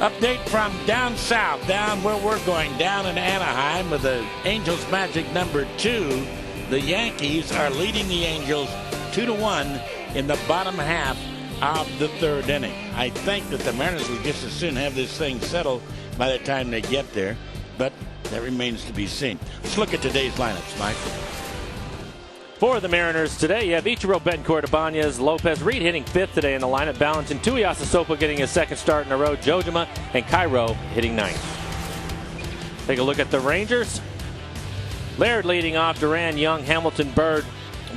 Update from down south, down where we're going, down in Anaheim with the Angels magic number 2. The Yankees are leading the Angels 2-1 in the bottom half of the third inning. I think that the Mariners would just as soon have this thing settled by the time they get there, but that remains to be seen. Let's look at today's lineups, Mike. For the Mariners today, you have Ichiro, Betancourt, Ibanez, Lopez, Reed hitting 5th today in the lineup. Balance and Tuiasa Sopo getting his 2nd start in a row. Jojima and Cairo hitting 9th. Take a look at the Rangers. Laird leading off. Duran, Young, Hamilton, Bird,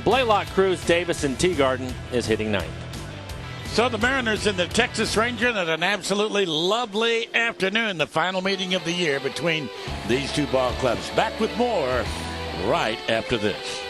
Blaylock, Cruz, Davis, and Teagarden is hitting 9th. So the Mariners and the Texas Rangers had an absolutely lovely afternoon. The final meeting of the year between these two ball clubs. Back with more right after this.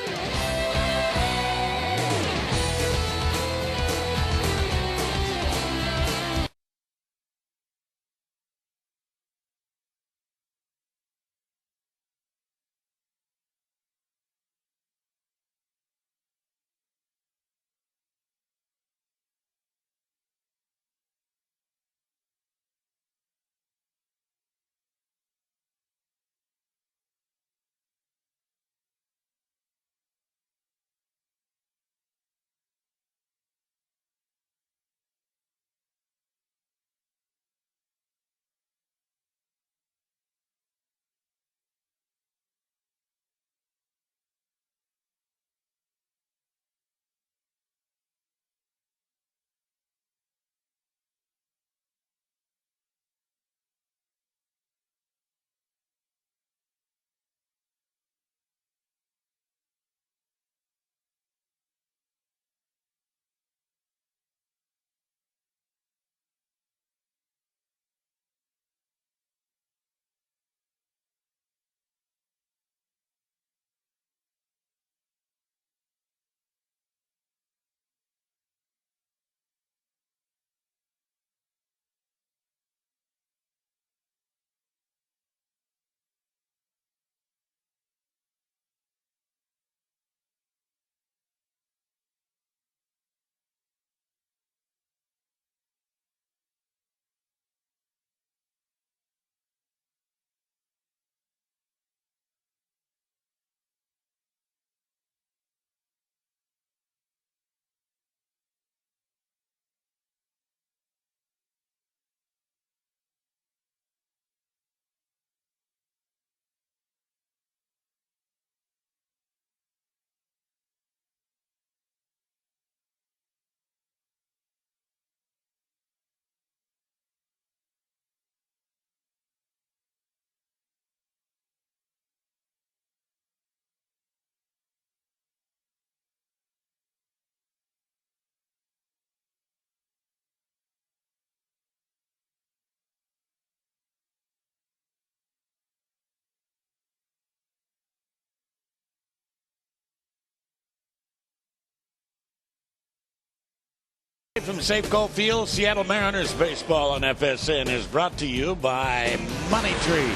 From Safeco Field, Seattle Mariners baseball on FSN is brought to you by Money Tree.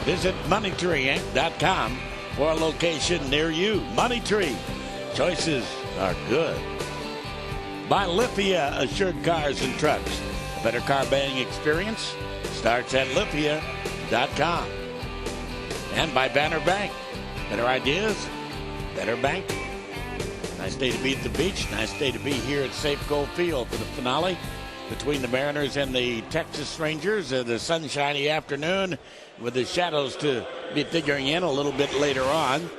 Visit moneytreeinc.com for a location near you. Money Tree. Choices are good. By Lithia Assured Cars and Trucks. A better car buying experience starts at lithia.com. And by Banner Bank. Better ideas, better bank. Nice day to be at the beach. Nice day to be here at Safeco Field for the finale between the Mariners and the Texas Rangers. The sunshiny afternoon with the shadows to be figuring in a little bit later on.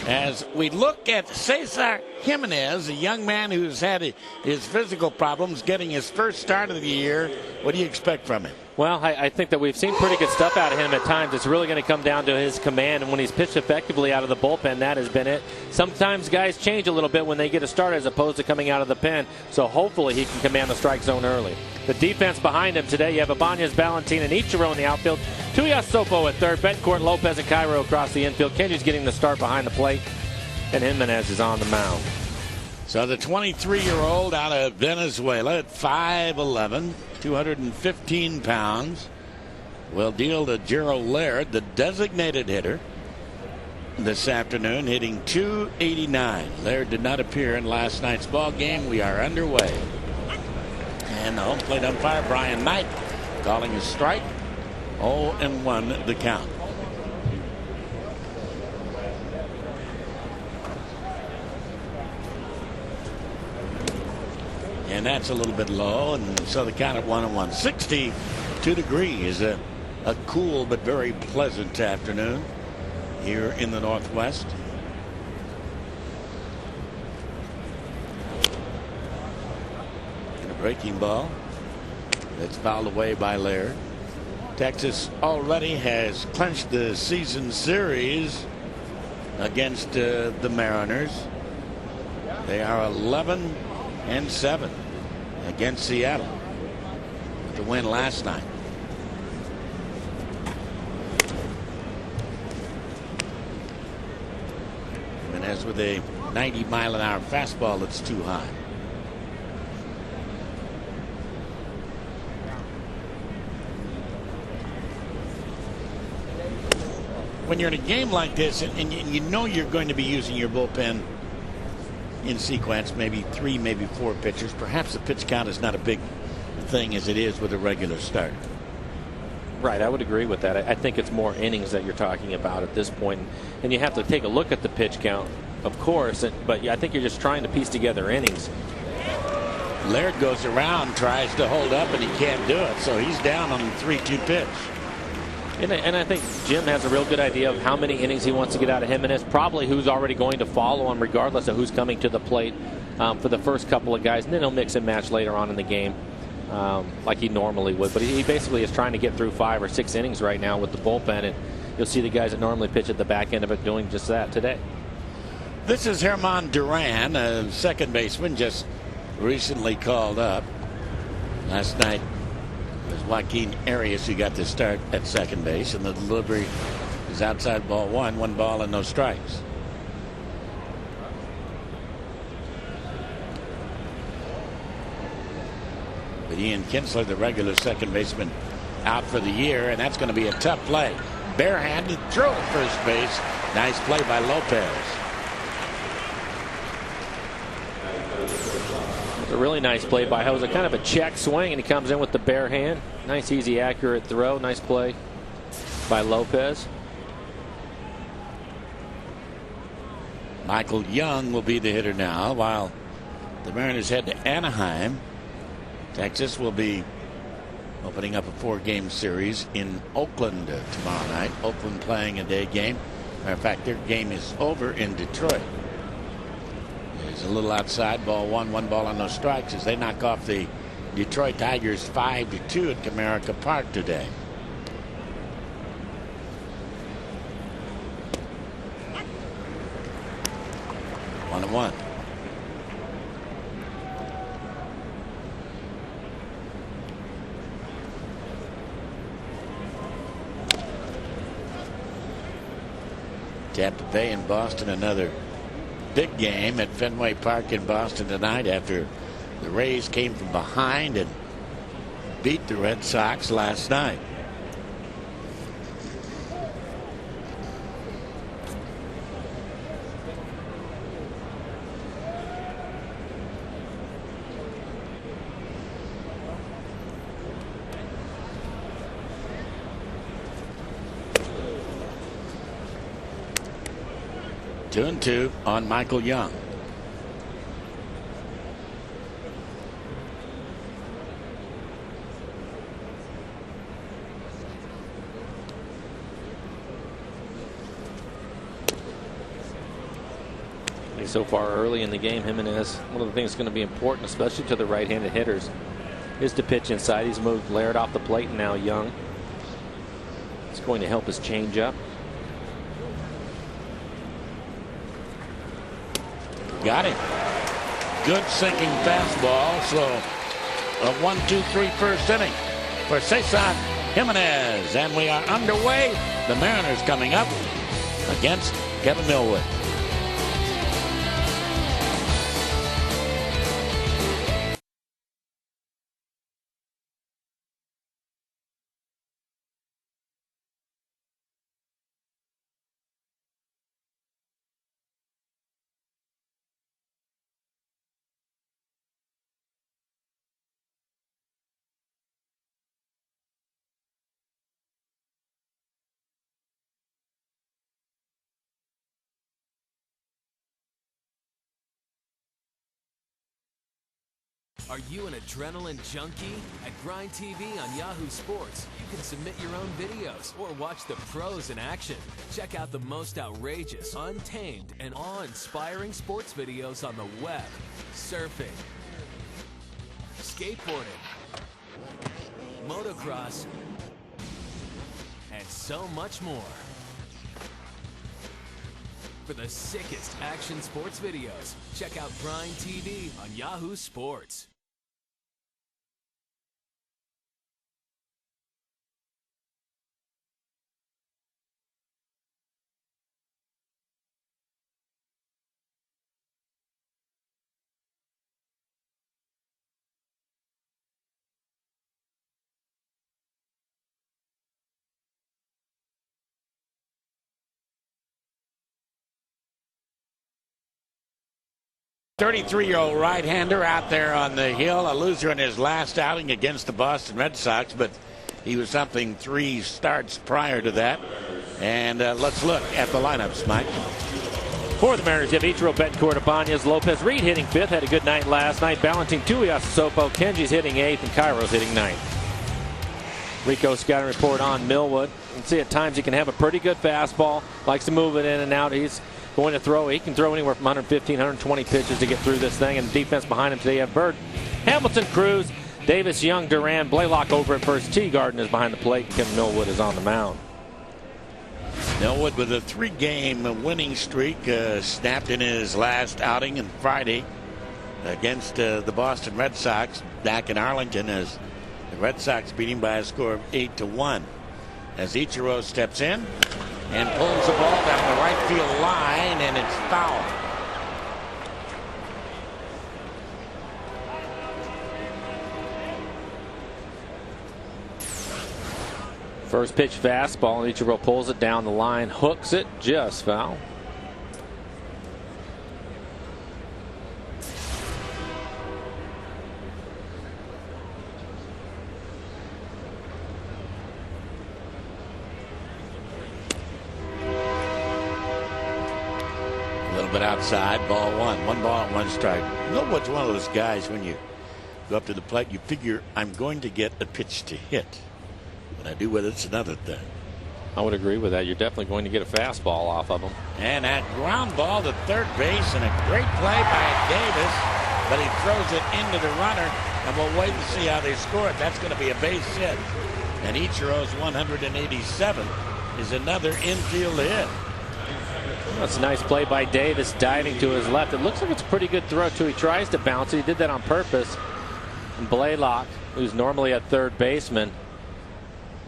As we look at Cesar Jimenez, a young man who's had his physical problems getting his first start of the year. What do you expect from him? Well, I think that we've seen pretty good stuff out of him at times. It's really going to come down to his command, and when he's pitched effectively out of the bullpen, that has been it. Sometimes guys change a little bit when they get a start as opposed to coming out of the pen, so hopefully he can command the strike zone early. The defense behind him today, you have Ibanez, Valentin, and Ichiro in the outfield. Tuiasa Sopo at third, Betancourt, Lopez, and Cairo across the infield. Kenji's getting the start behind the plate, and Jimenez is on the mound. So the 23-year-old out of Venezuela at 5'11", 215 pounds, will deal to Gerald Laird, the designated hitter, this afternoon, hitting .289. Laird did not appear in last night's ball game. We are underway. And the home plate umpire, Brian Knight, calling a strike. 0-1 the count. And that's a little bit low, and so the count at 1-1. 62 degrees. A cool but very pleasant afternoon here in the Northwest. And a breaking ball that's fouled away by Laird. Texas already has clinched the season series against the Mariners. They are 11-7 against Seattle with the win last night. And as with a 90-mile-an-hour fastball that's too high. When you're in a game like this and you know you're going to be using your bullpen in sequence, maybe 3, maybe 4 pitchers, perhaps the pitch count is not a big thing as it is with a regular start. Right, I would agree with that. I think it's more innings that you're talking about at this point, and you have to take a look at the pitch count, of course, but I think you're just trying to piece together innings. Laird goes around, tries to hold up, and he can't do it, so he's down on the 3-2 pitch. And I think Jim has a real good idea of how many innings he wants to get out of Jimenez, probably who's already going to follow him regardless of who's coming to the plate for the first couple of guys, and then he'll mix and match later on in the game like he normally would. But he basically is trying to get through 5 or 6 innings right now with the bullpen, and you'll see the guys that normally pitch at the back end of it doing just that today. This is Herman Duran, a second baseman, just recently called up. Last night it was Joaquin Arias who got the start at second base, and the delivery is outside ball 1, 1 ball and no strikes. But Ian Kinsler, the regular second baseman, out for the year, and that's going to be a tough play. Barehanded throw to first base. Nice play by Lopez. A really nice play by Jose, kind of a check swing, and he comes in with the bare hand. Nice, easy, accurate throw. Nice play by Lopez. Michael Young will be the hitter now, while the Mariners head to Anaheim. Texas will be opening up a 4-game series in Oakland tomorrow night. Oakland playing a day game. Matter of fact, their game is over in Detroit. It's a little outside, ball 1, 1 ball and no strikes as they knock off the Detroit Tigers 5-2 at Comerica Park today. One and 1. Tampa Bay and Boston, another big game at Fenway Park in Boston tonight after the Rays came from behind and beat the Red Sox last night. Two and 2 on Michael Young. So far early in the game, Jimenez, one of the things that's going to be important, especially to the right-handed hitters, is to pitch inside. He's moved Laird off the plate, and now Young. It's going to help his changeup. Got him. Good sinking fastball. So a 1-2-3 first inning for Cesar Jimenez. And we are underway. The Mariners coming up against Kevin Millwood. Are you an adrenaline junkie? At Grind TV on Yahoo Sports, you can submit your own videos or watch the pros in action. Check out the most outrageous, untamed, and awe-inspiring sports videos on the web, surfing, skateboarding, motocross, and so much more. For the sickest action sports videos, check out Grind TV on Yahoo Sports. .33-year-old right-hander out there on the hill, a loser in his last outing against the Boston Red Sox, but he was something 3 starts prior to that. And let's look at the lineups, Mike. For the Mariners, you have Ichiro, Betancourt, Ibanez, Lopez, Reed hitting 5th. Had a good night last night. Balancing Tuias, Sopo, Kenji's hitting 8th, and Cairo's hitting 9th. Rico scouting report on Millwood. You can see at times he can have a pretty good fastball. Likes to move it in and out. He's going to throw. He can throw anywhere from 115, 120 pitches to get through this thing. And the defense behind him today have Bird, Hamilton, Cruz, Davis, Young, Duran, Blaylock over at first. Teagarden is behind the plate. Kim Millwood is on the mound. Millwood with a 3-game winning streak snapped in his last outing on Friday against the Boston Red Sox back in Arlington, as the Red Sox beat him by a score of 8-1. As Ichiro steps in and pulls the ball down the right field line, and it's foul. First pitch fastball, and Ichiro pulls it down the line, hooks it, just foul. But outside, ball 1. 1 ball and 1 strike. Millwood's one of those guys, when you go up to the plate, you figure, I'm going to get a pitch to hit. What I do with it's another thing. I would agree with that. You're definitely going to get a fastball off of him. And that ground ball to third base, and a great play by Davis, but he throws it into the runner, and we'll wait and see how they score it. That's going to be a base hit. And Ichiro's 187 is another infield hit. That's a nice play by Davis, diving to his left. It looks like it's a pretty good throw, too. He tries to bounce it. He did that on purpose. And Blaylock, who's normally a third baseman,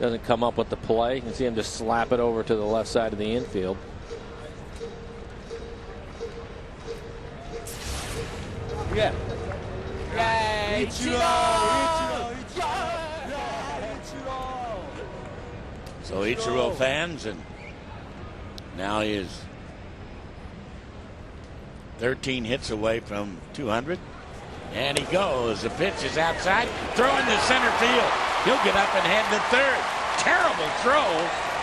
doesn't come up with the play. You can see him just slap it over to the left side of the infield. Yeah. Yay, Ichiro! So Ichiro fans, and now he is 13 hits away from 200. And he goes. The pitch is outside. Throw into center field. He'll get up and head to third. Terrible throw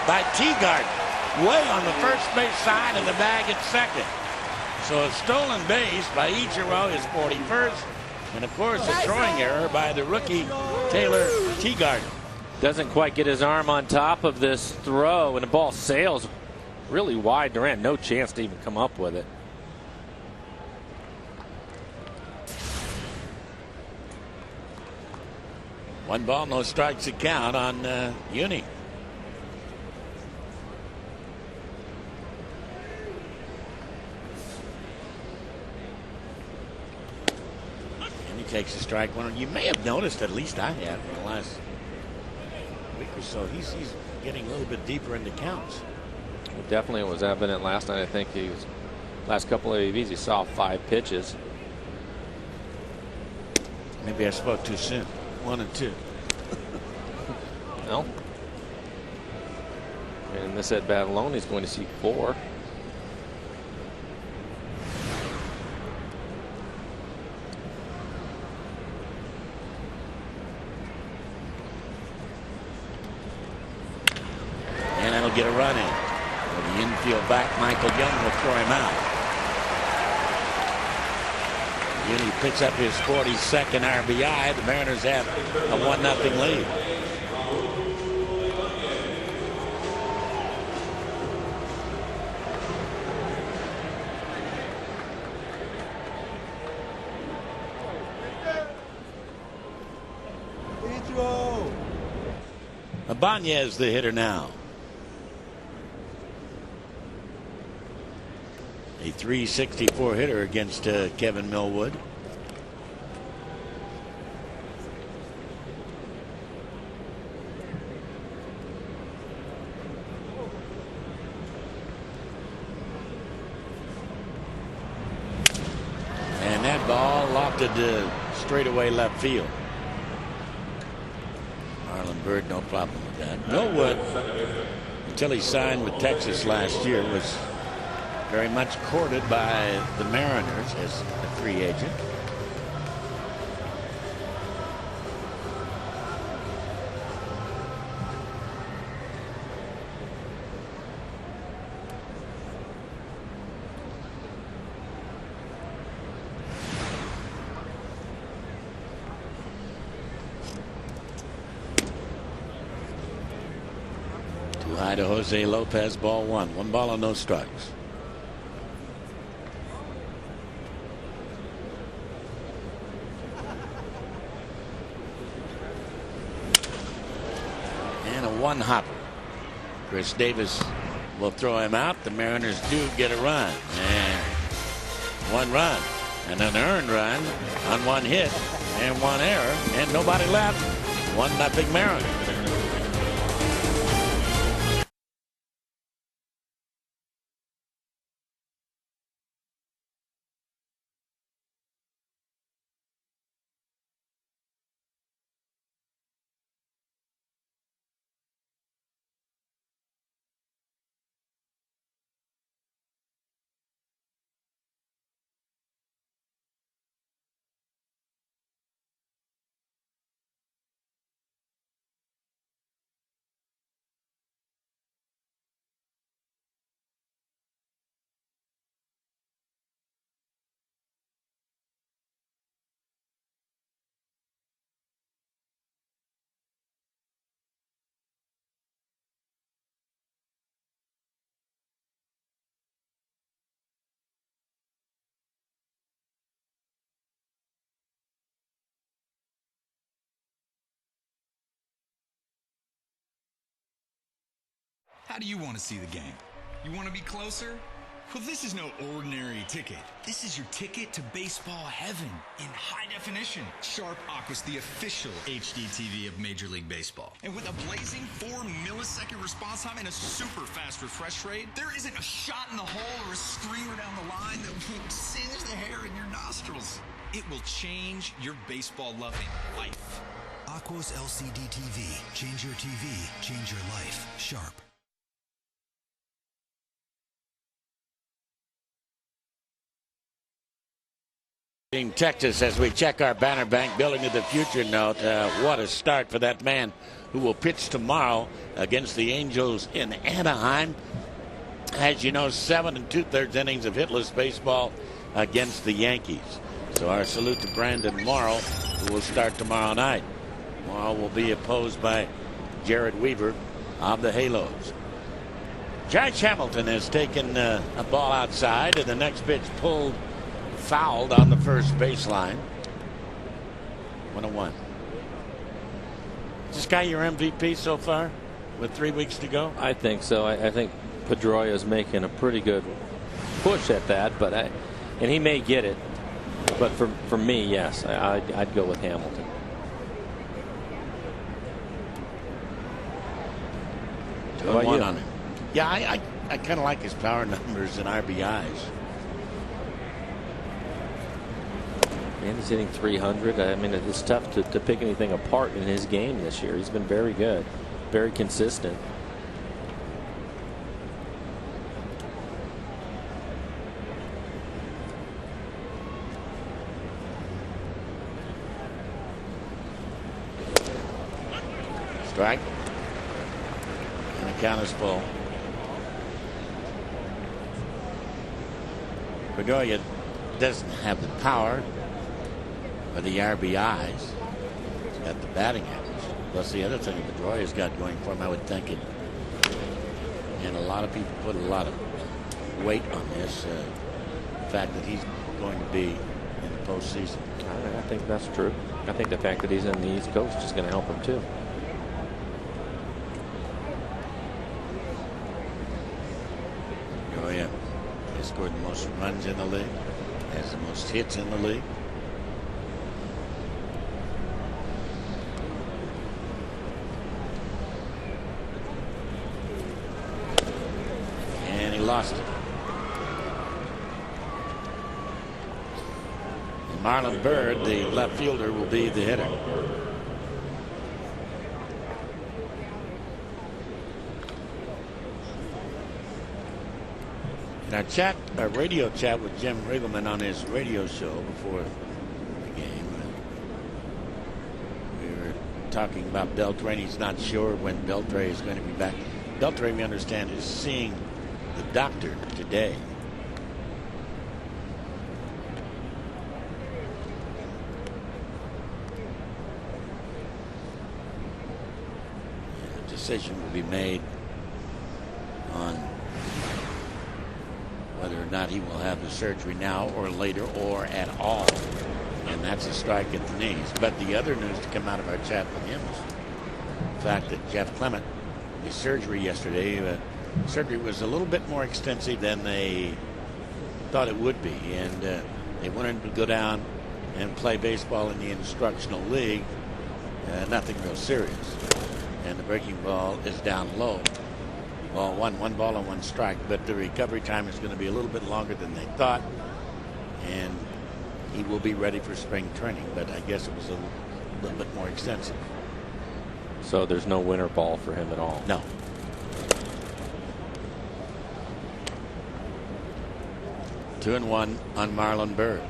by Teagarden. Way on the first base side of the bag at second. So a stolen base by Ichiro, his 41st. And of course a throwing error by the rookie Taylor Teagarden. Doesn't quite get his arm on top of this throw, and the ball sails really wide. Durant, no chance to even come up with it. One ball, no strikes to count on Uni. And he takes a strike one. You may have noticed, at least I have, in the last week or so, he's getting a little bit deeper into counts. Well, definitely, it was evident last night. I think he was, last couple of ABs, he saw 5 pitches. Maybe I spoke too soon. 1 and 2. No. And this at bat alone, he's going to see 4. And that'll get a run in. The infield back, Michael Young will throw him out. Uni picks up his 42nd RBI. The Mariners have a 1-0 lead. Ichiro. Ibanez the hitter now. A .364 hitter against Kevin Millwood. And that ball lofted straight away left field. Marlon Byrd, no problem with that. Millwood, until he signed with Texas last year, was very much courted by the Mariners as a free agent. Too high to Jose Lopez, ball one. 1 ball and no strikes. One hopper. Chris Davis will throw him out. The Mariners do get a run, and 1 run and an earned run on 1 hit and 1 error and nobody left. 1-0 Mariners. How do you want to see the game? You want to be closer? Well, this is no ordinary ticket. This is your ticket to baseball heaven in high definition. Sharp Aqua's the official HD TV of Major League Baseball. And with a blazing 4-millisecond response time and a super fast refresh rate, there isn't a shot in the hole or a streamer down the line that will singe the hair in your nostrils. It will change your baseball-loving life. Aqua's LCD TV. Change your TV, change your life. Sharp. Texas as we check our banner bank building of the future note. What a start for that man who will pitch tomorrow against the Angels in Anaheim. As you know, 7 2/3 innings of hitless baseball against the Yankees. So our salute to Brandon Morrow, who will start tomorrow night. Morrow will be opposed by Jared Weaver of the Halos. Josh Hamilton has taken a ball outside, and the next pitch fouled on the first baseline. 1-1. Is this guy your MVP so far with 3 weeks to go? I think so. I think Pedroia is making a pretty good push at that, but and he may get it. But for me, yes, I'd go with Hamilton. How about you? On him. Yeah, I kind of like his power numbers and RBIs. And he's hitting 300. I mean, it's tough to pick anything apart in his game this year. He's been very good, very consistent. Strike. And the count is full. Bedoya doesn't have the power. or the RBIs. He's got the batting average. Plus the other thing Pedroia's got going for him, I would think, and a lot of people put a lot of weight on this, the fact that he's going to be in the postseason. I think that's true. I think the fact that he's in the East Coast is going to help him too. Oh yeah, he scored the most runs in the league, has the most hits in the league. And he lost it. And Marlon Byrd, the left fielder, will be the hitter. Our radio chat with Jim Riggleman on his radio show before the game. We were talking about Beltran. He's not sure when Beltran is going to be back. Beltran, we understand, is seeing the doctor today. And the decision will be made on whether or not he will have the surgery now or later or at all. And that's a strike at the knees. But the other news to come out of our chat with him is the fact that Jeff Clement, his surgery yesterday, surgery was a little bit more extensive than they thought it would be. And they wanted to go down and play baseball in the instructional league. Nothing real serious. And the breaking ball is down low. Well, one ball and one strike, but the recovery time is going to be a little bit longer than they thought, and he will be ready for spring training, but I guess it was a little bit more extensive. So there's no winter ball for him at all? No. Two and one on Marlon Byrd.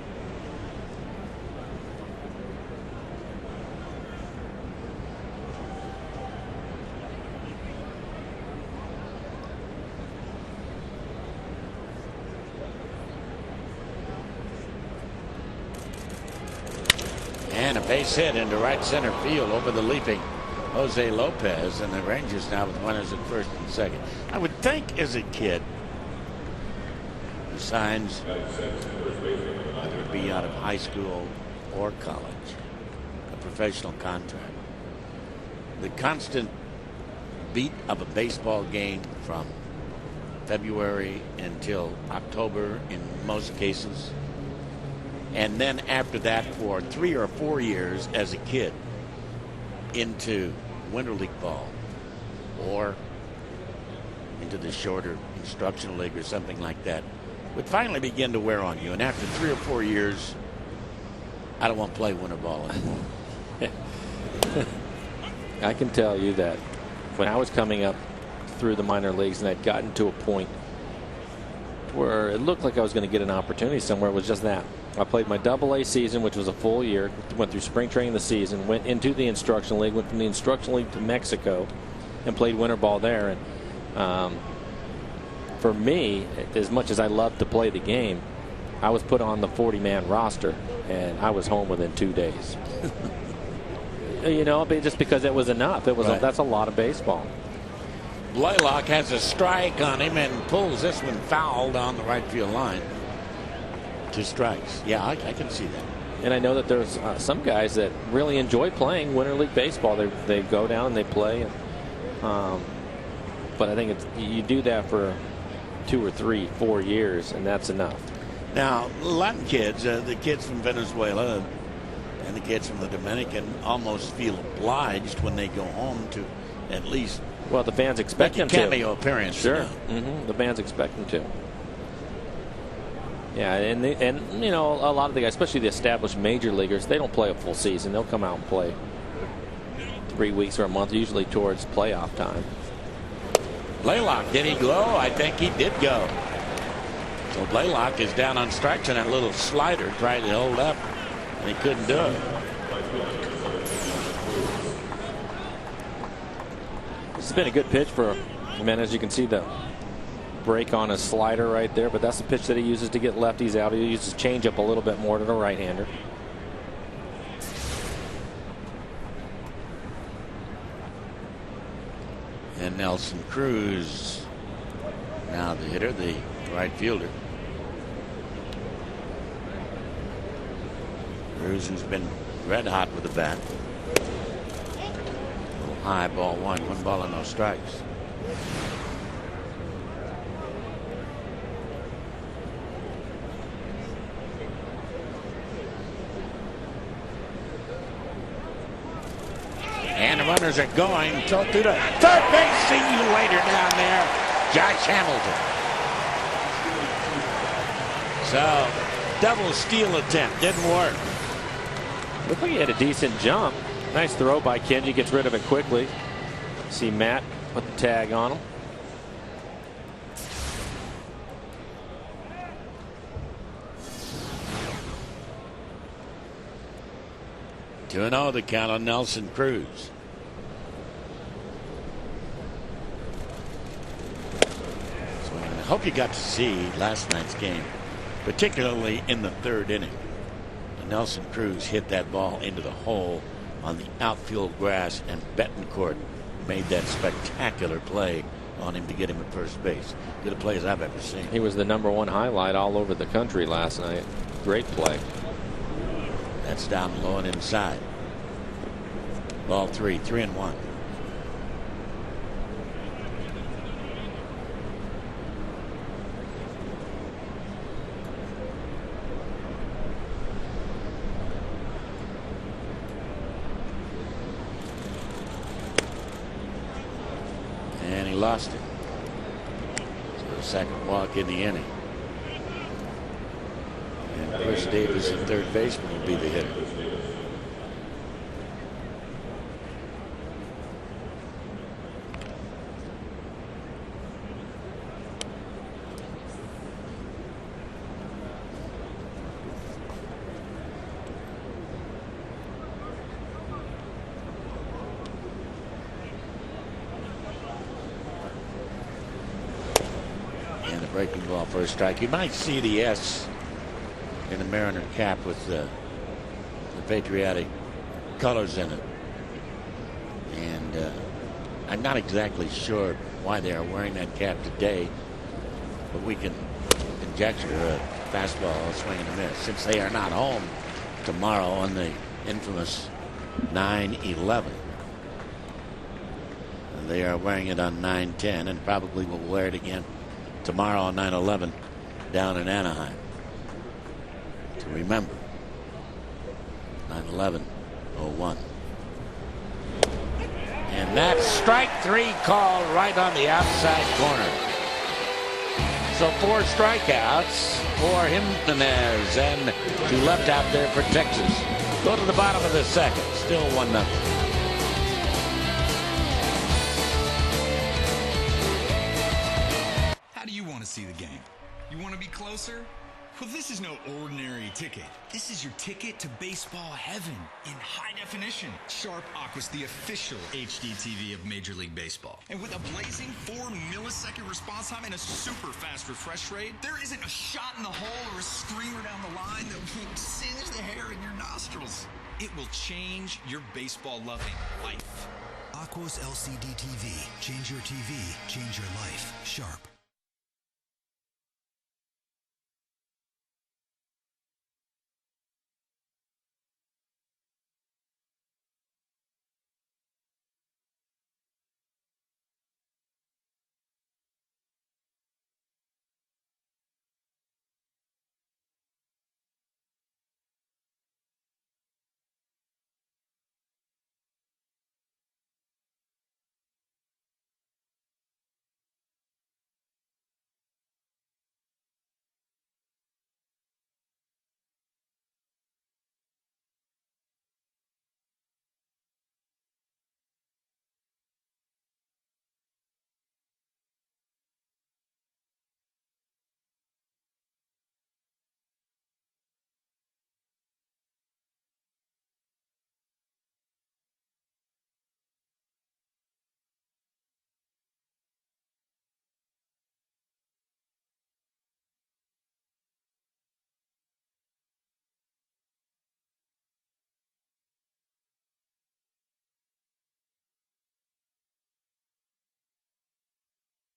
And a base hit into right center field over the leaping Jose Lopez, and the Rangers now with runners at first and second. I would think as a kid who signs, whether it be out of high school or college, a professional contract, the constant beat of a baseball game from February until October in most cases, and then after that for 3 or 4 years as a kid into Winter League ball or into the shorter instructional league or something like that would finally begin to wear on you. And after 3 or 4 years, I don't want to play winter ball anymore. I can tell you that when I was coming up through the minor leagues and I'd gotten to a point where it looked like I was going to get an opportunity somewhere, it was just that. I played my AA season, which was a full year, went through spring training the season, went into the instructional league, went from the instructional league to Mexico and played winter ball there. And for me, as much as I loved to play the game, I was put on the 40-man roster, and I was home within 2 days. You know, just because it was enough. It was right. That's a lot of baseball. Blaylock has a strike on him and pulls this one foul down the right field line. 2 strikes. Yeah, I can see that. And I know that there's some guys that really enjoy playing Winter League baseball. They go down and they play. But I think you do that for 2 or 3, 4 years, and that's enough. Now, Latin kids, the kids from Venezuela and the kids from the Dominican almost feel obliged when they go home to at least well, the fans expect them to. Cameo appearance. Sure. The fans expect them to. Yeah, and you know, a lot of the guys, especially the established major leaguers, they don't play a full season. They'll come out and play 3 weeks or a month, usually towards playoff time. Blaylock, did he go? I think he did go. So Blaylock is down on strikes, and that little slider tried to hold up, and he couldn't do it. This has been a good pitch for Jimenez. You can see the break on his slider right there, but that's the pitch that he uses to get lefties out. He uses changeup a little bit more to the right-hander. And Nelson Cruz, now the hitter, the right fielder. Cruz, who's been red hot with the bat. A little high, ball one, 1 ball and no strikes. And the runners are going to the third base. See you later down there, Josh Hamilton. So, double steal attempt. Didn't work. Looked like he had a decent jump. Nice throw by Kenji. Gets rid of it quickly. See Matt put the tag on him. Two and 0 the count on Nelson Cruz. So I hope you got to see last night's game, particularly in the third inning. Nelson Cruz hit that ball into the hole on the outfield grass, and Betancourt made that spectacular play on him to get him at first base. Good a play as I've ever seen. He was the #1 highlight all over the country last night. Great play. That's down low and inside. Ball 3, 3-1. And he lost it. So the second walk in the inning. And Chris Davis, the third baseman, will be the hitter. And the breaking ball for a strike. You might see the S in the Mariner cap with the patriotic colors in it. And I'm not exactly sure why they are wearing that cap today, but we can conjecture a fastball, swing and a miss, since they are not home tomorrow on the infamous 9/11. They are wearing it on 9/10 and probably will wear it again tomorrow on 9/11 down in Anaheim to remember 9/11/01. And that's strike 3 call right on the outside corner. So 4 strikeouts for Jimenez, and he left out there for Texas. Go to the bottom of the second. Still 1-0. How do you want to see the game? You want to be closer? Well, this is no ordinary ticket. This is your ticket to baseball heaven in high definition. Sharp Aqua's the official HD TV of Major League Baseball. And with a blazing 4-millisecond response time and a super fast refresh rate, there isn't a shot in the hole or a streamer down the line that will singe the hair in your nostrils. It will change your baseball-loving life. Aqua's LCD TV. Change your TV, change your life. Sharp.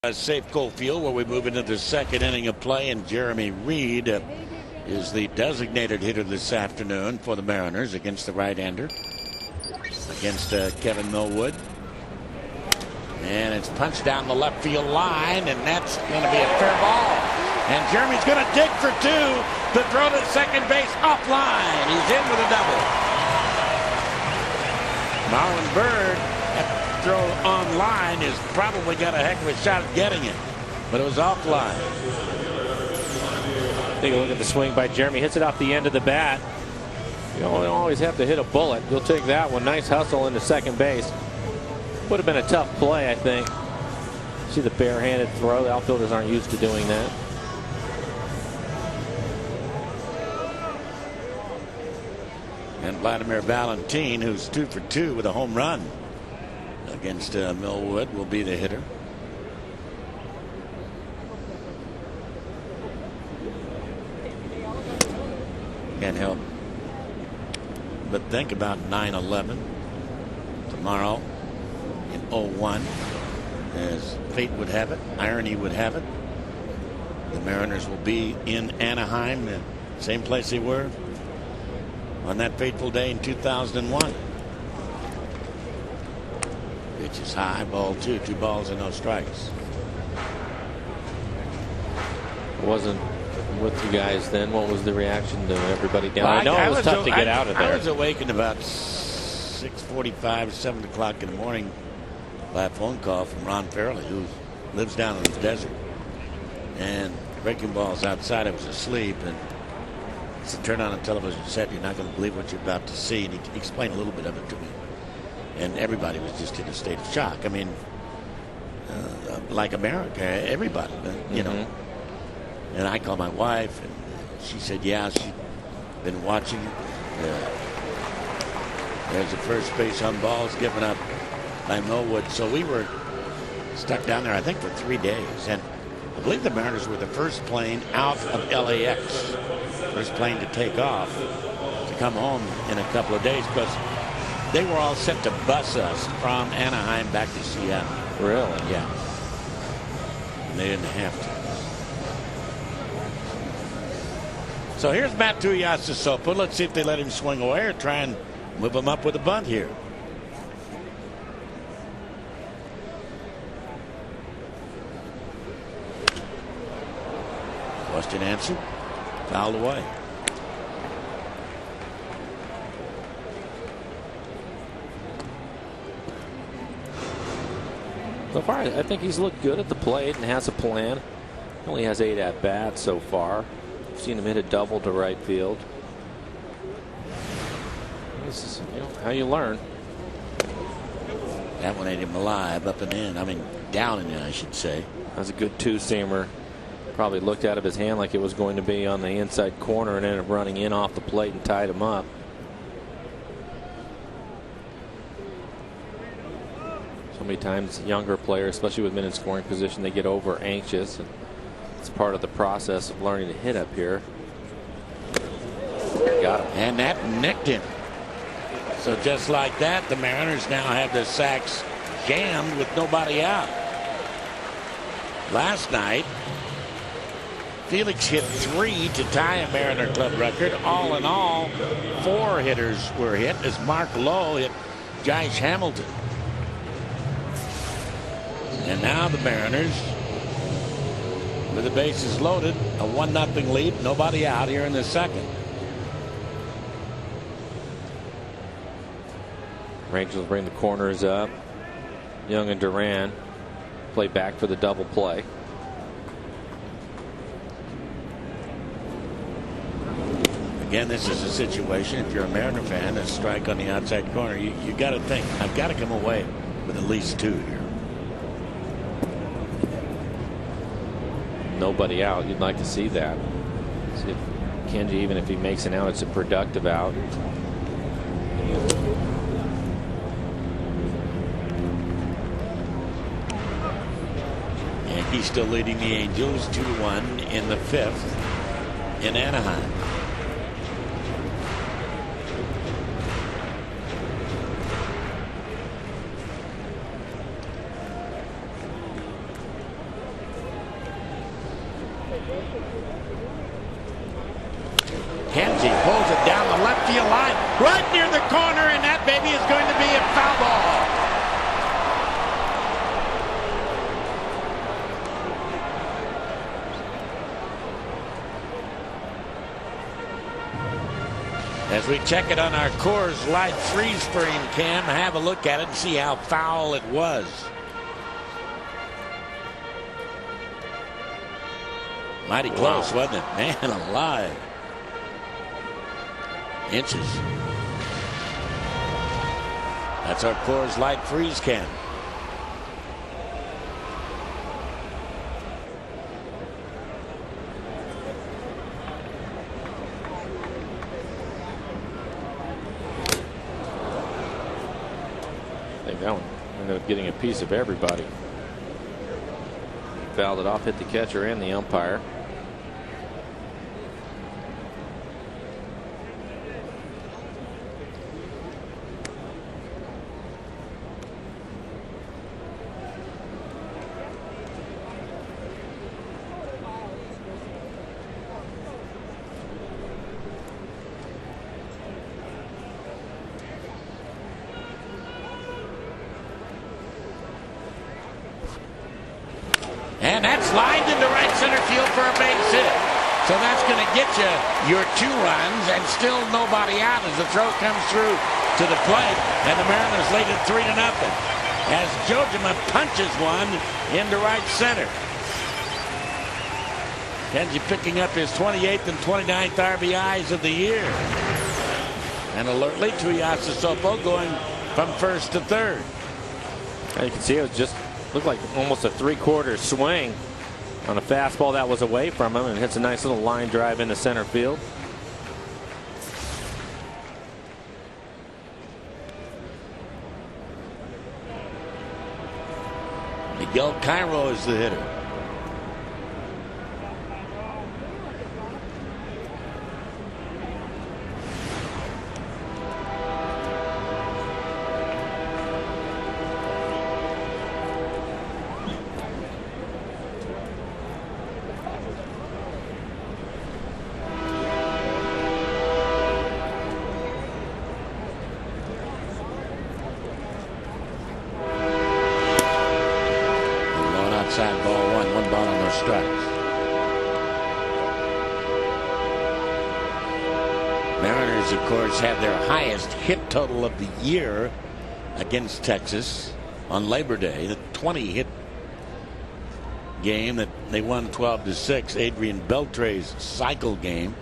Safeco Field, where we move into the second inning of play, and Jeremy Reed is the designated hitter this afternoon for the Mariners against the right-hander, against Kevin Millwood. And it's punched down the left field line, and that's going to be a fair ball. And Jeremy's going to dig for two to throw to second base offline. He's in with a double. Marlon Byrd, that throw on line, has probably got a heck of a shot at getting it, but it was offline. Take a look at the swing by Jeremy. Hits it off the end of the bat. You don't always have to hit a bullet. You'll take that one. Nice hustle into second base. Would have been a tough play, I think. See the barehanded throw. The outfielders aren't used to doing that. And Vladimir Valentin, who's 2 for 2 with a home run against Millwood, will be the hitter. Can't help but think about 9/11 tomorrow in 01. As fate would have it, irony would have it, the Mariners will be in Anaheim, the same place they were on that fateful day in 2001. Pitch is high, ball 2, 2 balls and no strikes. Wasn't with you guys then. What was the reaction to everybody down? Well, I know it was tough to get out of there. I was awakened about 6:45, 7 o'clock in the morning by a phone call from Ron Fairley, who lives down in the desert. And breaking balls outside. I was asleep, and he said, turn on the television set. You're not going to believe what you're about to see. And he explained a little bit of it to me. And everybody was just in a state of shock. I mean, like America, everybody, you know. And I called my wife, and she said, yeah, she's been watching. There's a first base on balls given up by Millwood. So we were stuck down there, I think, for 3 days. And I believe the Mariners were the first plane out of LAX, first plane to take off, to come home in a couple of days, because they were all set to bus us from Anaheim back to Seattle. Really? Yeah. And they didn't have to. So here's Matt Tuiasosopo. Let's see if they let him swing away or try and move him up with a bunt here. Question answered. Fouled away. So far, I think he's looked good at the plate and has a plan. He only has 8 at-bats so far. I've seen him hit a double to right field. This is, you know, how you learn. That one ate him alive, up and in. I mean, down and in, I should say. That's a good two-seamer. Probably looked out of his hand like it was going to be on the inside corner and ended up running in off the plate and tied him up. So many times younger players, especially with men in scoring position, they get over anxious. And it's part of the process of learning to hit up here. Got him. And that nicked him. So just like that, the Mariners now have their sacks jammed with nobody out. Last night, Felix hit 3 to tie a Mariner Club record. All in all, 4 hitters were hit as Mark Lowe hit Josh Hamilton. And now the Mariners, with the bases loaded, a 1-0 lead, nobody out here in the second. Rangers will bring the corners up. Young and Duran play back for the double play. Again, this is a situation, if you're a Mariner fan, a strike on the outside corner, you got to think, I've got to come away with at least 2 here. Nobody out. You'd like to see that. See if Kenji, even if he makes an out, it's a productive out. And he's still leading the Angels 2-1 in the 5th in Anaheim. Kenji pulls it down the left field line, right near the corner, and that baby is going to be a foul ball. As we check it on our Coors Light freeze frame cam, have a look at it and see how foul it was. Mighty close, wasn't it? Man alive. Inches. That's our Coors Light freeze cam. I think that one ended up getting a piece of everybody. Fouled it off, hit the catcher and the umpire. And that's lined into right center field for a base hit. So that's going to get you your 2 runs and still nobody out as the throw comes through to the plate. And the Mariners lead it 3-0 as Jojima punches one into right center. Kenji picking up his 28th and 29th RBIs of the year. And alertly, Tuiasa Sopo going from first to third. And you can see it was just looked like almost a 3/4 swing on a fastball that was away from him, and hits a nice little line drive into center field. Miguel Cairo is the hitter. Outside ball one ball on those strikes. Mariners, of course, had their highest hit total of the year against Texas on Labor Day. The 20-hit game that they won 12-6. Adrian Beltre's cycle game.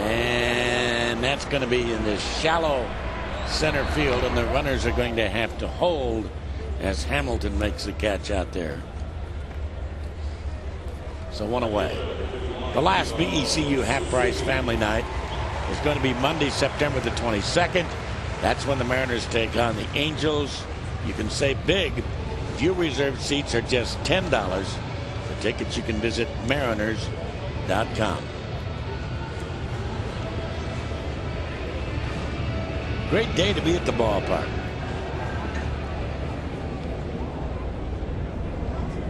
And that's going to be in this shallow center field, and the runners are going to have to hold as Hamilton makes the catch out there. So one away. The last BECU half price family night is going to be Monday, September the 22nd. That's when the Mariners take on the Angels. You can save big if your reserved seats are just $10. For tickets, you can visit mariners.com. Great day to be at the ballpark.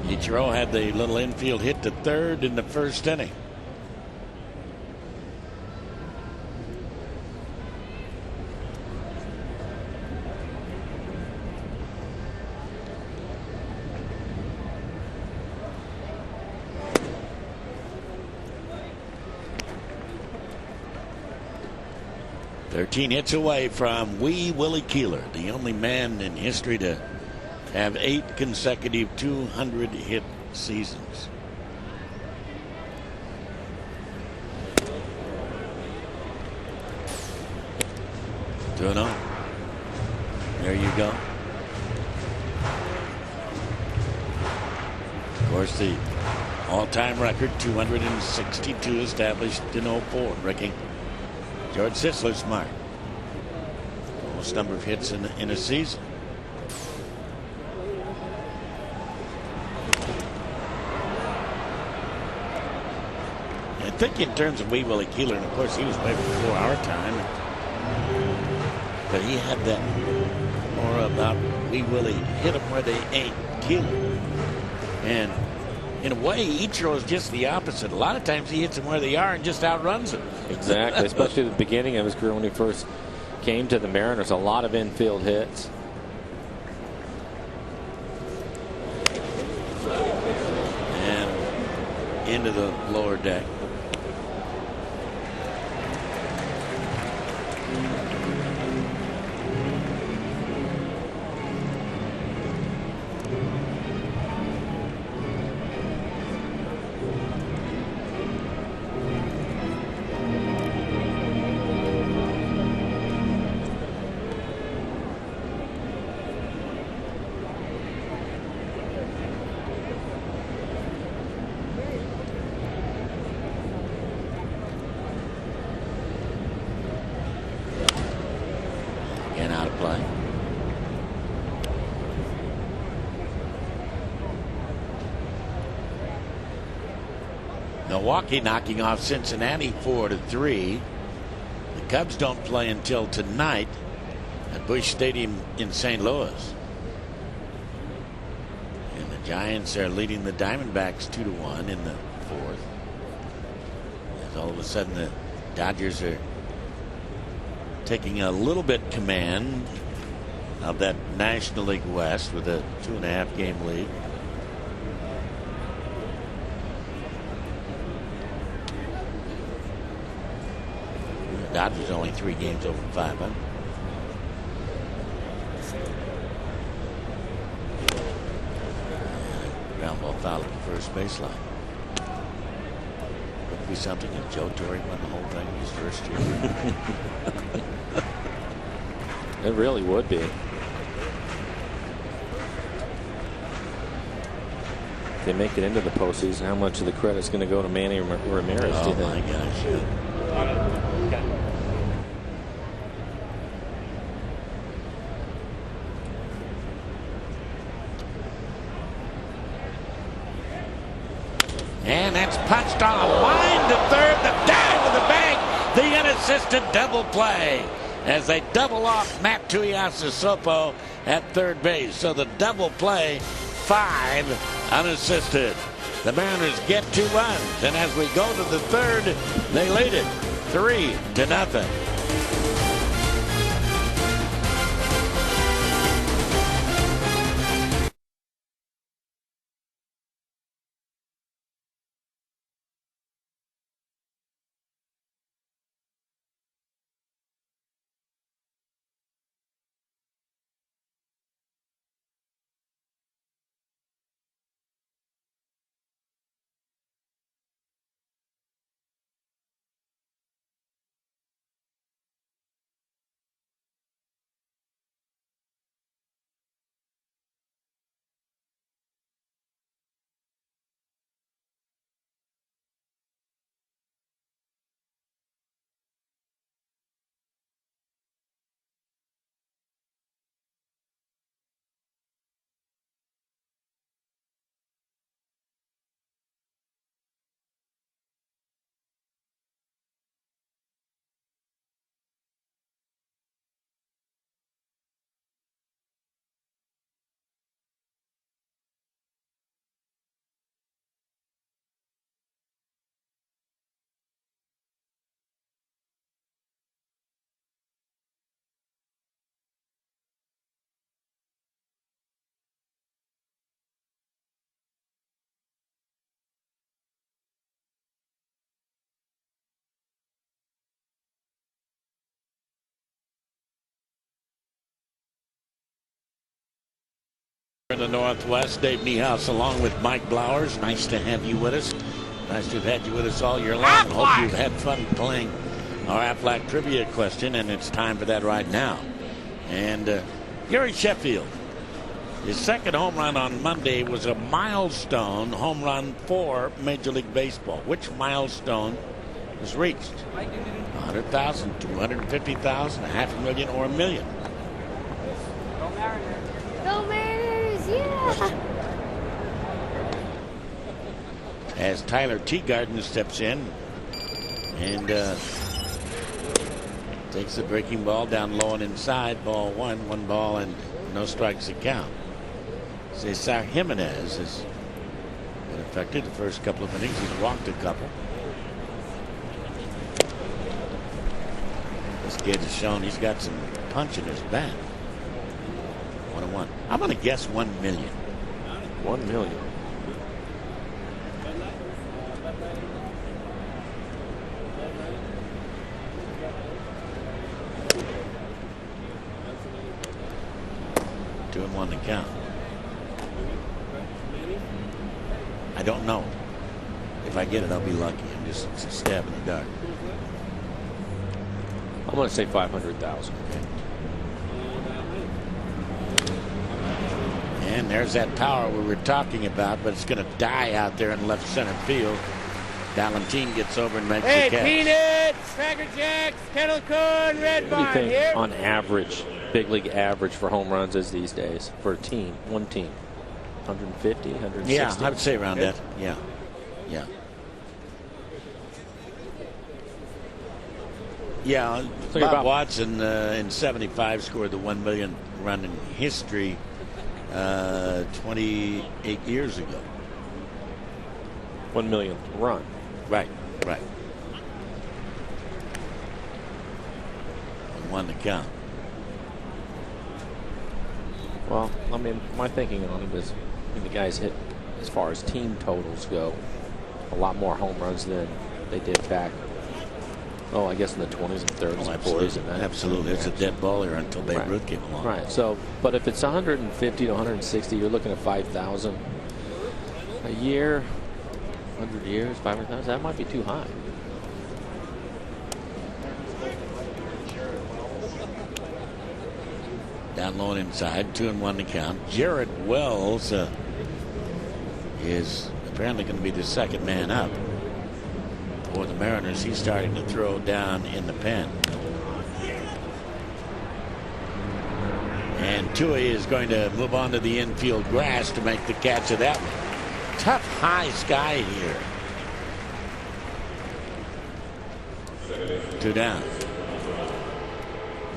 Ichiro had the little infield hit to third in the first inning. Thirteen hits away from Wee Willie Keeler, the only man in history to have 8 consecutive 200-hit seasons. There you go. Of course, the all-time record, 262, established in 04, breaking George Sisler's mark. Most number of hits in a season. I think in terms of Wee Willie Keeler, and of course he was way before our time, but he had that more about Wee Willie hit them where they ain't killed. And in a way, Ichiro is just the opposite. A lot of times he hits them where they are and just outruns them. Exactly, especially at the beginning of his career when he first came to the Mariners. A lot of infield hits. And into the lower deck. Out of play. Milwaukee knocking off Cincinnati 4-3. The Cubs don't play until tonight at Busch Stadium in St. Louis. And the Giants are leading the Diamondbacks 2-1 in the fourth. As all of a sudden the Dodgers are taking a little bit command of that National League West with a 2.5 game lead. The Dodgers only 3 games over 500. Ground ball foul at the first baseline. Could be something if Joe Torre won the whole thing his first year. It really would be. If they make it into the postseason, how much of the credit's going to go to Manny Ramirez? Oh my gosh! Yeah. And that's punched off. Line to third. The dive of the bag. The unassisted double play as they double off Matt Tuiasosopo at third base. So the double play, 5 unassisted. The Mariners get 2 runs, and as we go to the third, they lead it 3-0. In the Northwest, Dave Niehaus along with Mike Blowers. Nice to have you with us. Nice to have had you with us all year long. And hope you've had fun playing our Aflac trivia question, and it's time for that right now. And Gary Sheffield, his second home run on Monday was a milestone home run for Major League Baseball. Which milestone was reached? 100,000, 250,000, 500,000, or $1 million? Go Mariners, yeah! As Tyler Teagarden steps in, and Takes the breaking ball down low and inside. Ball one. 1 ball and no strikes to count. Cesar Jimenez has been affected the first couple of innings. He's walked a couple. This kid has shown he's got some punch in his bat. 1-1. I'm going to guess 1 million. 1 million. Two and one to count. I don't know. If I get it, I'll be lucky. I'm just stabbing the dark. I'm going to say 500,000. Okay. And there's that power we were talking about, but it's going to die out there in left center field. Valentine gets over and makes the catch. Peanuts, Cracker Jacks, Kettle Corn, Red What do you Barn think here. on average, big league average for home runs is these days for a team, one team? 150, 160? Yeah, I would say around that. Yeah. Yeah. Yeah, Bob Watson in '75 scored the 1 million run in history 28 years ago. 1 million run. Right, right. 1 to count. Well, I mean, my thinking on it is the guys hit, as far as team totals go, a lot more home runs than they did back. Oh, I guess in the 20s and 30s and 40s. And that. Absolutely. It's a dead ball here until Babe Ruth came along. Right. So, but if it's 150 to 160, you're looking at 5,000 a year. 100 years, 500,000. That might be too high. Down low and inside, 2 and 1 to count. Jared Wells is apparently going to be the second man up for the Mariners. He's starting to throw down in the pen. And Tui is going to move on to the infield grass to make the catch of that one. Tough high sky here. 2 down.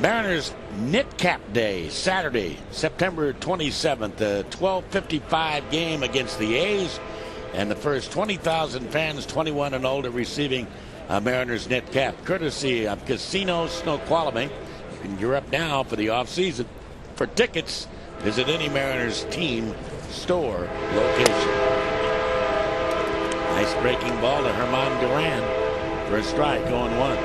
Mariners Knit Cap Day, Saturday, September 27th, a 12:55 game against the A's. And the first 20,000 fans 21 and older receiving a Mariners Knit Cap, courtesy of Casino Snoqualmie. You can gear up now for the offseason. For tickets, visit any Mariners team store location. Nice breaking ball to Herman Duran for a strike, 0-1.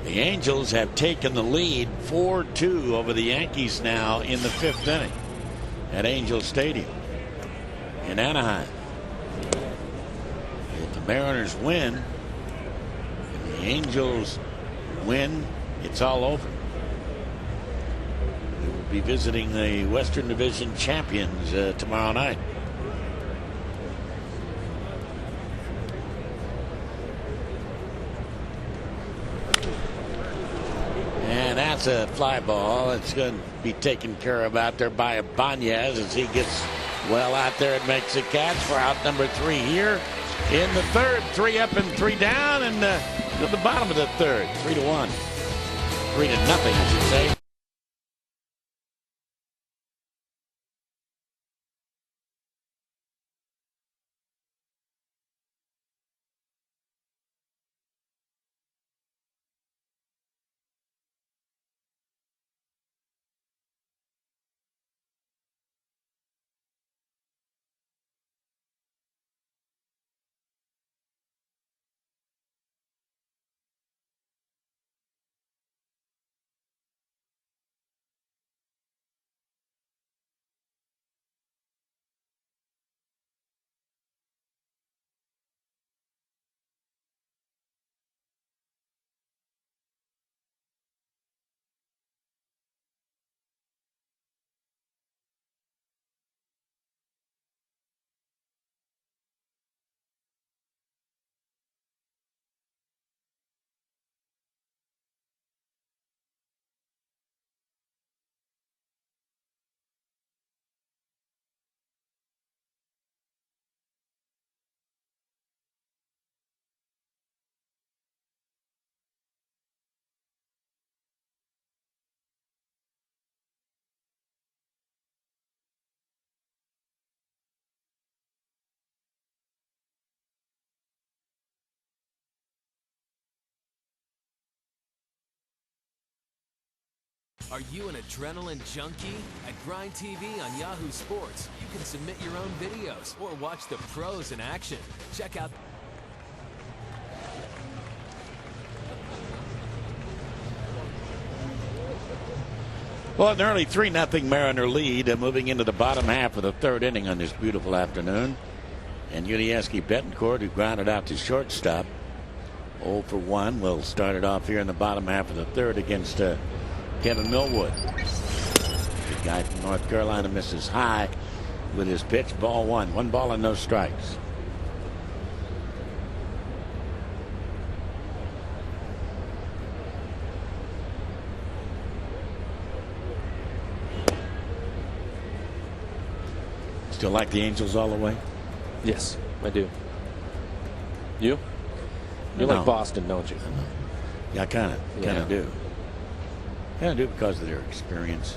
The Angels have taken the lead 4-2 over the Yankees now in the 5th inning at Angel Stadium in Anaheim. If the Mariners win and the Angels win, it's all over. We will be visiting the Western Division champions tomorrow night. That's a fly ball. It's going to be taken care of out there by Ibanez as he gets well out there and makes a catch for out number 3 here in the 3rd. 3 up and 3 down, and to the bottom of the 3rd. 3-1. 3-0, I should say. Are you an adrenaline junkie? At Grind TV on Yahoo Sports, you can submit your own videos or watch the pros in action. Check out. Well, an early 3-0 Mariner lead moving into the bottom half of the third inning on this beautiful afternoon. And Yudieski Betancourt, who grounded out to shortstop, 0 for 1, will start it off here in the bottom half of the third against Kevin Millwood. The guy from North Carolina misses high with his pitch. Ball 1. 1 ball and no strikes. Still like the Angels all the way? Yes, I do. You? You No. like Boston, don't you? Yeah, I kind of do. Kind of do because of their experience.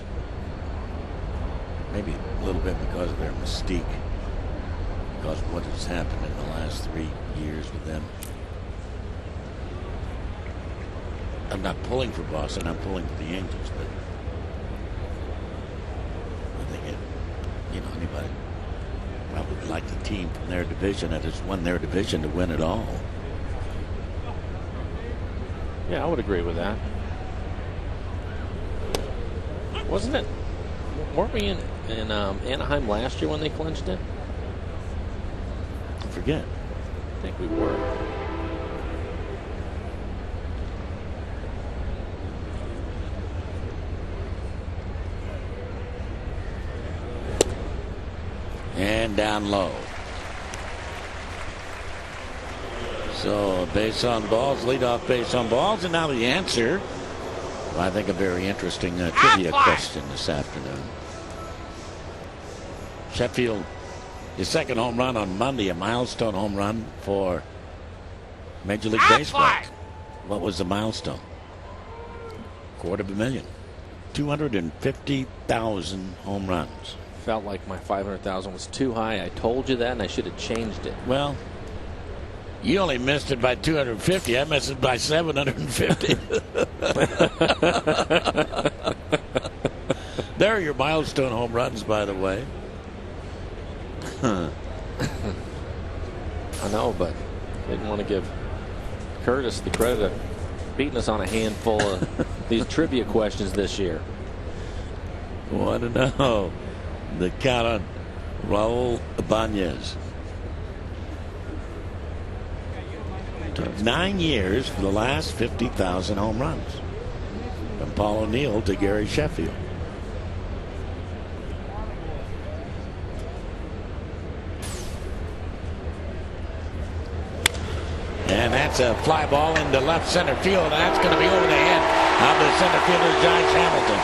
Maybe a little bit because of their mystique. Because of what has happened in the last 3 years with them. I'm not pulling for Boston. I'm pulling for the Angels, but I think anybody probably would like the team from their division that has won their division to win it all. Yeah, I would agree with that. Wasn't it? Weren't we in Anaheim last year when they clinched it? I forget. I think we were. And down low. So base on balls, leadoff base on balls, and now the answer. Well, I think a very interesting trivia question this afternoon. Sheffield, his second home run on Monday, a milestone home run for Major League Baseball. What was the milestone? $250,000. 250,000 home runs. Felt like my 500,000 was too high. I told you that, and I should have changed it. Well, you only missed it by 250. I missed it by 750. There are your milestone home runs, by the way. I know, but didn't want to give Curtis the credit of beating us on a handful of these trivia questions this year. Want to know the count on Raul Ibanez. Took 9 years for the last 50,000 home runs. From Paul O'Neill to Gary Sheffield. And that's a fly ball into left center field. And that's going to be over the head of the center fielder, Josh Hamilton.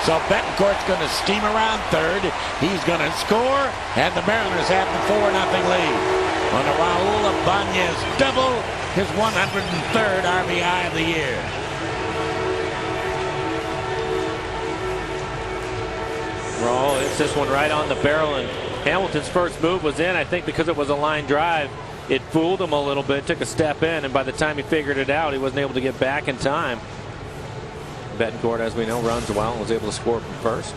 So Betancourt's going to steam around third. He's going to score, and the Mariners have the 4-0 lead on a Raul Ibanez double, his 103rd RBI of the year. Raul hits this one right on the barrel, and Hamilton's first move was in. I think because it was a line drive, it fooled him a little bit, took a step in, and by the time he figured it out, he wasn't able to get back in time. Betancourt, as we know, runs well and was able to score from first.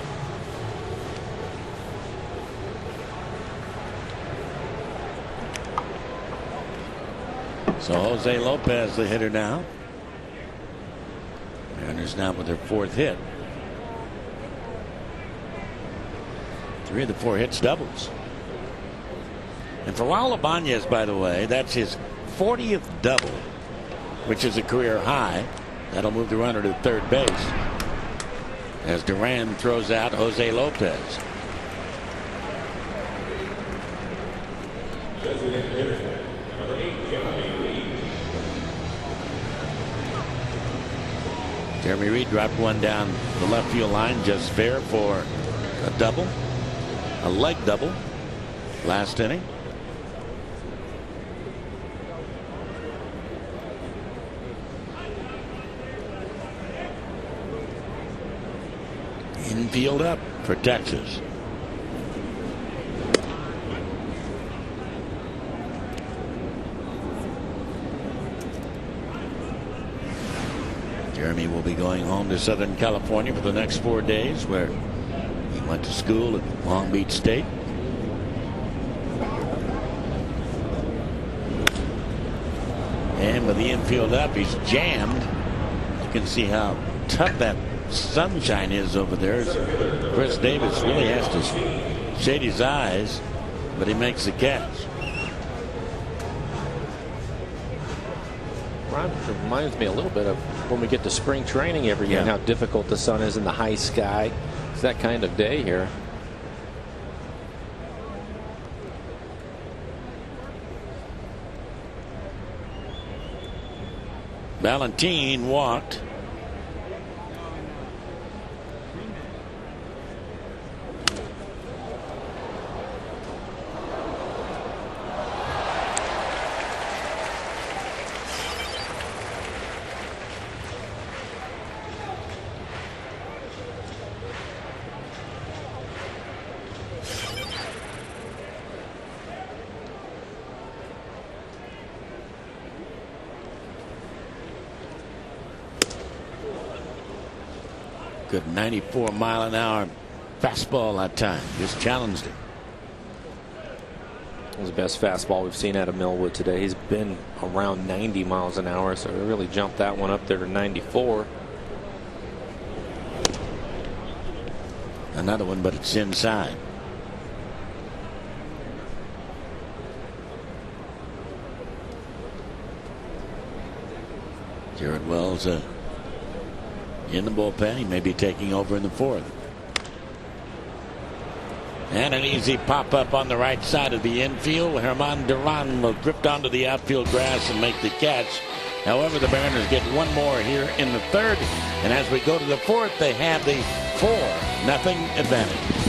So Jose Lopez, the hitter now. Mariners now with their 4th hit. 3 of the 4 hits doubles. And for Raul Ibanez, by the way, that's his 40th double, which is a career high. That'll move the runner to third base as Duran throws out Jose Lopez. Jeremy Reed dropped one down the left field line, just fair for a double, a leg double last inning. Infield up for Texas. Jeremy will be going home to Southern California for the next 4 days, where he went to school at Long Beach State. And with the infield up, he's jammed. You can see how tough that sunshine is over there. Chris Davis really has to shade his eyes, but he makes the catch. Reminds me a little bit of when we get to spring training every year and how difficult the sun is in the high sky. It's that kind of day here. Valentin walked. Good 94-mile-an-hour fastball that time. Just challenged him. It was the best fastball we've seen out of Millwood today. He's been around 90 miles an hour, so he really jumped that one up there to 94. Another one, but it's inside. Jared Wells in the bullpen. He may be taking over in the fourth. And an easy pop up on the right side of the infield. Herman Duran will drift onto the outfield grass and make the catch. However, the Mariners get one more here in the third. And as we go to the fourth, they have the 4-0 advantage.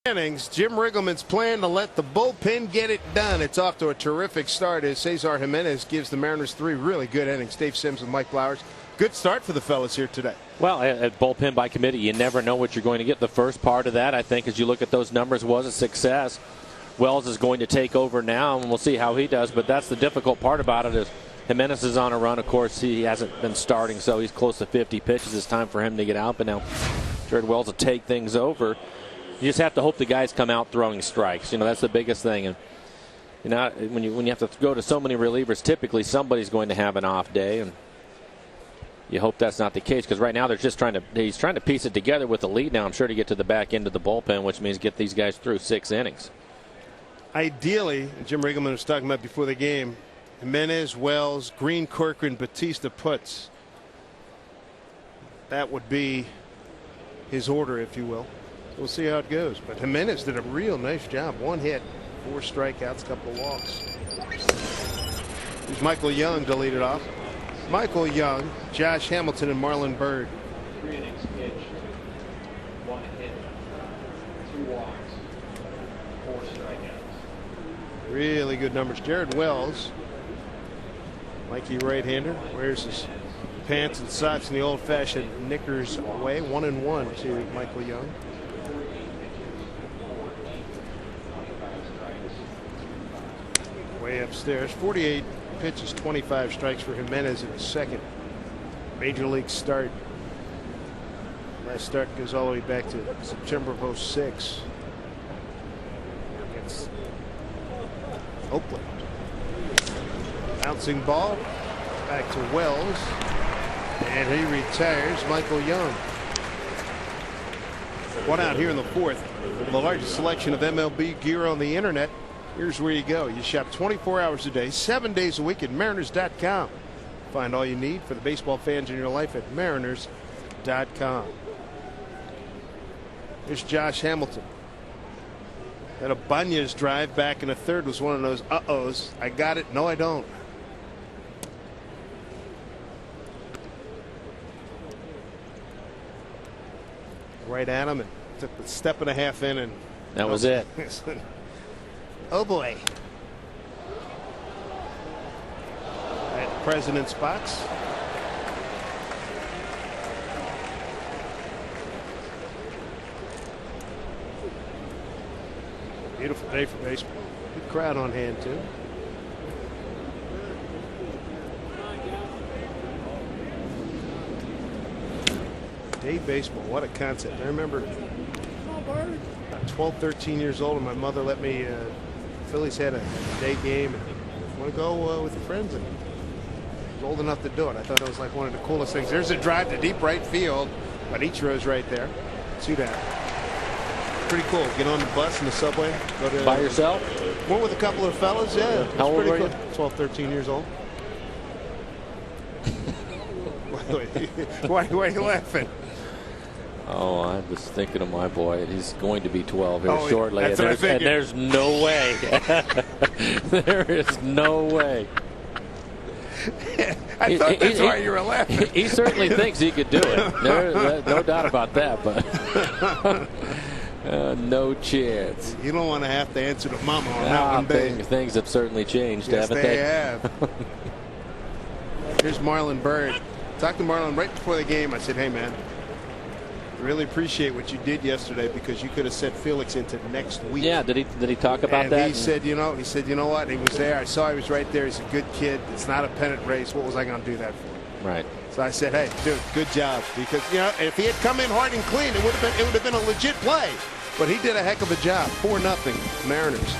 Innings, Jim Riggleman's plan to let the bullpen get it done. It's off to a terrific start as Cesar Jimenez gives the Mariners 3 really good innings. Dave Sims and Mike Flowers. Good start for the fellas here today. Well, at bullpen by committee, you never know what you're going to get. The first part of that, I think, as you look at those numbers, was a success. Wells is going to take over now, and we'll see how he does. But that's the difficult part about it is Jimenez is on a run. Of course, he hasn't been starting, so he's close to 50 pitches. It's time for him to get out. But now Jared Wells will take things over. You just have to hope the guys come out throwing strikes. You know, that's the biggest thing. And you know, when you have to go to so many relievers, typically somebody's going to have an off day, and you hope that's not the case, because right now they're just he's trying to piece it together with the lead now, I'm sure, to get to the back end of the bullpen, which means get these guys through 6 innings. Ideally, Jim Riggleman was talking about before the game, Jimenez, Wells, Green, Corcoran, Batista, Putz. That would be his order, if you will. We'll see how it goes. But Jimenez did a real nice job. 1 hit, 4 strikeouts, a couple of walks. Here's Michael Young to lead it off. Michael Young, Josh Hamilton, and Marlon Byrd. 3 innings pitched, 1 hit, 2 walks, 4 strikeouts. Really good numbers. Jared Wells, Mikey right-hander, wears his pants and socks in the old-fashioned knickers way. 1-1 to Michael Young. Way upstairs. 48 pitches, 25 strikes for Jimenez in his second major league start. Last start goes all the way back to September of 06 against Oakland. Bouncing ball back to Wells, and he retires Michael Young. One out here in the fourth. The largest selection of MLB gear on the internet. Here's where you go. You shop 24 hours a day, 7 days a week at Mariners.com. Find all you need for the baseball fans in your life at Mariners.com. Here's Josh Hamilton. Had a Banya's drive back in the third was one of those uh-ohs. I got it. No, I don't. Right at him and took a step and a half in, and that was it. Oh boy. At President's box. Beautiful day for baseball. Good crowd on hand too. Day baseball, what a concept. I remember about 12, 13 years old, and my mother let me, Phillies had a day game, and I want to go with your friends, and I was old enough to do it. I thought it was like one of the coolest things. There's a drive to deep right field, but Ichiro's right there. See that? Pretty cool. Get on the bus and the subway. Go to, by yourself? Went with a couple of fellas, yeah. How old were you? 12, 13 years old. Why are you laughing? Oh, I'm just thinking of my boy. He's going to be 12 here shortly. That's and there's no way. There is no way. I thought that's why you were laughing. He certainly thinks he could do it. No doubt about that, but no chance. You don't want to have to answer to Mama on that one day. Things have certainly changed, yes, haven't they they? have. Here's Marlon Byrd. Talked to Marlon right before the game. I said, hey, man, really appreciate what you did yesterday, because you could have sent Felix into next week. Yeah, did he talk about that? He said, you know what? He was there. I saw he was right there. He's a good kid. It's not a pennant race. What was I going to do that for? Right. So I said, hey, dude, good job, because if he had come in hard and clean, it would have been a legit play. But he did a heck of a job. 4-0 Mariners.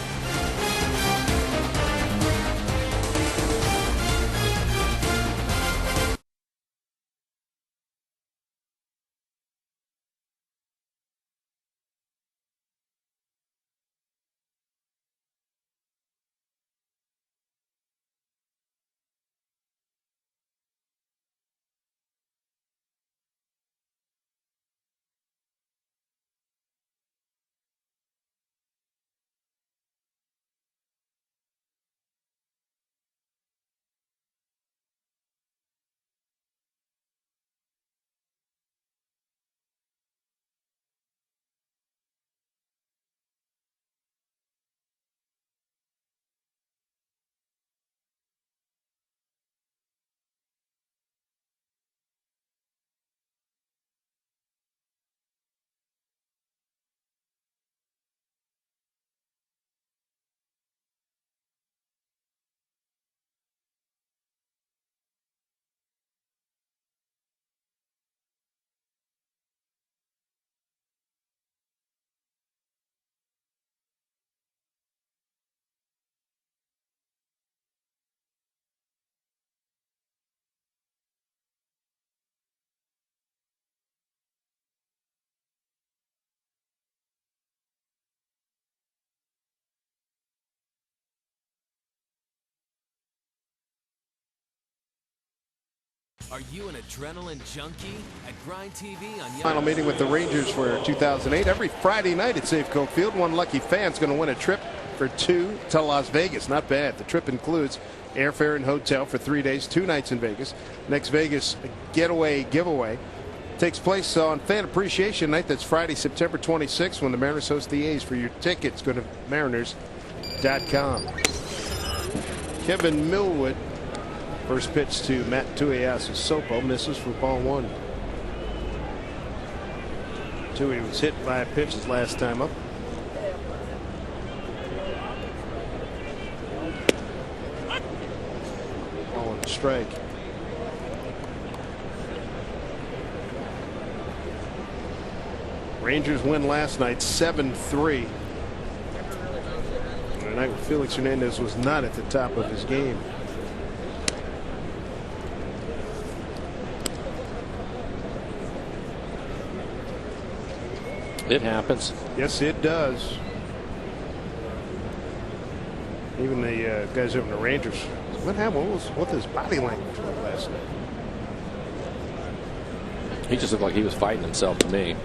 Are you an adrenaline junkie? At Grind TV on Final meeting with the Rangers for 2008. Every Friday night at Safeco Field, one lucky fan's going to win a trip for for 2 to Las Vegas. Not bad. The trip includes airfare and hotel for 3 days, 2 nights in Vegas. Next Vegas getaway giveaway takes place on Fan Appreciation Night. That's Friday, September 26th, when the Mariners host the A's. For your tickets, go to Mariners.com. Kevin Millwood, first pitch to Matt Tuiasosopo, misses for ball 1. Tui was hit by a pitch his last time up. Ball on the strike. Rangers win last night 7-3. Tonight Felix Hernandez was not at the top of his game. It happens. Yes, it does. Even the guys over in the Rangers. What happened? What was his body language last night? He just looked like he was fighting himself to me.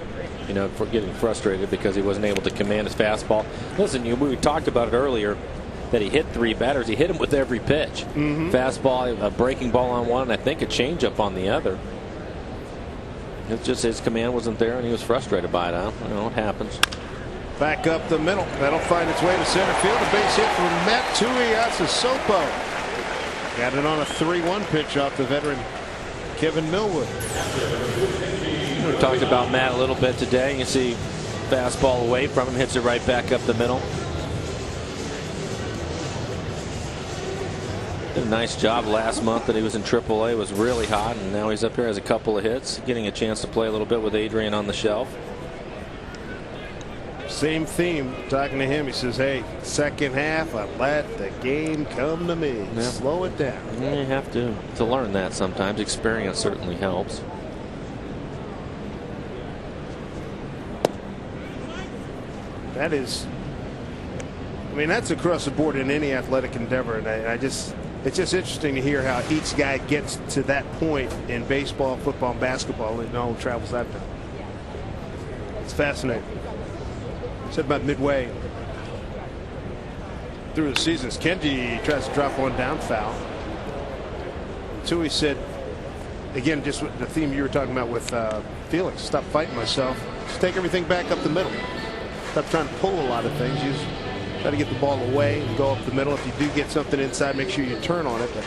You know, for getting frustrated because he wasn't able to command his fastball. Listen, we talked about it earlier that he hit 3 batters. He hit him with every pitch. Fastball, a breaking ball on one, and I think a changeup on the other. It's just his command wasn't there, and he was frustrated by it. You know, it happens. Back up the middle. That'll find its way to center field. A base hit from Matt Tuiasosopo. Got it on a 3-1 pitch off the veteran Kevin Millwood. We talked about Matt a little bit today. You see fastball away from him, hits it right back up the middle. Did a nice job last month that he was in AAA. Was really hot, and now he's up here, has a couple of hits, getting a chance to play a little bit with Adrian on the shelf. Same theme. Talking to him, he says, hey, second half, I let the game come to me. Yeah. Slow it down. You have to learn that sometimes. Experience certainly helps. That is, I mean, that's across the board in any athletic endeavor, and it's just interesting to hear how each guy gets to that point in baseball, football, and basketball, and all the travels I've done. It's fascinating. Said about midway through the season, Kenji tries to drop one down foul. Tui said, again, just the theme you were talking about with Felix, stop fighting myself, just take everything back up the middle. Stop trying to pull a lot of things. You just try to get the ball away and go up the middle. If you do get something inside, make sure you turn on it, but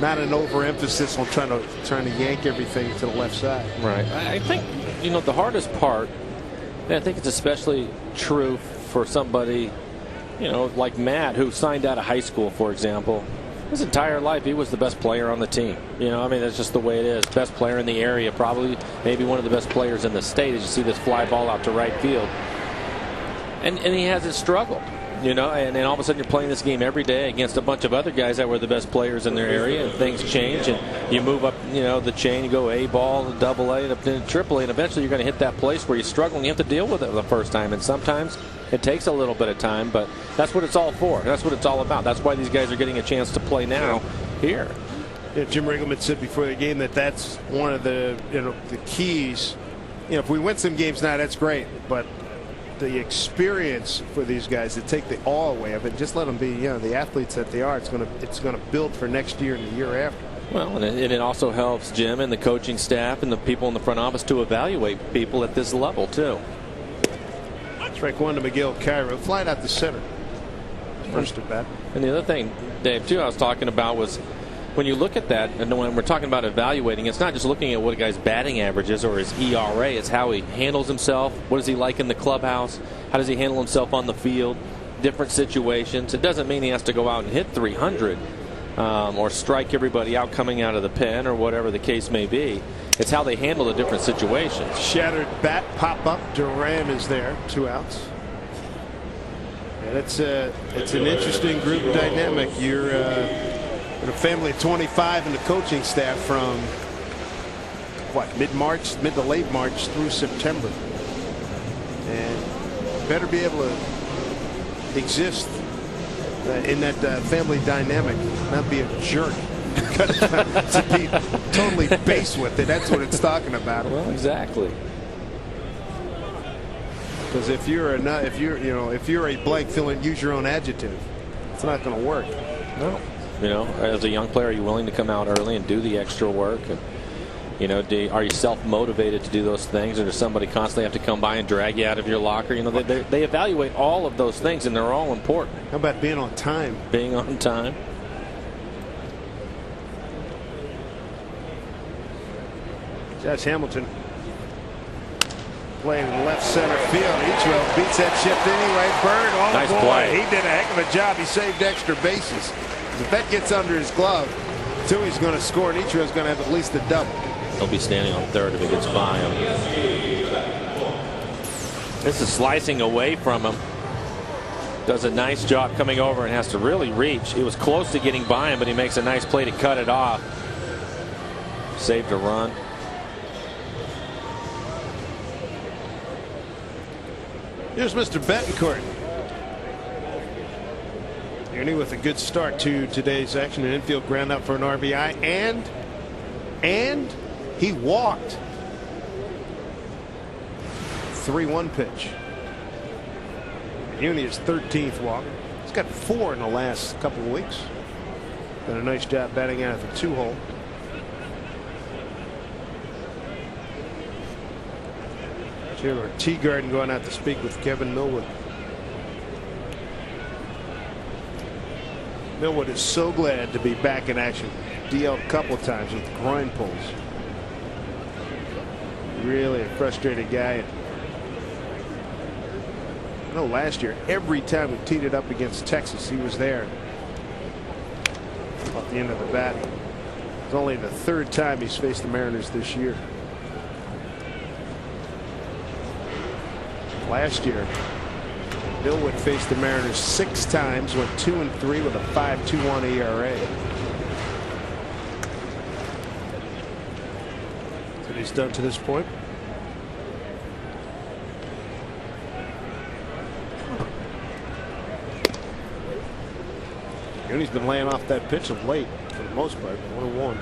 not an overemphasis on trying to yank everything to the left side. Right. I think, you know, the hardest part, and I think it's especially true for somebody, you know, like Matt, who signed out of high school, for example. His entire life, he was the best player on the team. You know, I mean, that's just the way it is. Best player in the area, probably maybe one of the best players in the state, as you see this fly ball out to right field. And he hasn't struggled, you know, and then all of a sudden you're playing this game every day against a bunch of other guys that were the best players in their area, and things change, and you move up, you know, the chain, you go A ball, double A, up to triple A, and eventually you're going to hit that place where you struggle and you have to deal with it the first time. And sometimes it takes a little bit of time, but that's what it's all for. That's what it's all about. That's why these guys are getting a chance to play now here. Yeah, Jim Riggleman said before the game that's one of the, you know, the keys. You know, if we win some games now, that's great, but the experience for these guys to take the awe away of it, just let them be, you know, the athletes that they are. It's going to build for next year and the year after. Well, and it also helps Jim and the coaching staff and the people in the front office to evaluate people at this level too. Strike one to Miguel Cairo, flying out the center. First at bat. And the other thing, Dave, too, I was talking about was when you look at that, and when we're talking about evaluating, it's not just looking at what a guy's batting average is or his ERA. It's how he handles himself. What is he like in the clubhouse? How does he handle himself on the field? Different situations. It doesn't mean he has to go out and hit 300 or strike everybody out coming out of the pen or whatever the case may be. It's how they handle the different situations. Shattered bat pop up. Duran is there. 2 outs. And it's an interesting group dynamic. You're a family of 25 and the coaching staff from what, mid-March, mid to late March through September, and better be able to exist in that family dynamic, not be a jerk. To be totally base with it. That's what it's talking about. Well, exactly. Because if you're a blank, fill in, use your own adjective. It's not going to work. No. You know, as a young player, are you willing to come out early and do the extra work? And, you know, are you self-motivated to do those things, or does somebody constantly have to come by and drag you out of your locker? You know, they evaluate all of those things, and they're all important. How about being on time? Being on time. Josh Hamilton playing left center field. Ichiro beats that shift anyway. Bird, oh nice boy, play. He did a heck of a job. He saved extra bases. If that gets under his glove, Tui's going to score, and Ichiro's going to have at least a double. He'll be standing on third if it gets by him. This is slicing away from him. Does a nice job coming over and has to really reach. He was close to getting by him, but he makes a nice play to cut it off. Saved a run. Here's Mr. Betancourt. Ernie with a good start to today's action. An infield ground out for an RBI, and he walked. 3-1 pitch. Uni his 13th walk. He's got 4 in the last couple of weeks. Done a nice job batting out of the 2-hole. Taylor Teagarden going out to speak with Kevin Millwood. Millwood is so glad to be back in action. DL'd a couple of times with groin pulls. Really a frustrated guy. I know last year, every time we teed it up against Texas, he was there off the end of the bat. It's only the 3rd time he's faced the Mariners this year. Last year, Millwood faced the Mariners 6 times, went 2-3 with a 5.21 ERA. That's what he's done to this point. And he's been laying off that pitch of late for the most part. 1-1.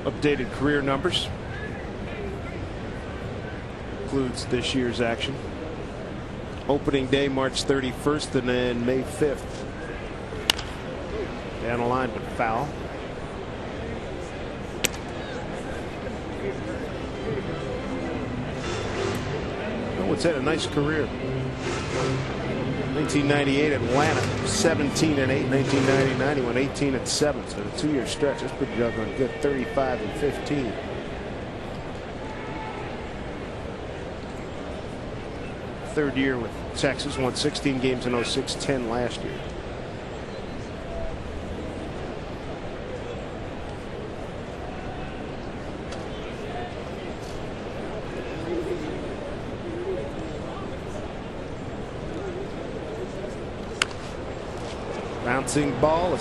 Updated career numbers. Includes this year's action. Opening day March 31st and then May 5th. Down the line but foul. Millwood's had a nice career. 1998 Atlanta 17-8. 1999 he went 18-7. So a 2-year stretch. That's pretty doggone good. 35-15. Third year with Texas, won 16 games in 06, 10 last year. Bouncing ball,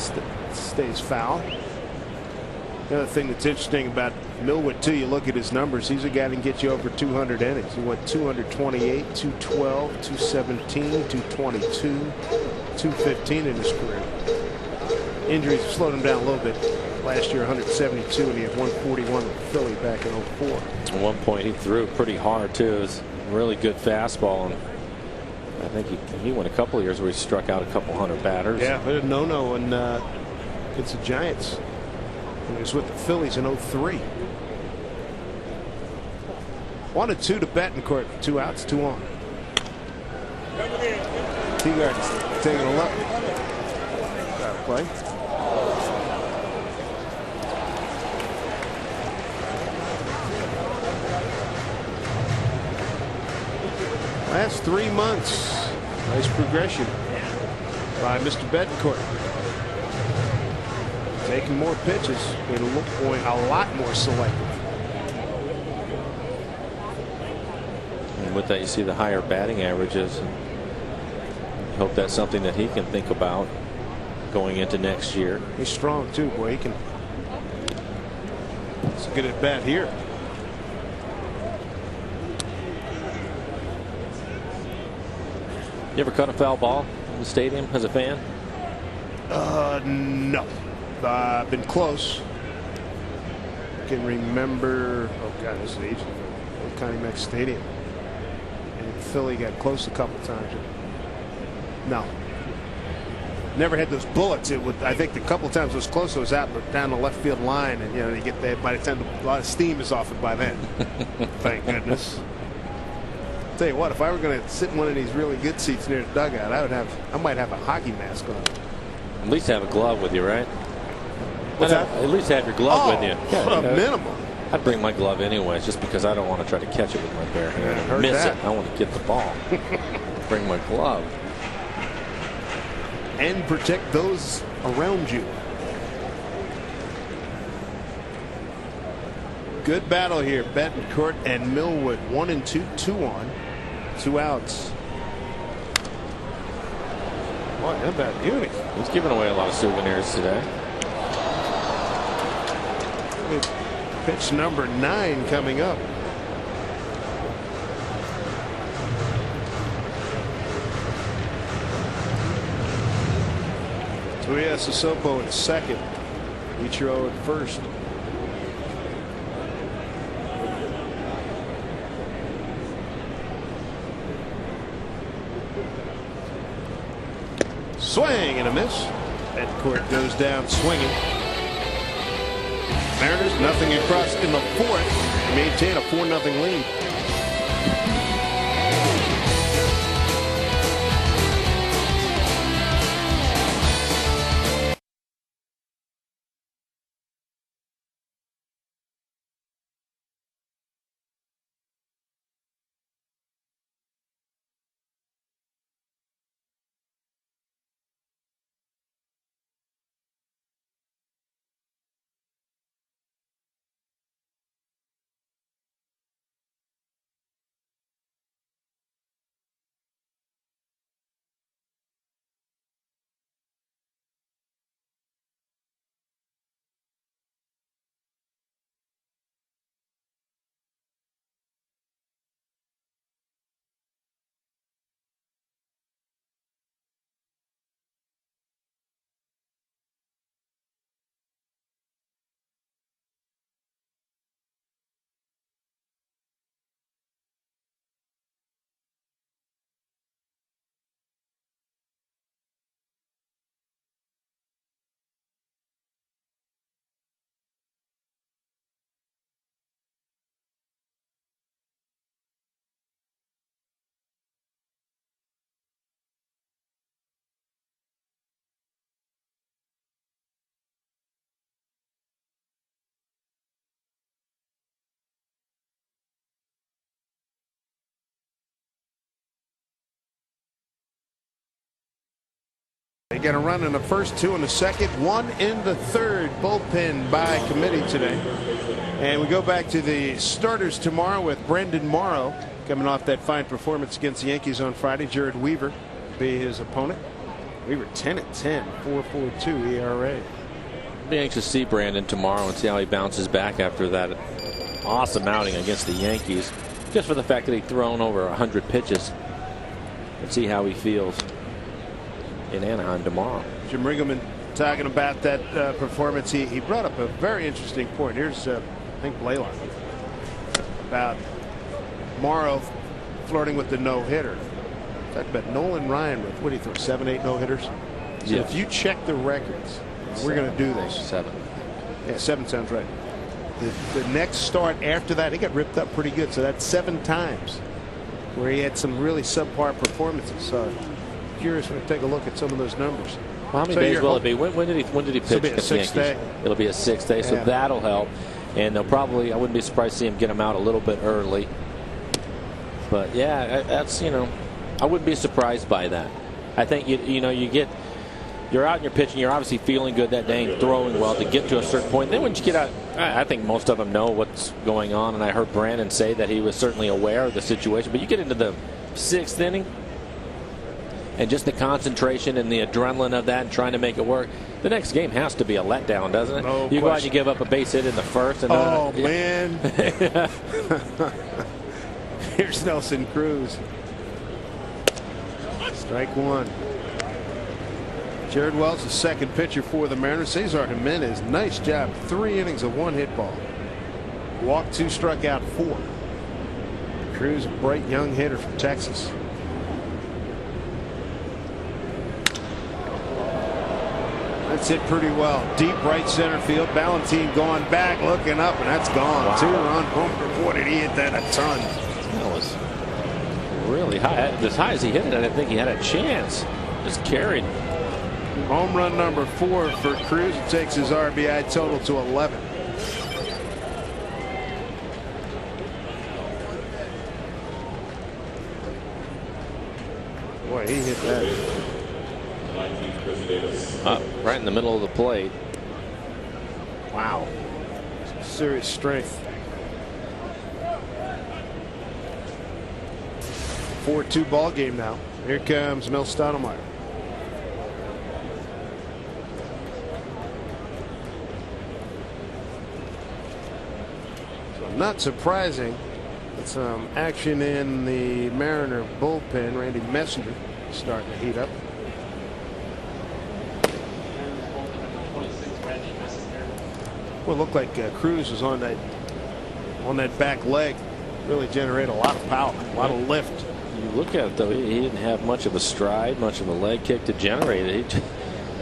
stays foul. The other thing that's interesting about Millwood too, you look at his numbers, he's a guy that can get you over 200 innings. He went 228, 212, 217, 222, 215 in his career. Injuries slowed him down a little bit. Last year 172, and he had 141 with Philly back in 04. At one point he threw pretty hard too. It was a really good fastball, and I think he went a couple of years where he struck out a couple hundred batters. Yeah, but a no-no against the Giants. He was with the Phillies in 03. 1-2 to Betancourt. 2 outs, 2 on. Teagarden's taking a look. Got to play. Last 3 months. Nice progression by Mr. Betancourt. Taking more pitches and going a lot more selective. And with that, you see the higher batting averages. I hope that's something that he can think about going into next year. He's strong too, boy. He can. It's a good at bat here. You ever caught a foul ball in the stadium as a fan? No. I've been close. I can remember. Oh God, this is ages ago. Connie Mack Stadium. And Philly got close a couple times. No. Never had those bullets. It would. I think the couple times it was close, it was out down the left field line, and you get that. By the time a lot of steam is off it by then. Thank goodness. I'll tell you what, if I were going to sit in one of these really good seats near the dugout, I might have a hockey mask on. At least have a glove with you, right? What's that? At least have your glove with you. Yeah, minimum. I'd bring my glove anyways, just because I don't want to try to catch it with my bare hand and miss it. I want to get the ball. Bring my glove. And protect those around you. Good battle here. Betancourt and Millwood. 1 and 2, 2 on. 2 outs. Boy, how about beauty? He's giving away a lot of souvenirs today. Pitch number 9 coming up. Tuiasosopo at second. Ichiro at first. Swing and a miss. Betancourt goes down swinging. Mariners nothing across in the 4th. Maintain a 4-0 lead. They get a run in the first, 2 in the second, 1 in the third. Bullpen by committee today. And we go back to the starters tomorrow with Brendan Morrow coming off that fine performance against the Yankees on Friday. Jared Weaver be his opponent. Weaver 10-10, 4.42 ERA. Be anxious to see Brandon tomorrow and see how he bounces back after that awesome outing against the Yankees. Just for the fact that he's thrown over 100 pitches. Let's see how he feels in Anaheim tomorrow. Jim Riggleman talking about that performance. He brought up a very interesting point. Here's I think Blaylock about Morrow flirting with the no-hitter. Talked about Nolan Ryan with, what do you throw, 7, 8 no-hitters? So yes. If you check the records, we're going to do this. 7. Yeah, 7 sounds right. The next start after that, he got ripped up pretty good. So that's 7 times where he had some really subpar performances. So curious when we take a look at some of those numbers. Well, how many days will it be? When did he pitch? It'll be a 6th day. It'll be a 6th day, so that'll help. And they'll probably, I wouldn't be surprised to see him get him out a little bit early. But yeah, that's, I wouldn't be surprised by that. I think you're out and you're pitching, you're obviously feeling good that day and throwing well to get to a certain point. Then when you get out, I think most of them know what's going on, and I heard Brandon say that he was certainly aware of the situation. But you get into the 6th inning, and just the concentration and the adrenaline of that and trying to make it work. The next game has to be a letdown, doesn't it? No you go out and you give up a base hit in the first. And man. Here's Nelson Cruz. Strike 1. Jared Wells, the second pitcher for the Mariners. Cesar Jimenez, nice job. 3 innings of 1 hit ball. Walked 2, struck out 4. Cruz, a bright young hitter from Texas. That's hit pretty well. Deep right center field. Ballantine going back, looking up, and that's gone. Wow. 2-run homer. Boy, did he hit that a ton. That was really high. As high as he hit it, I didn't think he had a chance. Just carried. Home run number 4 for Cruz. It takes his RBI total to 11. Boy, he hit that. Up right in the middle of the plate. Wow. Serious strength. 4-2 ball game now. Here comes Mel Stottlemyre. So not surprising. Some action in the Mariner bullpen. Randy Messenger starting to heat up. Well, it looked like Cruz was on that back leg. Really generated a lot of power, a lot of lift. You look at it though, he didn't have much of a stride, much of a leg kick to generate it.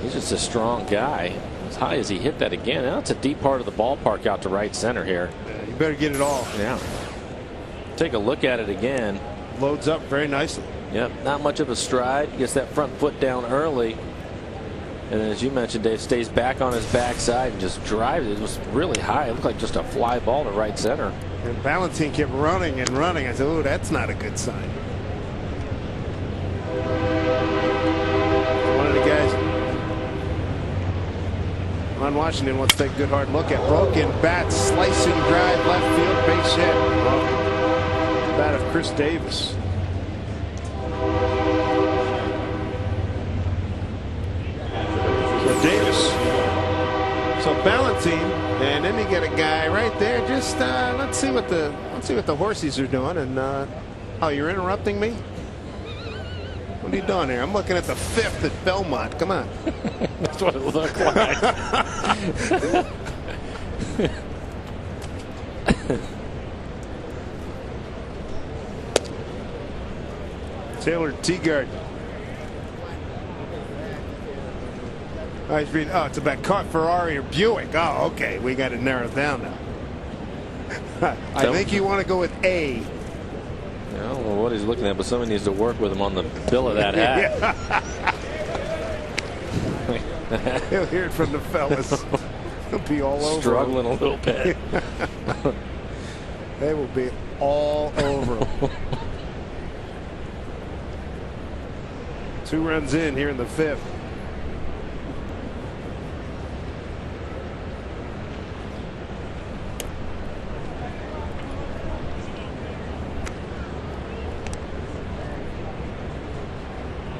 He's just a strong guy. As high as he hit that again, now it's a deep part of the ballpark out to right center here. Yeah, you better get it all. Yeah. Take a look at it again. Loads up very nicely. Yep, not much of a stride. Gets that front foot down early. And then, as you mentioned, Dave, stays back on his backside and just drives it. It was really high. It looked like just a fly ball to right center. And Ballantine kept running and running. I said, oh, that's not a good sign. One of the guys on Washington wants to take a good hard look at. Broken bat, slicing drive, left field, base hit. Bat of Chris Davis. Davis. So Ballantine, and then you get a guy right there. Just let's see what the horsies are doing. And oh, you're interrupting me? What are you doing here? I'm looking at the 5th at Belmont. Come on. That's what it looked like. Taylor Teagard. Oh, it's about Cart Ferrari or Buick. Oh, okay. We got to narrow it down now. I think you want to go with A. I don't know what he's looking at, but somebody needs to work with him on the bill of that hat. He'll hear it from the fellas. He'll be all over. Struggling a little bit. They will be all over him. 2 runs in here in the 5th.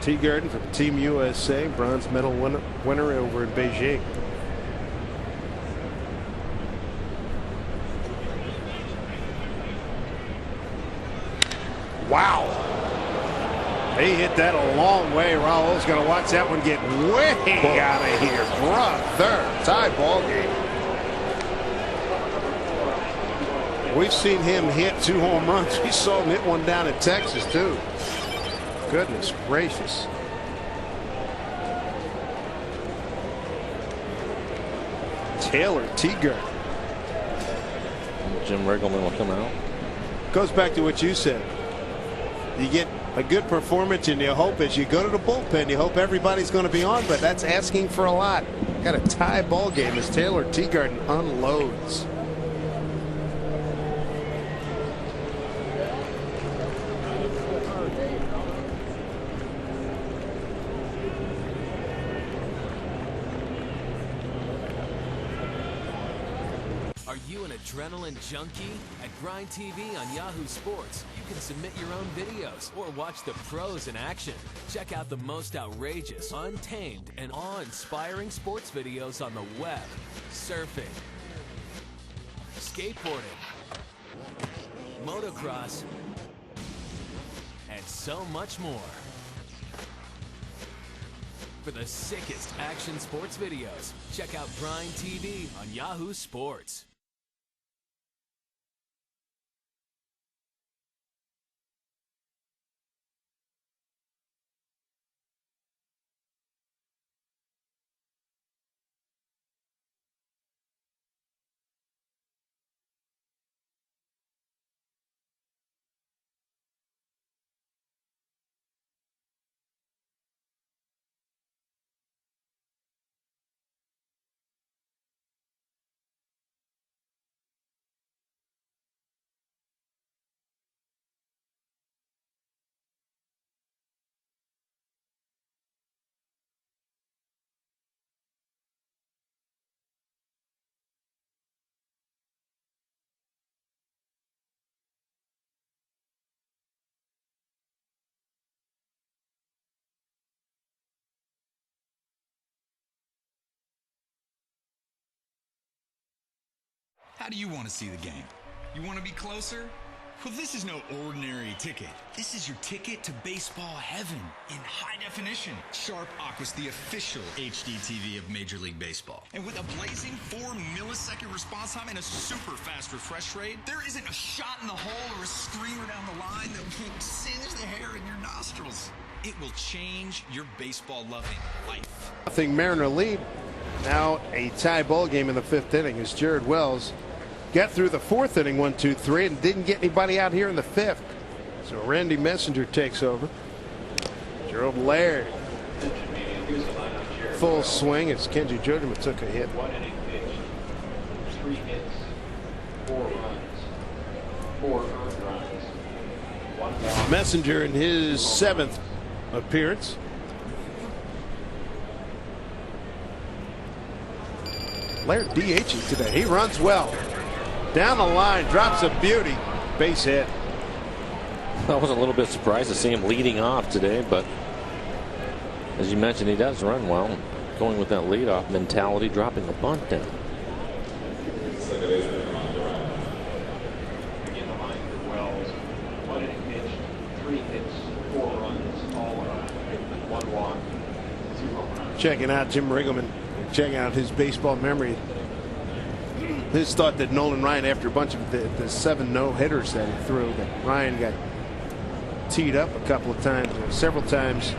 Teagard from Team USA, bronze medal winner over in Beijing. Wow. He hit that a long way. Raul's going to watch that one get way out of here. Brother, tie ball game. We've seen him hit 2 home runs. We saw him hit one down in Texas, too. Goodness gracious. Taylor Teagard. Jim Riggleman will come out. Goes back to what you said. You get a good performance and you hope as you go to the bullpen, you hope everybody's going to be on, but that's asking for a lot. Got a tie ball game as Taylor Teagard unloads. Are you an adrenaline junkie? At Grind TV on Yahoo Sports, you can submit your own videos or watch the pros in action. Check out the most outrageous, untamed, and awe-inspiring sports videos on the web, surfing, skateboarding, motocross, and so much more. For the sickest action sports videos, check out Grind TV on Yahoo Sports. How do you want to see the game? You want to be closer? Well, this is no ordinary ticket. This is your ticket to baseball heaven in high definition. Sharp Aqua's the official HD TV of Major League Baseball. And with a blazing 4-millisecond response time and a super fast refresh rate, there isn't a shot in the hole or a streamer down the line that won't singe the hair in your nostrils. It will change your baseball-loving life. Nothing Mariner lead. Now a tie ball game in the 5th inning as Jared Wells got through the 4th inning 1-2-3 and didn't get anybody out here in the 5th. So Randy Messenger takes over. Gerald Laird full swing as Kenji Jojima took a hit. 1 inning pitch, 3 hits, 4 runs, 4 earned runs, 1 walk. Messenger in his 7th appearance. Laird DHing today. He runs well. Down the line, drops a beauty. Base hit. I was a little bit surprised to see him leading off today, but as you mentioned, he does run well. Going with that leadoff mentality, dropping a bunt down. Begin the line for Wells. 1 inning pitch, 3 hits, 4 runs, all earned, 1 walk, 2 home runs. Checking out Jim Riggleman, checking out his baseball memory. His thought that Nolan Ryan, after a bunch of the 7 no-hitters that he threw, that Ryan got teed up a couple of times, several times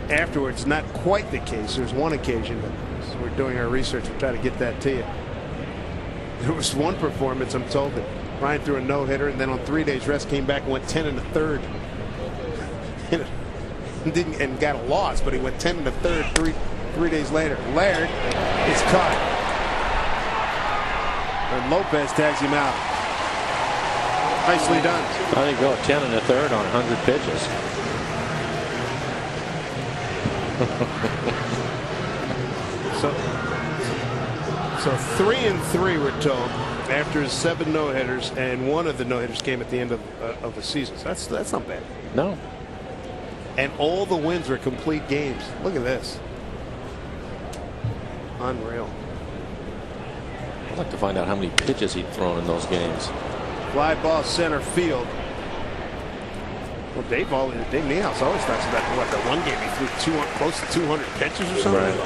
afterwards. Not quite the case. There's one occasion, but as we're doing our research, we'll try to get that to you. There was one performance, I'm told, that Ryan threw a no-hitter, and then on 3 days rest came back and went 10 1/3. and got a loss, but he went 10 1/3 three days later. Laird is caught. And Lopez tags him out. Nicely done. I think go 10 1/3 on 100 pitches. So 3-3 we're told after his 7 no-hitters, and 1 of the no-hitters came at the end of the season. So that's not bad. No. And all the wins were complete games. Look at this. Unreal. I'd like to find out how many pitches he'd thrown in those games. Fly ball center field. Well, Dave Niehaus always talks about what, the one game he threw close to 200 pitches or something. Right.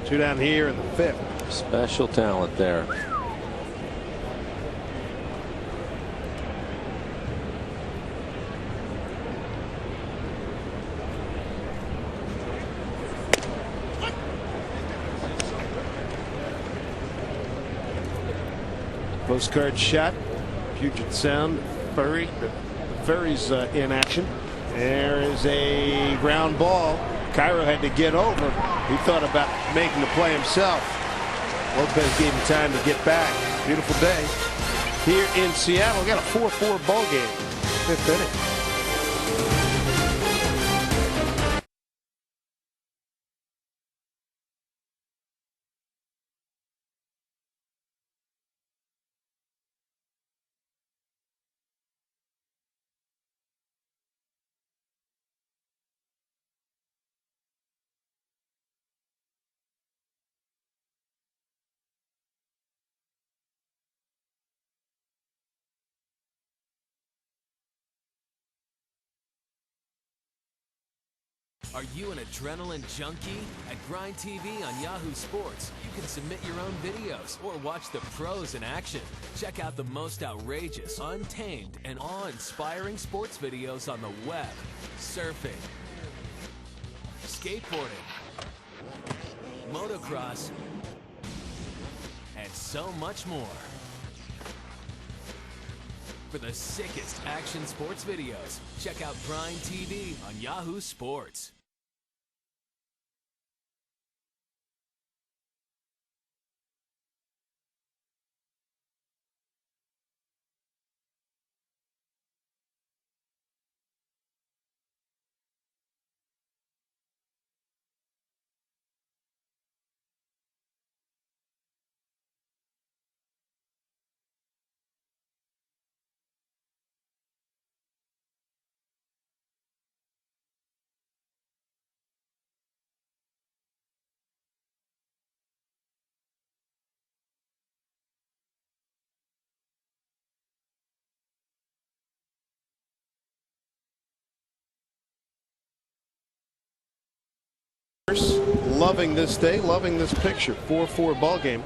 Two down here in the 5th. Special talent there. Postcard shot. Puget Sound. Ferry's in action. There is a ground ball. Cairo had to get over. He thought about making the play himself. Lopez gave him time to get back. Beautiful day here in Seattle. We got a 4-4 ball game. 5th inning. Are you an adrenaline junkie? At Grind TV on Yahoo Sports, you can submit your own videos or watch the pros in action. Check out the most outrageous, untamed, and awe-inspiring sports videos on the web, surfing, skateboarding, motocross, and so much more. For the sickest action sports videos, check out Grind TV on Yahoo Sports. loving this day, loving this picture. 4-4 ball game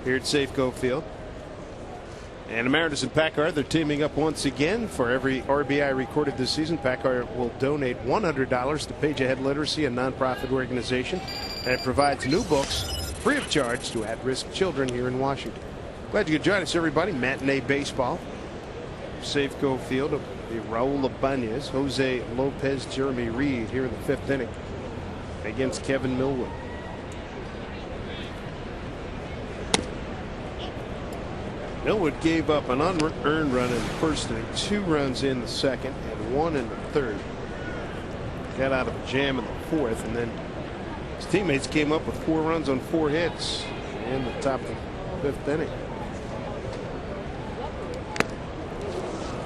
here at Safeco Field. And the Mariners and Packard, they're teaming up once again. For every RBI recorded this season, Packard will donate $100 to Page Ahead Literacy, a nonprofit organization that provides new books free of charge to at-risk children here in Washington. Glad you could join us, everybody. Matinee baseball. Safeco Field of the Raul Ibanez, Jose Lopez, Jeremy Reed here in the 5th inning against Kevin Millwood. Millwood gave up an unearned run in the first inning, 2 runs in the second, and 1 in the third. Got out of a jam in the fourth, and then his teammates came up with 4 runs on 4 hits in the top of the 5th inning.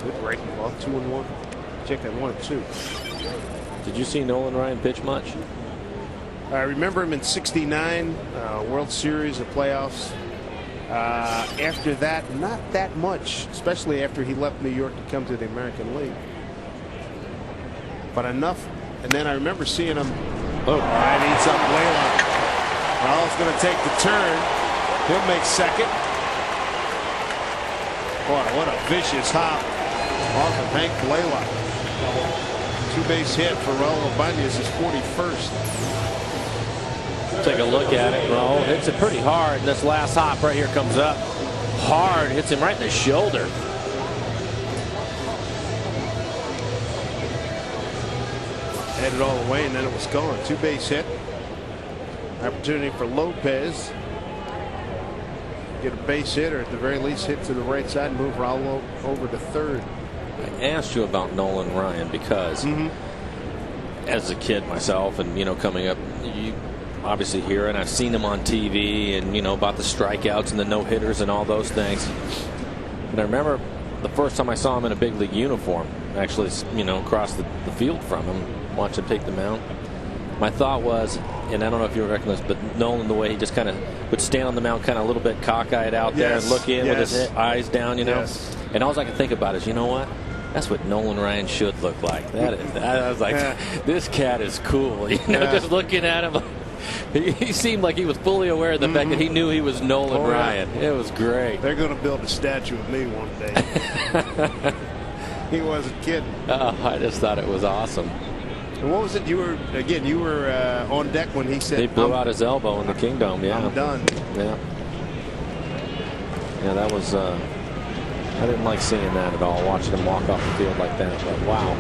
Good breaking ball, 2-1. Check that 1-2. Did you see Nolan Ryan pitch much? I remember him in '69, World Series, the playoffs. After that, not that much, especially after he left New York to come to the American League. But enough. And then I remember seeing him. Oh, that eats up Blaylock. Raul's going to take the turn. He'll make second. Boy, what a vicious hop off of Hank Blaylock. 2-base hit for Raul Ibanez, his 41st. Take a look at it. Raul hits it pretty hard. And this last hop right here comes up hard. Hits him right in the shoulder. Headed all the way, and then it was gone. 2-base hit. Opportunity for Lopez. Get a base hit, or at the very least hit to the right side and move Raul over to third. I asked you about Nolan Ryan because as a kid myself, and coming up, you obviously hear, and I've seen him on TV, and about the strikeouts and the no-hitters and all those things. And I remember the first time I saw him in a big league uniform, actually, across the field from him, watch him take the mound. My thought was, and I don't know if you recognize, but Nolan, the way he just kind of would stand on the mound, kind of a little bit cockeyed out there and look in with his eyes down, And all I could think about is, you know what? That's what Nolan Ryan should look like. That is. I was like, this cat is cool. Just looking at him. He seemed like he was fully aware of the fact that he knew he was Nolan Ryan. It was great. They're going to build a statue of me one day. He wasn't kidding. I just thought it was awesome. And what was it? You were on deck when he said he blew out his elbow in the Kingdom. Yeah, I'm done. Yeah, that was. I didn't like seeing that at all. Watching him walk off the field like that. But wow.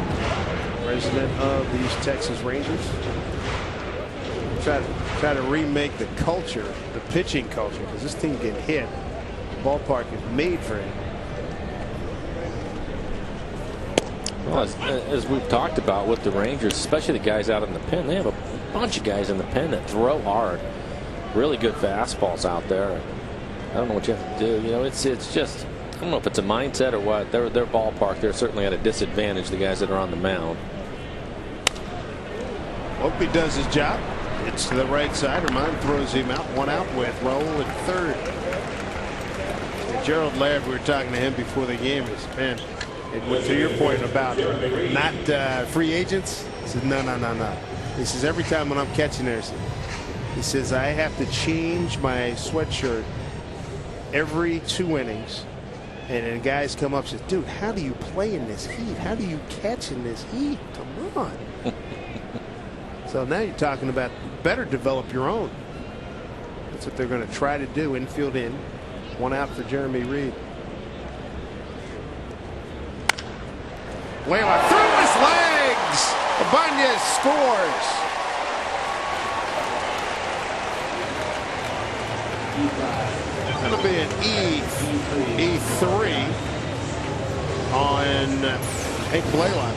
President of the East Texas Rangers. Try to remake the culture, the pitching culture, because this team get hit. The ballpark is made for it. Well, as we've talked about with the Rangers, especially the guys out in the pen, they have a bunch of guys in the pen that throw hard. Really good fastballs out there. I don't know what you have to do. It's just, I don't know if it's a mindset or what. Their ballpark, they're certainly at a disadvantage, the guys that are on the mound. Hope he does his job. It's to the right side. Herman throws him out. 1 out with Raul at third. And Gerald Laird, we were talking to him before the game. Man, to your point about not free agents, he says, no. He says, every time when I'm catching there, he says, I have to change my sweatshirt every 2 innings. And then guys come up and say, dude, how do you play in this heat? How do you catch in this heat? Come on. So now you're talking about better develop your own. That's what they're going to try to do. Infield in. 1 out for Jeremy Reed. Blaylock through his legs. Ibanez scores. That'll be an E3 on Hank Blaylock.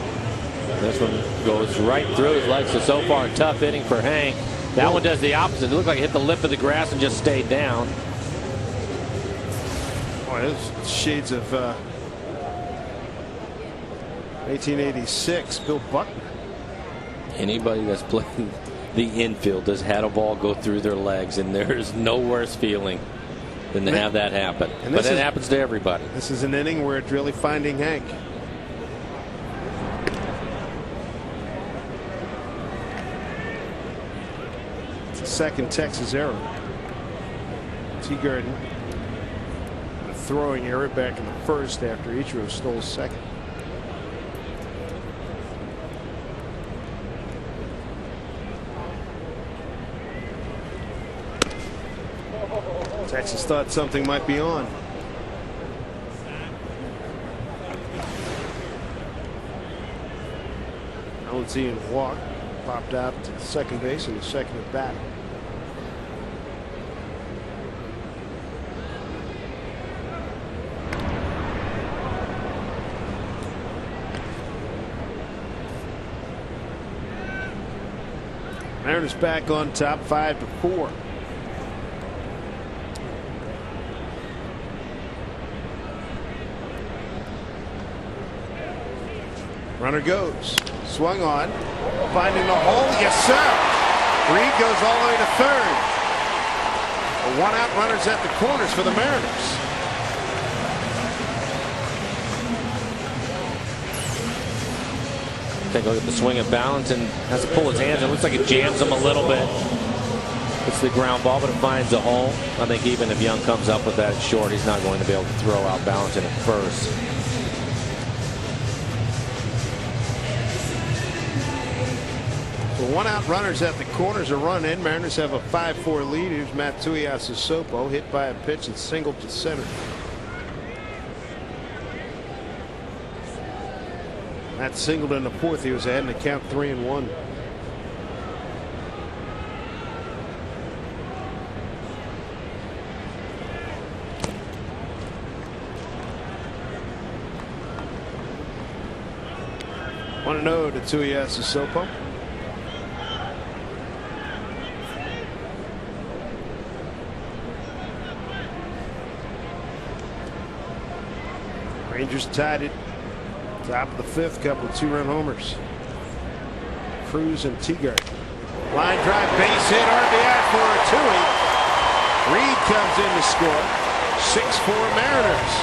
This one goes right through his legs. So far, a tough inning for Hank. That one does the opposite. It looked like it hit the lip of the grass and just stayed down. Boy, those shades of 1886. Bill Buckner. Anybody that's played the infield has had a ball go through their legs, and there's no worse feeling than to have that happen. But it happens to everybody. This is an inning where it's really finding Hank. It's the second Texas error. Teagarden, a throwing error back in the first after Ichiro stole second. Texas thought something might be on. Valentine walk, popped out to second base in the second at bat. Mariners back on top 5-4. Runner goes. Swung on. Finding the hole. Yes, sir. Reed goes all the way to third. A 1-out runners at the corners for the Mariners. Take a look at the swing and balance and has to pull his hands. It looks like it jams him a little bit. It's the ground ball, but it finds the hole. I think even if Young comes up with that short, he's not going to be able to throw out balance in at first. So 1-out runners at the corners, a run in. Mariners have a 5-4 lead. Here's Matsuya Sopo, hit by a pitch and singled to center. That singled in the fourth. He was ahead in the count 3-1. One to know to Tuiasa Sopo. Rangers tied it. Top of the fifth, couple of 2-run homers. Cruz and Teagarden. Line drive, base hit, RBI for Tui. Reed comes in to score. 6-4 Mariners.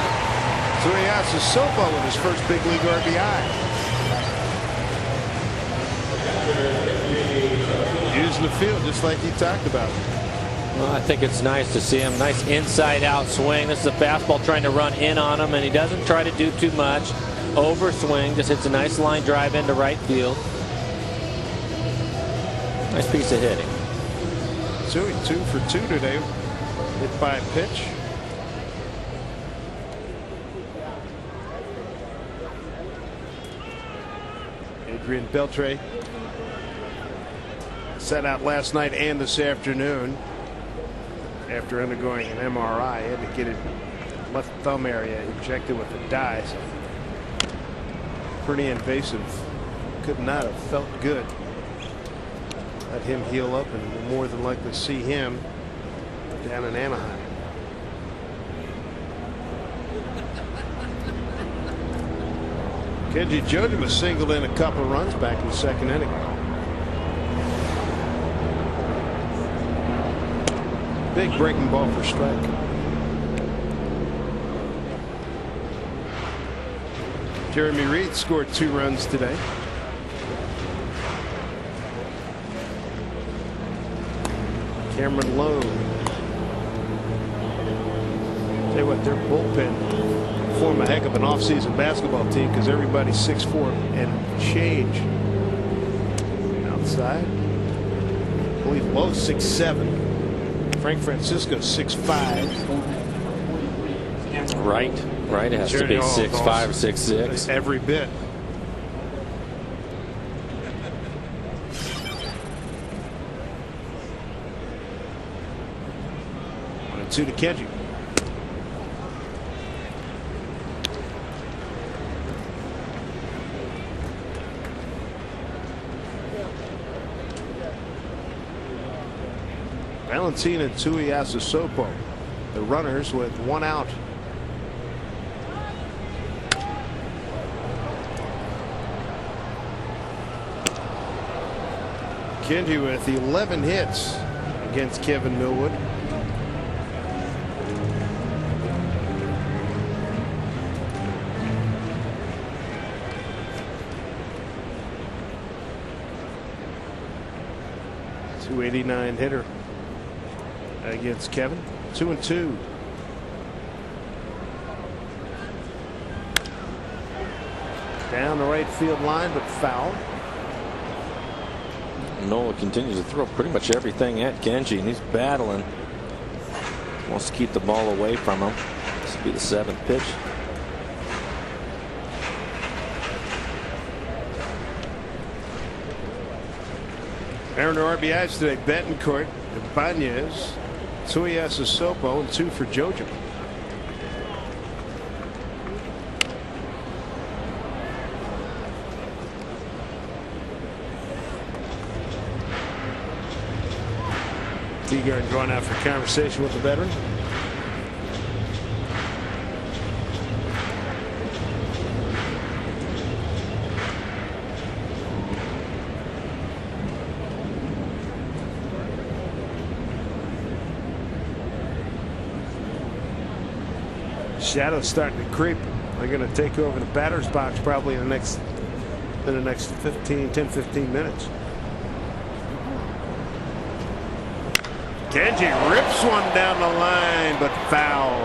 Tuiasa Sopo with his first big league RBI. Using the field just like he talked about. Well, I think it's nice to see him. Nice inside-out swing. This is a fastball trying to run in on him, and he doesn't try to do too much. Overswing, just hits a nice line drive into right field. Nice piece of hitting. Tui 2 for 2 today. Hit by a pitch. Adrian Beltre sat out last night and this afternoon after undergoing an MRI. He had to get it left thumb area injected with a dye. So pretty invasive. Could not have felt good. Let him heal up, and we'll more than likely see him down in Anaheim. Kenji Jojima singled in a couple of runs back in the second inning. Big breaking ball for strike. Jeremy Reed scored 2 runs today. Cameron Lowe. Tell you what, their bullpen form a heck of an offseason basketball team because everybody's 6'4" and change. Outside, I believe Lowe 6'7". Frank Francisco 6'5". Right. It has to be 6'5" or 6'6". Every bit. One and 2 to Kenji. Valentine and Tuiasa Sopo, the runners with 1 out. Kenji with 11 hits against Kevin Millwood. .289 hitter against Kevin. 2-2. Down the right field line, but foul. Nola continues to throw pretty much everything at Genji, and he's battling. Wants to keep the ball away from him. This will be the 7th pitch. Mariner RBIs today: Betancourt, Ibanez, Tsuyasa Sopo, and 2 for Jojo. Teaguard going out for conversation with the veteran. Shadows starting to creep. They're going to take over the batter's box probably in the next 10-15 minutes. Genji rips one down the line, but foul.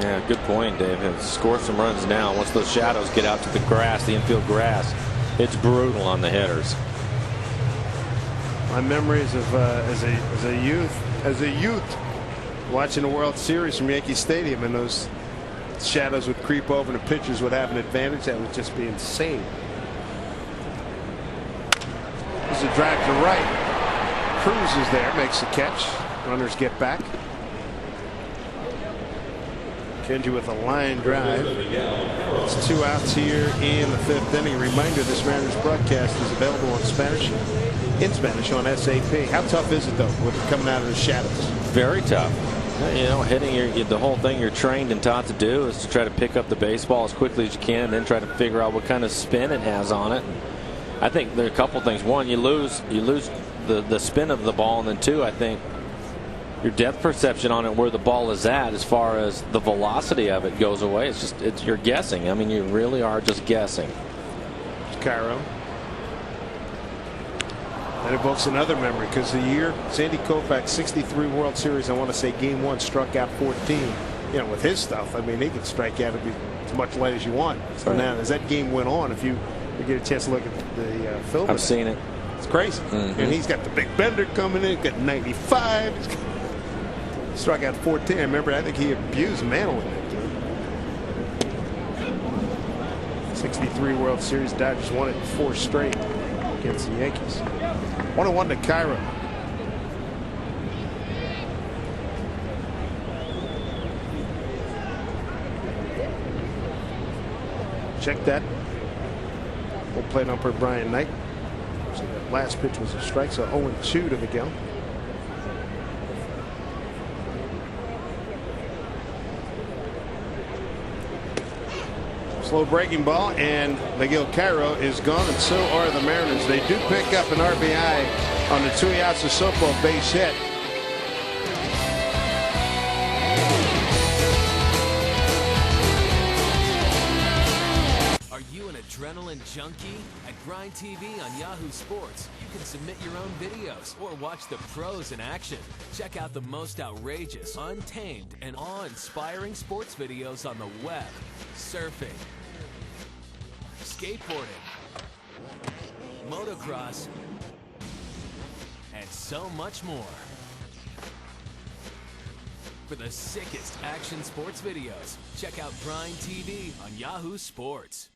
Yeah, good point, Dave. Score some runs now. Once those shadows get out to the grass, the infield grass, it's brutal on the hitters. My memories of as a youth, watching the World Series from Yankee Stadium, and those shadows would creep over and the pitchers would have an advantage. That would just be insane. There's a drive to right. Cruz is there, makes the catch. Runners get back. Genji with a line drive. It's 2 outs here in the 5th inning. Reminder: this Mariners broadcast is available in Spanish on SAP. How tough is it though with it coming out of the shadows? Very tough. You know, hitting the whole thing you're trained and taught to do is to try to pick up the baseball as quickly as you can, and then try to figure out what kind of spin it has on it. I think there are a couple things. One, you lose the spin of the ball, and then 2, I think your depth perception on it, where the ball is at, as far as the velocity of it, goes away. It's you're guessing. I mean, you really are just guessing. Cairo. That evokes another memory, because the year Sandy Koufax 63 World Series, I want to say Game 1, struck out 14. You know, with his stuff, I mean, he could strike out as much light as you want. So now, as that game went on, if you get a chance to look at the film, I've seen it. It's crazy. And he's got the big bender coming in. He's got 95. He struck out 14. I remember, I think he abused Mantle in that game. 63 World Series. Dodgers won it 4 straight against the Yankees. 1-1 to Cairo. Check that. Full plate umpire Brian Knight. So that last pitch was a strike, so 0-2 to Miguel. Slow breaking ball, and Miguel Cairo is gone, and so are the Mariners. They do pick up an RBI on the Tsuyasa Sopo base hit. Are you an adrenaline junkie? At Grind TV on Yahoo Sports, you can submit your own videos or watch the pros in action. Check out the most outrageous, untamed, and awe-inspiring sports videos on the web, surfing, skateboarding, motocross, and so much more. For the sickest action sports videos, check out Grind TV on Yahoo Sports.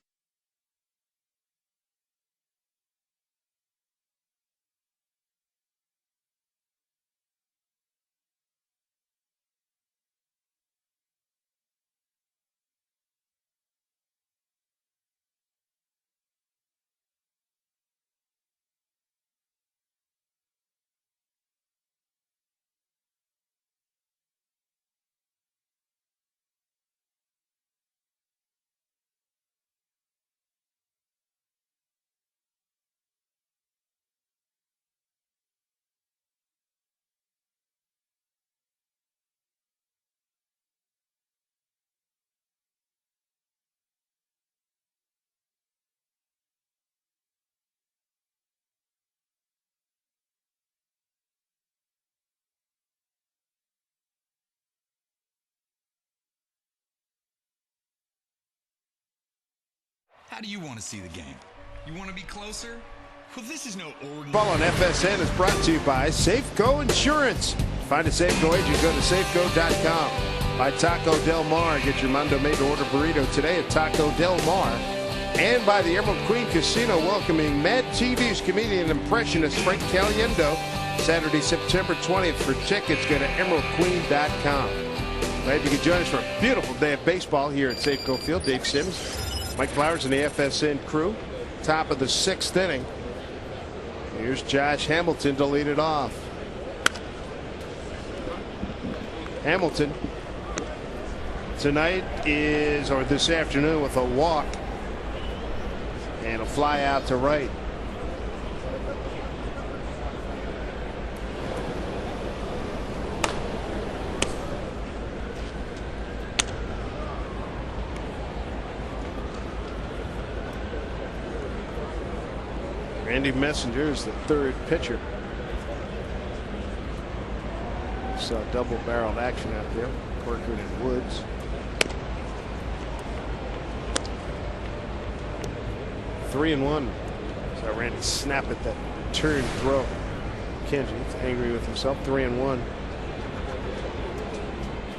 How do you want to see the game? You want to be closer? Well, this is no ordinary. Ball on FSN is brought to you by Safeco Insurance. Find a Safeco agent, go to Safeco.com. By Taco Del Mar, get your Mondo made-to-order burrito today at Taco Del Mar. And by the Emerald Queen Casino, welcoming Mad TV's comedian and impressionist Frank Caliendo. Saturday, September 20th. For tickets, go to emeraldqueen.com. Glad you could join us for a beautiful day of baseball here at Safeco Field. Dave Sims, Mike Flowers, and the FSN crew. Top of the 6th inning. Here's Josh Hamilton to lead it off. Hamilton tonight is, or this afternoon, with a walk and a fly out to right. Randy Messenger is the 3rd pitcher. Saw double-barreled action out there. Corcoran and Woods. Three and one. So Randy snap at that turn throw. Kenji's angry with himself. 3-1.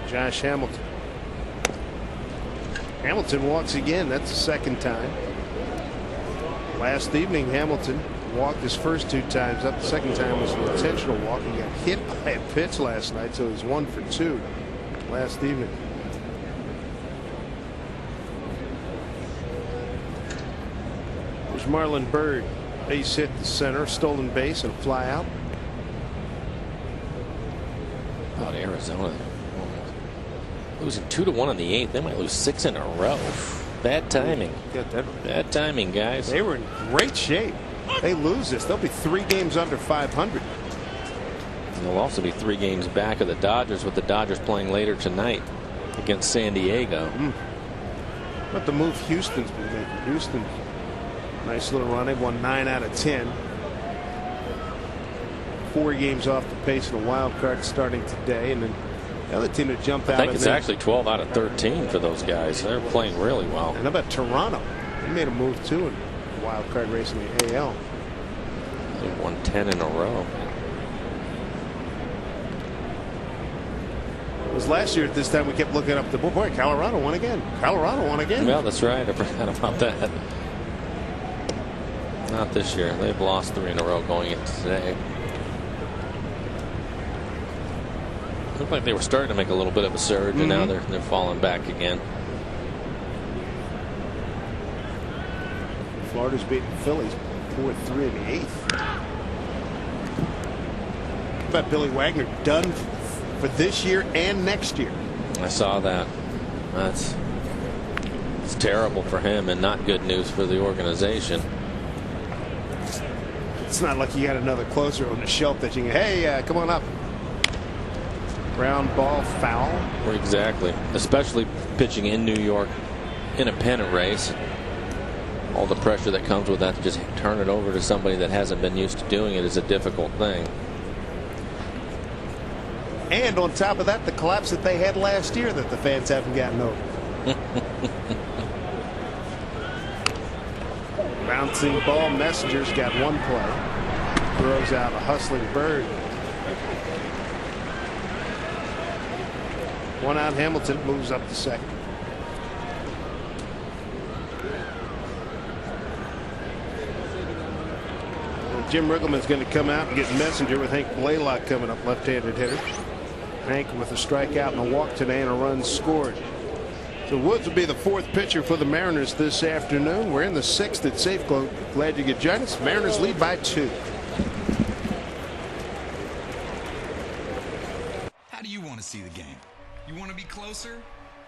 Josh Hamilton. Hamilton walks again. That's the 2nd time. Last evening, Hamilton walked his first 2 times up. The 2nd time was an intentional walk. He got hit by a pitch last night, so he's 1 for 2 last evening. There's Marlon Byrd. Base hit the center, stolen base, and a fly out. Out Arizona. Losing 2-1 in the 8th. They might lose 6 in a row. Bad timing. Bad timing, guys. They were in great shape. They lose this, they'll be 3 games under 500. They'll also be 3 games back of the Dodgers, with the Dodgers playing later tonight against San Diego. But the move Houston's been making. Houston, nice little run. They won 9 out of 10. 4 games off the pace in a wild card starting today, and then the other team that jumped out. I think it's actually 12 out of 13 for those guys. They're playing really well. And how about Toronto? They made a move too in the wild card race in the AL. They won 10 in a row. It was last year at this time we kept looking up the boy. Colorado won again. Colorado won again. Well, that's right. I forgot about that. Not this year. They've lost 3 in a row going into today. Looked like they were starting to make a little bit of a surge, and now they're falling back again. Florida's beating the Phillies 4-3 in the 8th. How about Billy Wagner done for this year and next year? I saw that. It's terrible for him and not good news for the organization. It's not like you got another closer on the shelf that you can, hey, come on up. Ground ball, foul. Exactly. Especially pitching in New York in a pennant race. All the pressure that comes with that, to just turn it over to somebody that hasn't been used to doing it, is a difficult thing. And on top of that, the collapse that they had last year that the fans haven't gotten over. Bouncing ball. Messenger's got 1 play. Throws out a hustling Bird. 1 out. Hamilton moves up to 2nd. Jim Riggleman's going to come out and get Messenger with Hank Blaylock coming up, left-handed hitter. Hank with a strikeout and a walk today and a run scored. So Woods will be the 4th pitcher for the Mariners this afternoon. We're in the 6th at Safeco. Glad you could join us. Mariners lead by 2. How do you want to see the game? You want to be closer?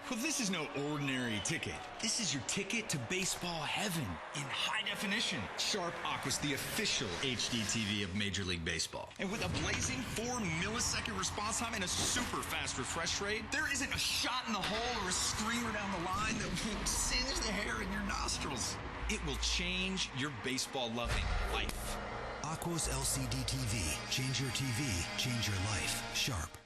Well, this is no ordinary ticket. This is your ticket to baseball heaven in high definition. Sharp Aqua's the official HD TV of Major League Baseball. And with a blazing 4-millisecond response time and a super fast refresh rate, there isn't a shot in the hole or a screamer down the line that will singe the hair in your nostrils. It will change your baseball-loving life. Aqua's LCD TV. Change your TV, change your life. Sharp.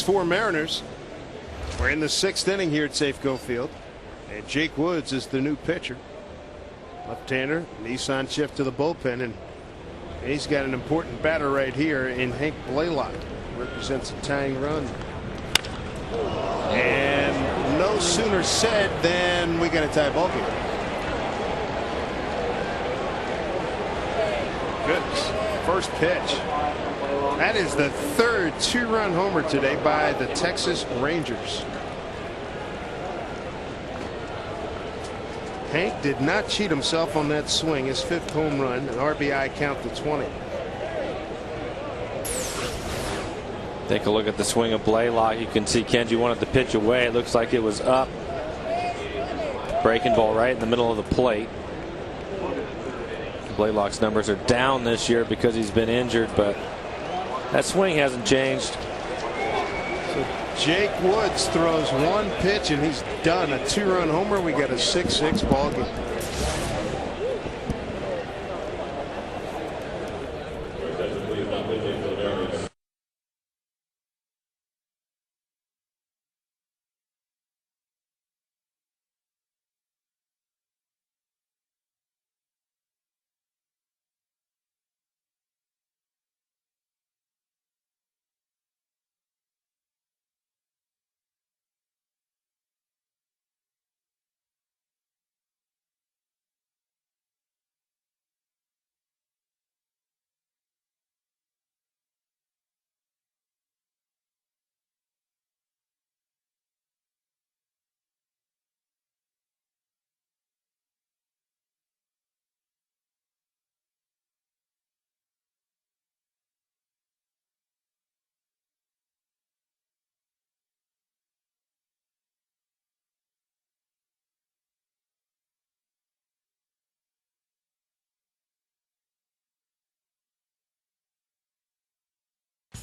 For Mariners, we're in the 6th inning here at Safeco Field, and Jake Woods is the new pitcher. Left-hander. Nissan shift to the bullpen, and he's got an important batter right here in Hank Blaylock. Represents a tying run. And no sooner said than we got a tie ball game. Goodness. First pitch. That is the 3rd 2-run homer today by the Texas Rangers. Hank did not cheat himself on that swing. His 5th home run, an RBI count to 20. Take a look at the swing of Blaylock. You can see Kenji wanted the pitch away. It looks like it was up. Breaking ball right in the middle of the plate. Blaylock's numbers are down this year because he's been injured, but that swing hasn't changed. So Jake Woods throws one pitch and he's done. A 2-run homer. We got a 6-6 ball game.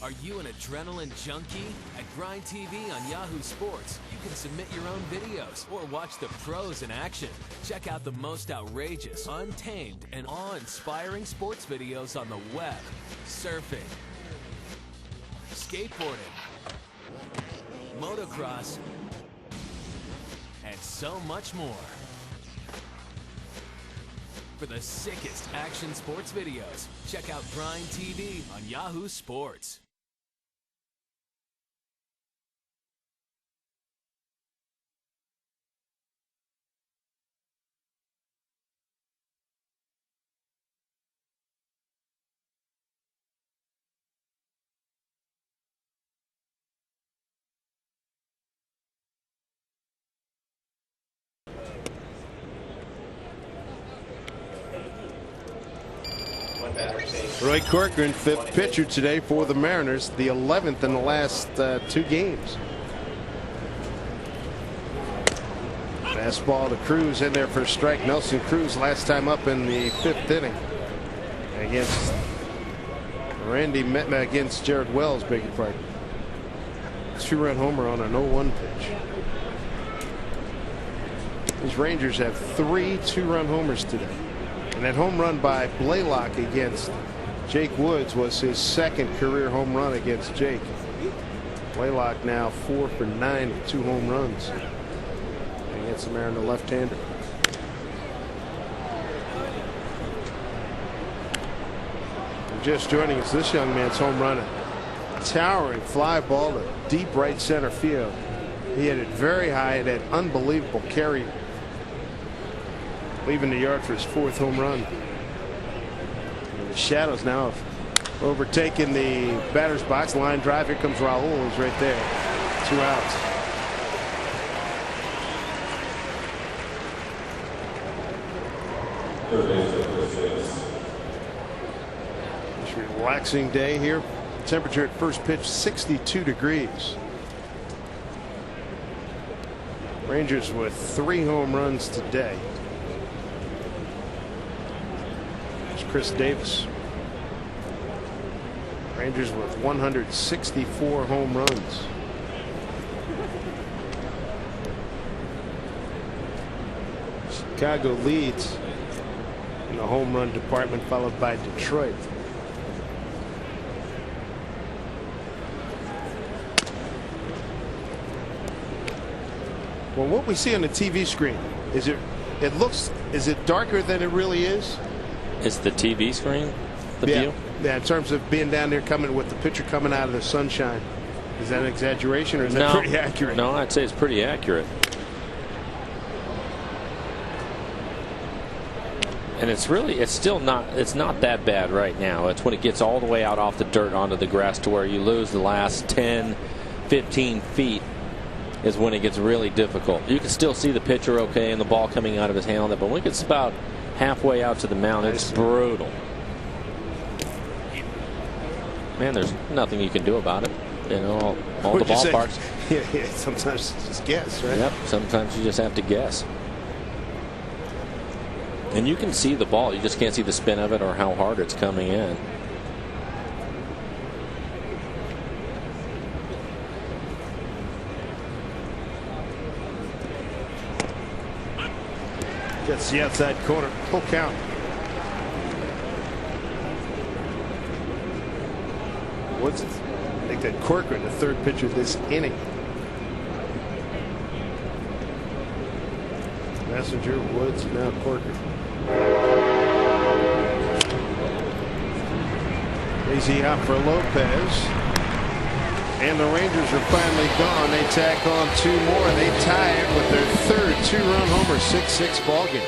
Are you an adrenaline junkie? At Grind TV on Yahoo Sports, you can submit your own videos or watch the pros in action. Check out the most outrageous, untamed, and awe-inspiring sports videos on the web, surfing, skateboarding, motocross, and so much more. For the sickest action sports videos, check out Grind TV on Yahoo Sports. Roy Corcoran, 5th pitcher today for the Mariners, the 11th in the last 2 games. Fastball to Cruz in there for a strike. Nelson Cruz last time up in the 5th inning against Randy Metna against Jared Wells, beg your pardon. 2-run homer on an 0-1 pitch. These Rangers have 3 2-run homers today. And that home run by Blaylock against Jake Woods was his 2nd career home run against Jake. Blaylock now 4 for 9 with 2 home runs against the Mariner left-hander. Just joining us, this young man's home run, a towering fly ball to deep right center field. He hit it very high and had unbelievable carry, leaving the yard for his 4th home run. And the Shadows now have overtaken the batter's box. Line drive. Here comes Raul. He's right there. 2 outs. It's a relaxing day here. Temperature at first pitch 62 degrees. Rangers with 3 home runs today. Chris Davis. Rangers with 164 home runs. Chicago leads in the home run department, followed by Detroit. Well, what we see on the TV screen, is it darker than it really is? Is the TV screen the yeah. view? Yeah, in terms of being down there coming with the pitcher coming out of the sunshine. Is that an exaggeration or is that pretty accurate? No, I'd say it's pretty accurate. And it's not that bad right now. It's when it gets all the way out off the dirt onto the grass to where you lose the last 10, 15 feet is when it gets really difficult. You can still see the pitcher okay and the ball coming out of his hand, but when it gets about halfway out to the mound, it's brutal. Man, there's nothing you can do about it. You know, all the ballparks. Yeah, sometimes just guess, right? Yep, sometimes you just have to guess. And you can see the ball, you just can't see the spin of it or how hard it's coming in. Gets the outside corner, full count. What's it? I think that Corcoran, the third pitcher this inning. Messenger, Woods, now Corcoran. Easy hop for Lopez. And the Rangers are finally gone. They tack on 2 more. They tie it with their third 2-run homer, 6-6 ball game.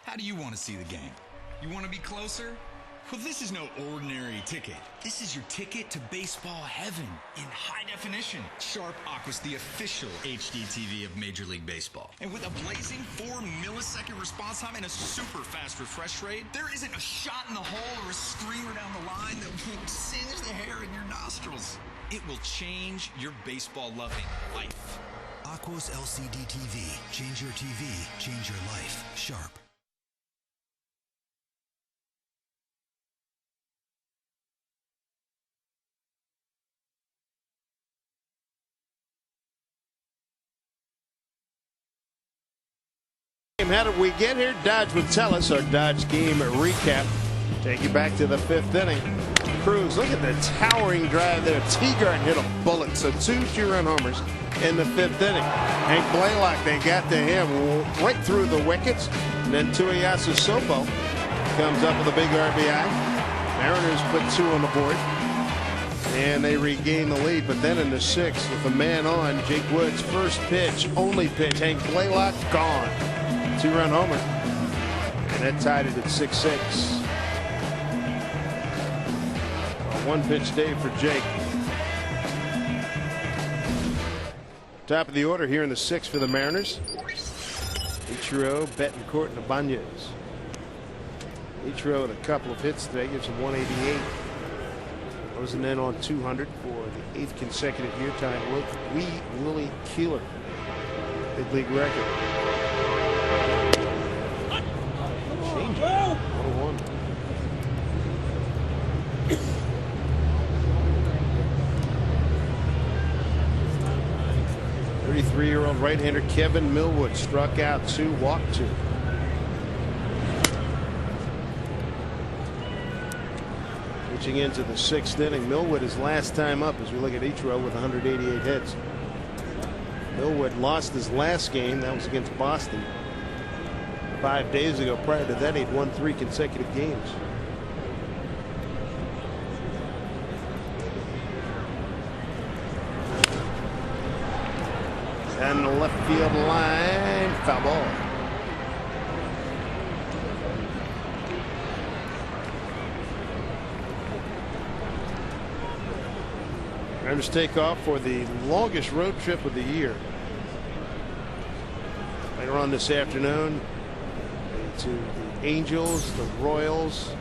How do you want to see the game? You want to be closer? Well, this is no ordinary ticket. This is your ticket to baseball heaven in high definition. Sharp Aqua's the official HD TV of Major League Baseball. And with a blazing 4-millisecond response time and a super fast refresh rate, there isn't a shot in the hole or a screamer down the line that will singe the hair in your nostrils. It will change your baseball-loving life. Aqua's LCD TV. Change your TV. Change your life. Sharp. How did we get here? Dodge would tell us. Our Dodge game recap. Take you back to the 5th inning. Cruz, look at the towering drive there. Teagard hit a bullet. So 2 2-run homers in the 5th inning. Hank Blaylock, they got to him right through the wickets. And then Tuiasu Sopo comes up with a big RBI. Mariners put 2 on the board. And they regain the lead. But then in the 6th, with a man on, Jake Woods' first pitch, only pitch. Hank Blaylock gone. 2-run homer. And that tied it at 6-6. A 1-pitch day for Jake. Top of the order here in the 6th for the Mariners. Ichiro, Betancourt, and Ibanez. Ichiro with a couple of hits today, gives him 188. Closing in on 200 for the 8th consecutive year, tying with Willie Keeler. Big league record. Change. 101. 33-year-old right-hander Kevin Millwood struck out 2, walked 2. Pitching into the 6th inning, Millwood is last time up as we look at Ichiro with 188 hits. Millwood lost his last game. That was against Boston 5 days ago. Prior to that, he'd won 3 consecutive games. Down the left field line, foul ball. Mariners take off for the longest road trip of the year. Later on this afternoon, to the Angels, the Royals,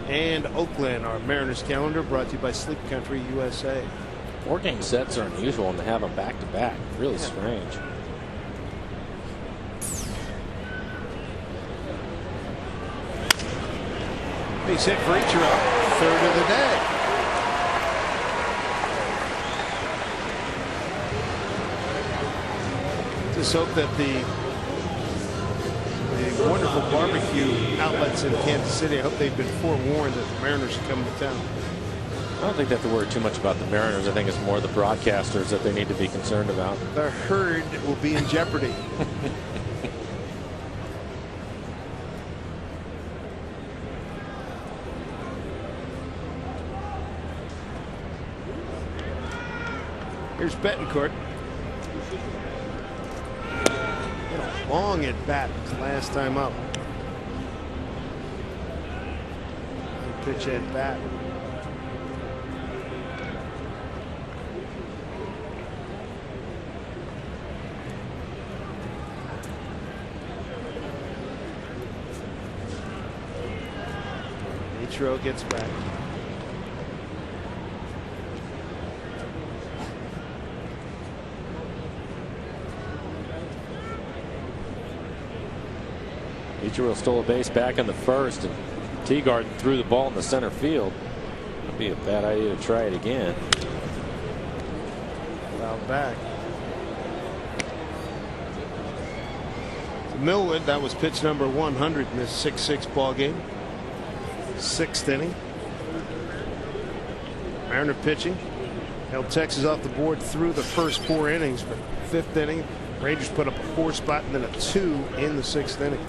and Oakland. Our Mariners calendar brought to you by Sleep Country USA. 4-game sets are unusual, and to have them back to back, really strange. Base hit for Ichiro, third of the day. Just hope that the wonderful barbecue outlets in Kansas City, I hope they've been forewarned that the Mariners are coming to town. I don't think they have to worry too much about the Mariners. I think it's more the broadcasters that they need to be concerned about. The herd will be in jeopardy. Here's Betancourt. Long at bat last time up. Pitch at bat. Ichiro gets back. Ichiro stole a base back in the first, and Teagarden threw the ball in the center field. That'd be a bad idea to try it again. Fouled back. To Millwood, that was pitch number 100 in this 6-6 ball game. 6th inning. Mariner pitching. Held Texas off the board through the first 4 innings, but 5th inning, Rangers put up a 4 spot and then a 2 in the 6th inning.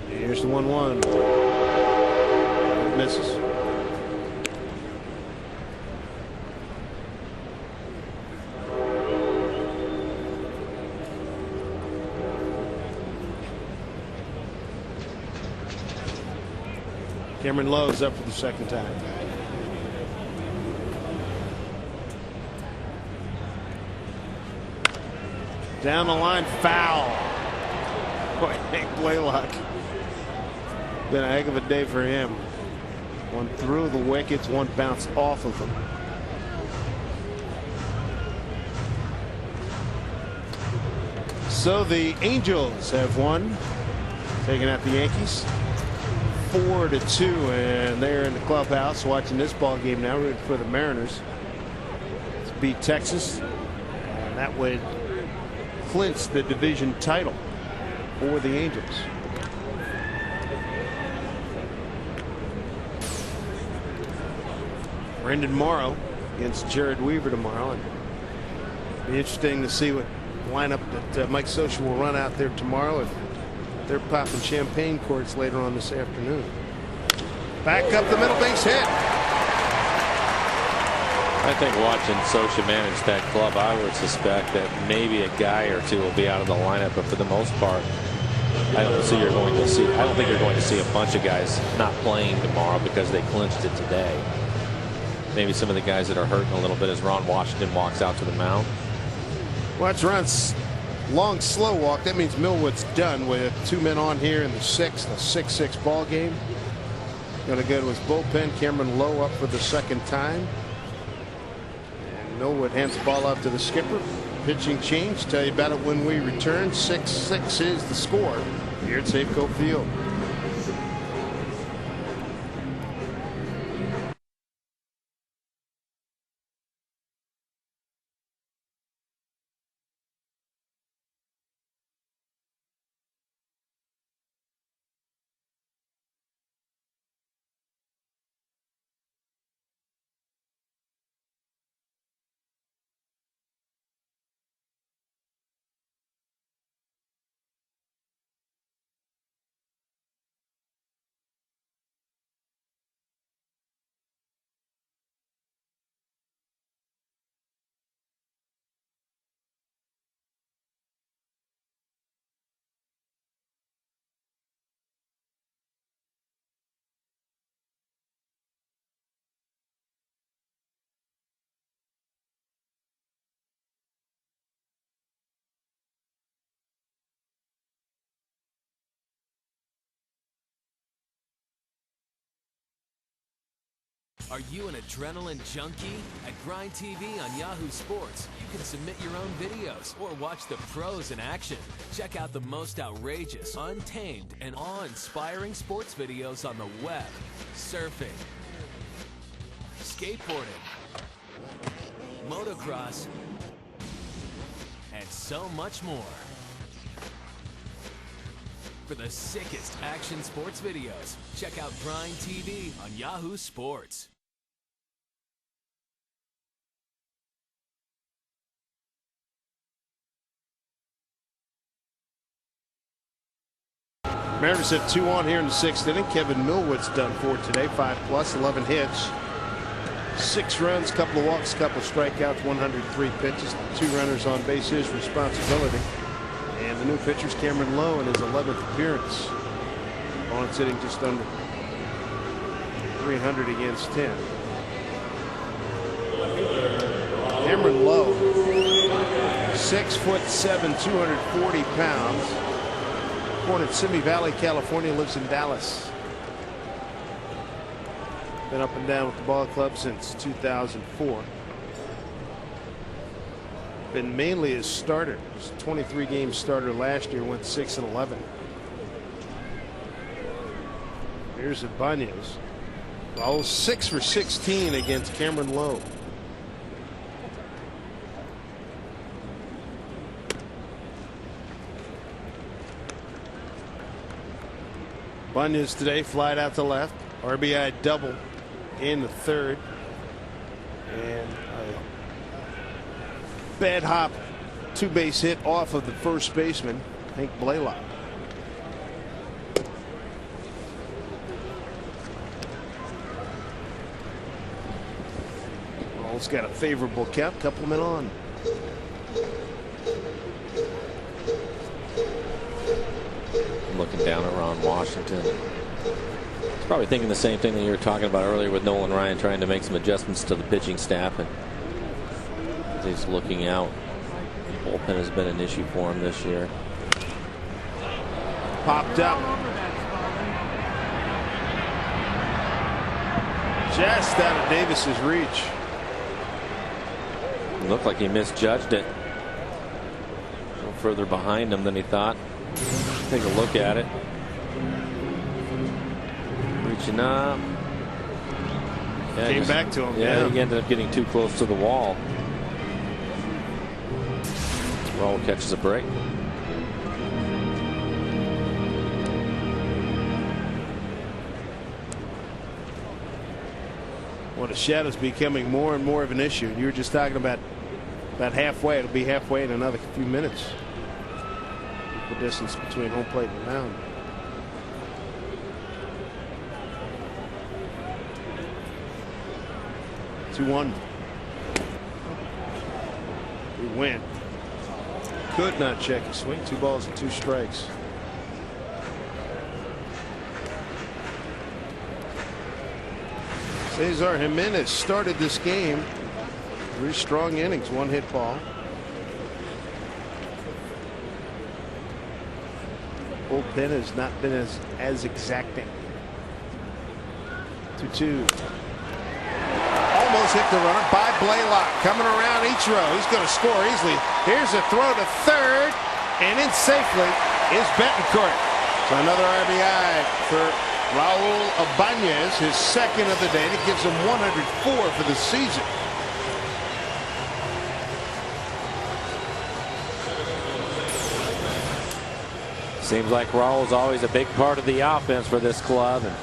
Here's the 1-1. Misses. Cameron Lowe's up for the second time. Down the line, foul. Boy, Hank Blaylock. Been a heck of a day for him. One through the wickets, one bounced off of them. So the Angels have won, taking out the Yankees 4-2, and they're in the clubhouse watching this ball game now, rooting for the Mariners to beat Texas, and that would clinch the division title for the Angels. Brendan Morrow against Jared Weaver tomorrow, and it'll be interesting to see what lineup that Mike Scioscia will run out there tomorrow if they're popping champagne corks later on this afternoon. Back up the middle, base hit. I think watching Scioscia manage that club, I would suspect that maybe a guy or two will be out of the lineup, but for the most part, I don't think you're going to see a bunch of guys not playing tomorrow because they clinched it today. Maybe some of the guys that are hurting a little bit as Ron Washington walks out to the mound. Watch Ron's long, slow walk. That means Millwood's done with 2 men on here in the 6th, a 6-6 ball game. Going to go to his bullpen. Cameron Lowe up for the second time. And Millwood hands the ball off to the skipper. Pitching change. Tell you about it when we return. 6-6 is the score here at Safeco Field. Are you an adrenaline junkie? At Grind TV on Yahoo Sports, you can submit your own videos or watch the pros in action. Check out the most outrageous, untamed, and awe-inspiring sports videos on the web, surfing, skateboarding, motocross, and so much more. For the sickest action sports videos, check out Grind TV on Yahoo Sports. Mariners have 2 on here in the 6th inning. Kevin Millwood's done 4 today, 5+, 11 hits, 6 runs, couple of walks, couple of strikeouts, 103 pitches, 2 runners on base, his responsibility. And the new pitcher's Cameron Lowe in his 11th appearance. Opponent's hitting just under 300 against 10. Cameron Lowe, 6'7", 240 pounds. Born in Simi Valley, California, lives in Dallas. Been up and down with the ball club since 2004. Been mainly a starter. Was a 23-game starter last year, went 6-11. Here's Ibanez. Raul 6 for 16 against Cameron Lowe. Ibanez today flied out to left. RBI double in the 3rd. And a bad hop 2-base hit off of the first baseman, Hank Blaylock. Rawls got a favorable count, couple of men on. Looking down at Ron Washington. He's probably thinking the same thing that you were talking about earlier with Nolan Ryan, trying to make some adjustments to the pitching staff, and he's looking out. The bullpen has been an issue for him this year. Popped up. Just out of Davis's reach. It looked like he misjudged it. A little further behind him than he thought. Take a look at it. Reaching up. Yeah, Came back to him. Yeah, he ended up getting too close to the wall. Raul catches a break. Well, the shadow's becoming more and more of an issue. You were just talking about halfway. It'll be halfway in another few minutes. The distance between home plate and the mound. Two-1. We win. Could not check a swing. 2 balls and 2 strikes. Cesar Jimenez started this game. 3 strong innings, 1 hit ball. Bullpen has not been as exacting. 2-2. Almost hit the runner by Blaylock. Coming around Ichiro. He's going to score easily. Here's a throw to 3rd, and in safely is Betancourt. So another RBI for Raul Ibanez, his 2nd of the day. That gives him 104 for the season. Seems like Raul's always a big part of the offense for this club, and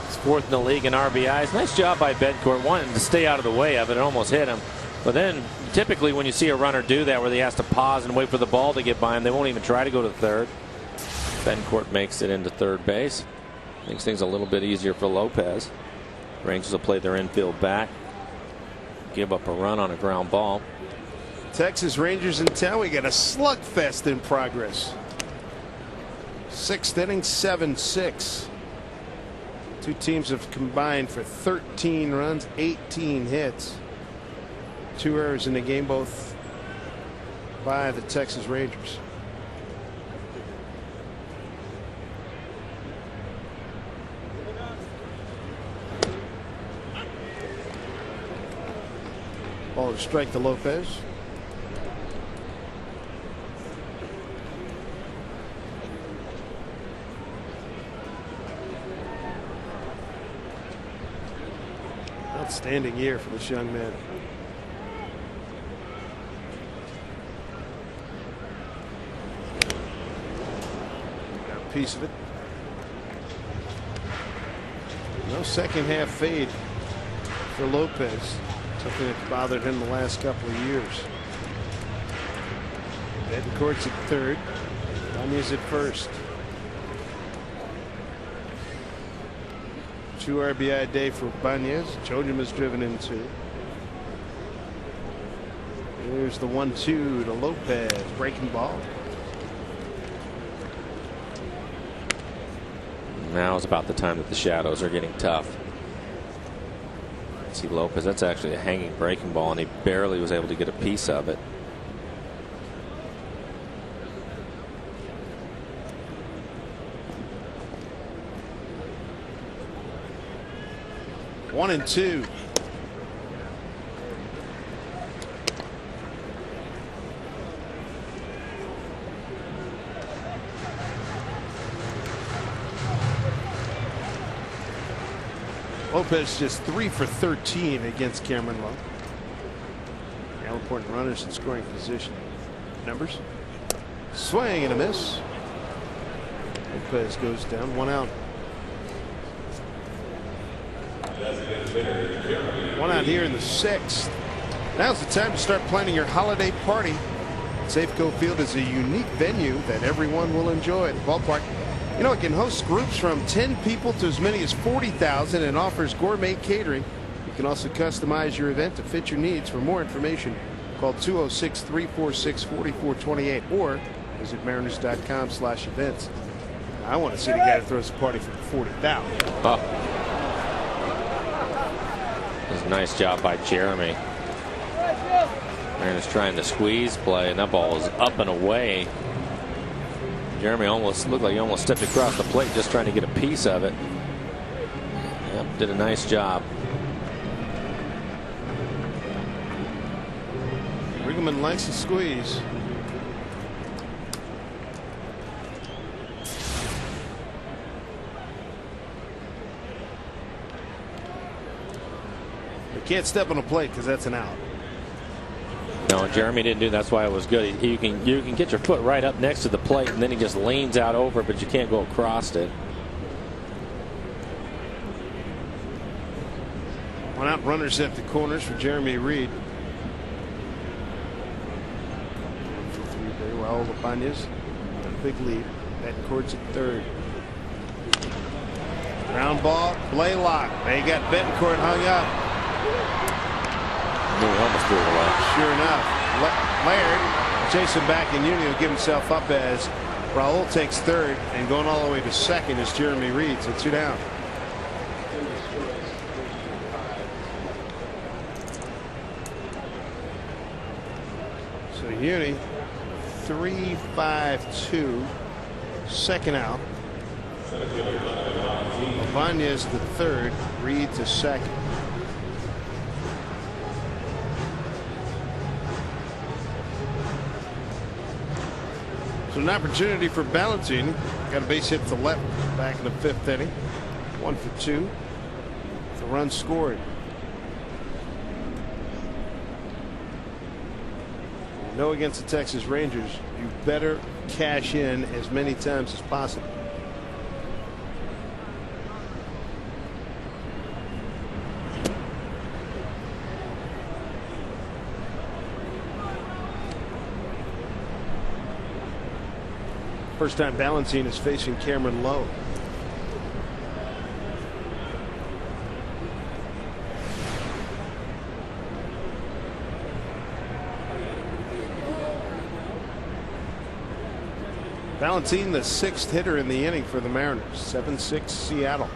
he's 4th in the league in RBIs. Nice job by Betancourt, wanting to stay out of the way of it. It almost hit him. But then typically when you see a runner do that, where he has to pause and wait for the ball to get by him, they won't even try to go to 3rd. Betancourt makes it into 3rd base. Makes things a little bit easier for Lopez. Rangers will play their infield back. Give up a run on a ground ball. Texas Rangers in town. We got a slugfest in progress. 6th inning, 7-6. 2 teams have combined for 13 runs, 18 hits. 2 errors in the game, both by the Texas Rangers. Ball to strike to Lopez. Outstanding year for this young man. Got a piece of it. No second half fade for Lopez. Something that's bothered him the last couple of years. Betancourt's at third. Banya's at first. 2 RBI day for Banez. Chojum has driven in 2. Here's the 1-2 to Lopez. Breaking ball. Now is about the time that the shadows are getting tough. See Lopez, that's actually a hanging breaking ball, and he barely was able to get a piece of it. One and two. Lopez just 3 for 13 against Cameron Lowe. All important runners in scoring position. Numbers. Swing and a miss. Lopez goes down, 1 out. 1 out here in the 6th. Now's the time to start planning your holiday party. Safeco Field is a unique venue that everyone will enjoy. The ballpark, you know, it can host groups from 10 people to as many as 40,000 and offers gourmet catering. You can also customize your event to fit your needs. For more information, call 206-346-4428 or visit mariners.com/events. I want to see the guy that throws a party for 40,000. Oh. That was a nice job by Jeremy. Mariners trying to squeeze play, and that ball is up and away. Jeremy almost looked like he almost stepped across the plate just trying to get a piece of it. Yep, did a nice job. Riggleman likes to squeeze. You can't step on a plate because that's an out. No, Jeremy didn't do. That's why it was good. You can get your foot right up next to the plate, and then he just leans out over, but you can't go across it. 1 out, runners at the corners for Jeremy Reed. Raul Ibanez, a big lead. Betancourt's at third. Ground ball, Blaylock. They got Betancourt hung up. Almost threw it away. Sure enough, Laird chasing back, and Uni will give himself up as Raul takes third, and going all the way to second is Jeremy Reed. So 2 down. So Uni 3-5-2, second out. Ibanez the third, Reed to second. So an opportunity for Ballantine. Got a base hit to left back in the 5th inning. 1 for 2. The run scored. You know, against the Texas Rangers, you better cash in as many times as possible. First time Ballantine is facing Cameron Lowe. Ballantine, the 6th hitter in the inning for the Mariners. 7-6 Seattle.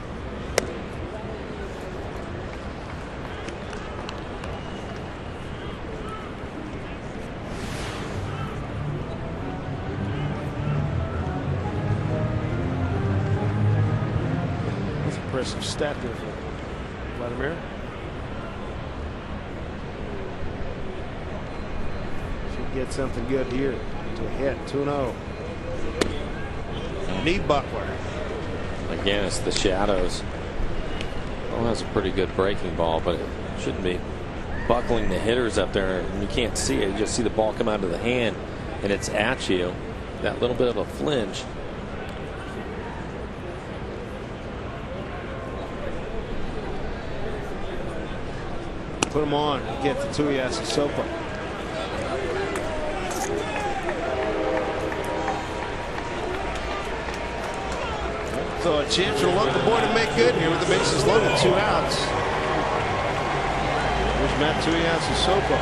Impressive stat there for Vladimir. get something good here to a hit. 2-0. Knee buckler. Again, it's the shadows. Well, that's a pretty good breaking ball, but it shouldn't be buckling the hitters up there. And you can't see it. You just see the ball come out of the hand, and it's at you. That little bit of a flinch. Put him on. Get the Tuiasa Sopa. So a chance to look the board to make good here with the bases loaded, 2 outs. There's Matt Tuiasa Sopa.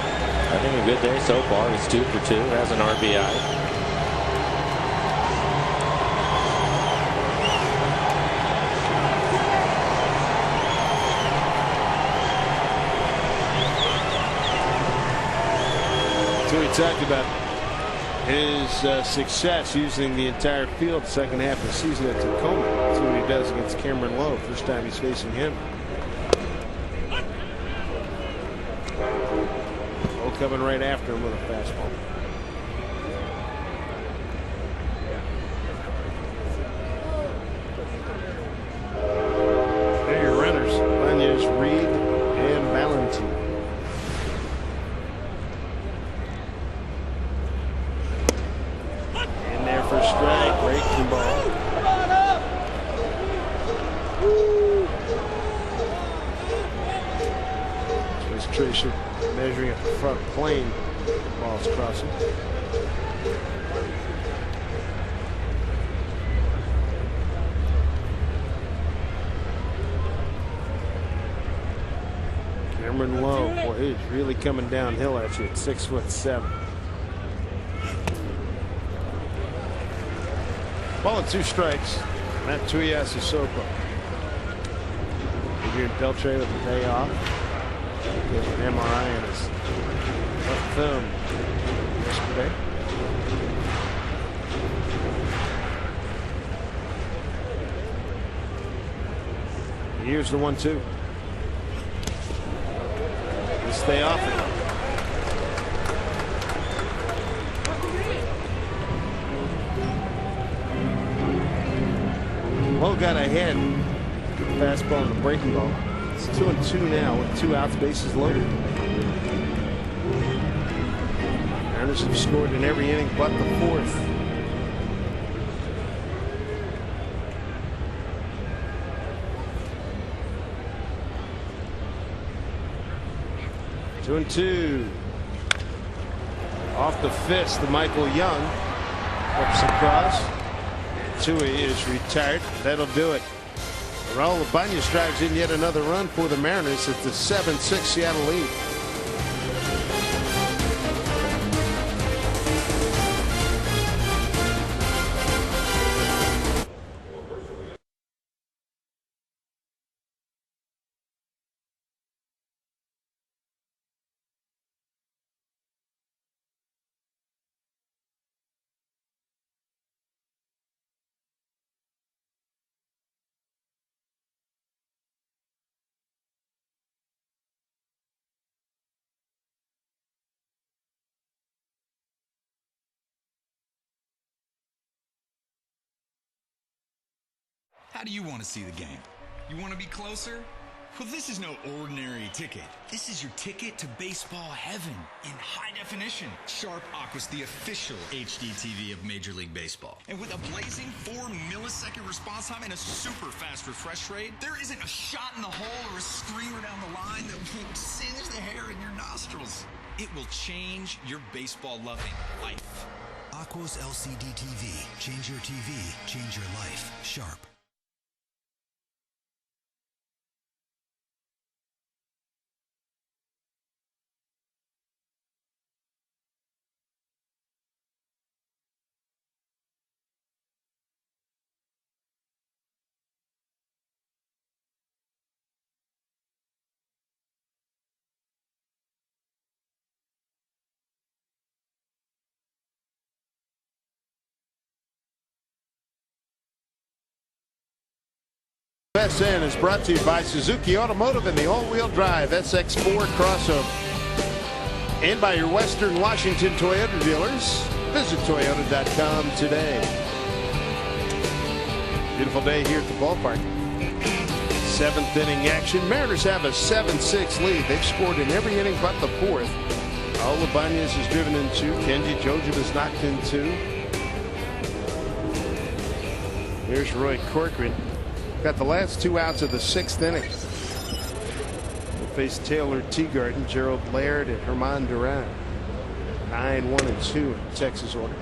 Having a good day so far. He's 2 for 2. Has an RBI. We talked about his success using the entire field second half of the season at Tacoma. That's what he does against Cameron Lowe. First time he's facing him. Lowe coming right after him with a fastball. There are your runners. Banez, Reed, and Valentine. For strike, breaking ball. There's Tracer measuring at the front plane. Ball's crossing. Cameron Lowe, boy, he's really coming downhill at you at 6'7". Ball and 2 strikes. Matt Tuiasa Sopa. Adrian Beltre with the day off. Getting an MRI in his left thumb yesterday. Here's the 1-2. Stay off it. Lowe got ahead. Fastball and the breaking ball. It's 2-2 now with 2 outs, bases loaded. Mariners have scored in every inning but the 4th. Two and 2. Off the fist to Michael Young. Ups across. Tui is retired. That'll do it. Raul Ibanez drives in yet another run for the Mariners. It's the 7-6 Seattle lead. How do you want to see the game? You want to be closer? Well, this is no ordinary ticket. This is your ticket to baseball heaven in high definition. Sharp Aqua's the official HD TV of Major League Baseball. And with a blazing 4-millisecond response time and a super fast refresh rate, there isn't a shot in the hole or a screamer down the line that will singe the hair in your nostrils. It will change your baseball-loving life. Aqua's LCD TV. Change your TV, change your life. Sharp. FSN is brought to you by Suzuki Automotive and the all-wheel drive SX4 crossover. And by your Western Washington Toyota dealers. Visit Toyota.com today. Beautiful day here at the ballpark. 7th inning action. Mariners have a 7-6 lead. They've scored in every inning but the 4th. Olabanez is driven in 2. Kenji Jojima is knocked in 2. Here's Roy Corcoran. Got the last 2 outs of the 6th inning. We'll face Taylor Teagarden, Gerald Laird, and Herman Duran. 9-1-2 in Texas order.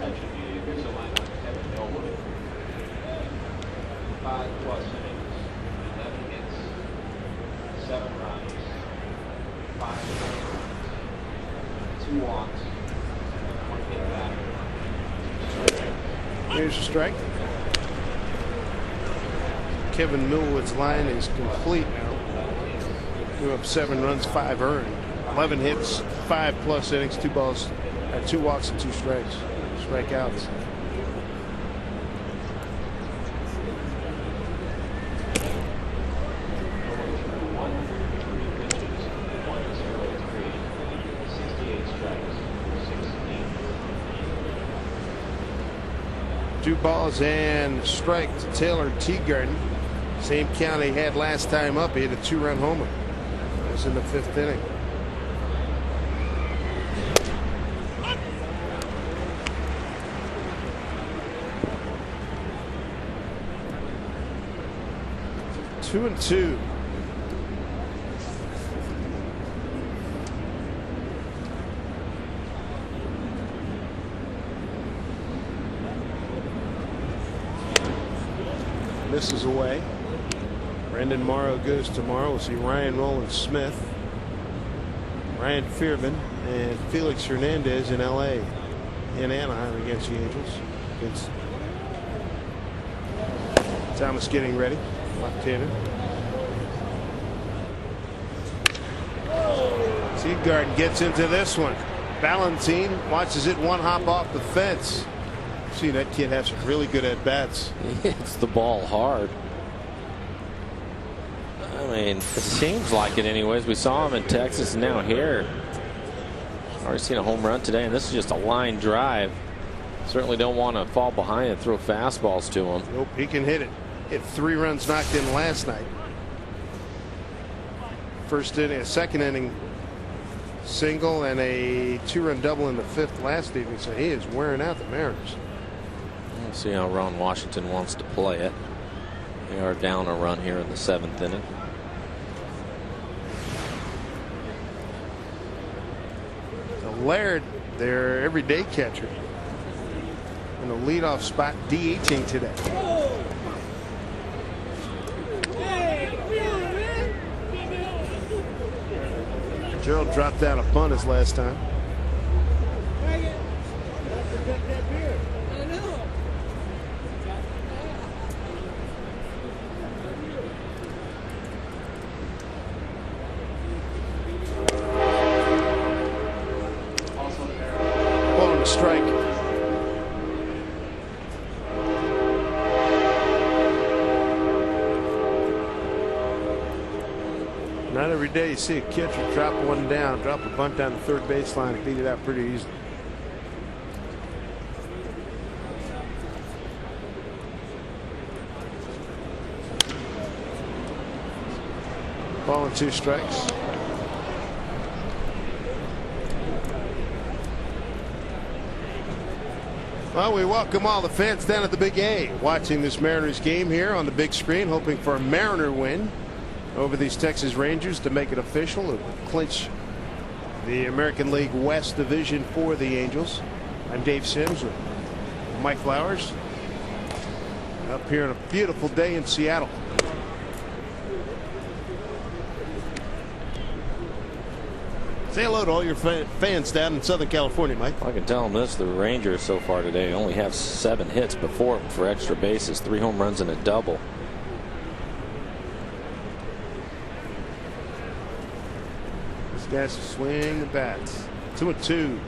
5+ innings, 11 hits, 7 runs, 5 hits, 2 walks, and 1 hit back. Here's a strike. Kevin Millwood's line is complete now. Threw up 7 runs, 5 earned, 11 hits, 5+ innings, 2 balls, 2 walks and 2 strikes. Strikeouts. Two balls and a strike to Taylor Teagarden. Same count he had last time up. He had a 2-run homer. That was in the 5th inning. Two and 2. Misses away. Brendan Morrow goes tomorrow. We'll see Ryan Roland Smith, Ryan Fearman, and Felix Hernandez in LA. In Anaheim against the Angels. Against Thomas getting ready. Left-handed. Teagarden gets into this one. Valentine watches it 1 hop off the fence. See, that kid has some really good at-bats. He hits the ball hard. I mean, it seems like it anyways. We saw him in Texas and now here. Already seen a home run today, and this is just a line drive. Certainly don't want to fall behind and throw fastballs to him. Nope, he can hit it. Hit 3 runs knocked in last night. First inning, a 2nd inning single, and a 2-run double in the 5th last evening. So he is wearing out the Mariners. We'll see how Ron Washington wants to play it. They are down a run here in the 7th inning. Laird, their everyday catcher, in the leadoff spot, DHing today. Gerald dropped down a bunt his last time. Strike. Not every day you see a catcher drop one down, drop a bunt down the 3rd baseline and beat it out pretty easily. Ball and 2 strikes. Well, we welcome all the fans down at the Big A watching this Mariners game here on the big screen, hoping for a Mariner win over these Texas Rangers to make it official and clinch the American League West Division for the Angels. I'm Dave Sims with Mike Flowers up here on a beautiful day in Seattle. Say hello to all your fans down in Southern California, Mike. I can tell them this: the Rangers so far today only have 7 hits before them for extra bases, 3 home runs and a double. These guys swing the bats. 2-2.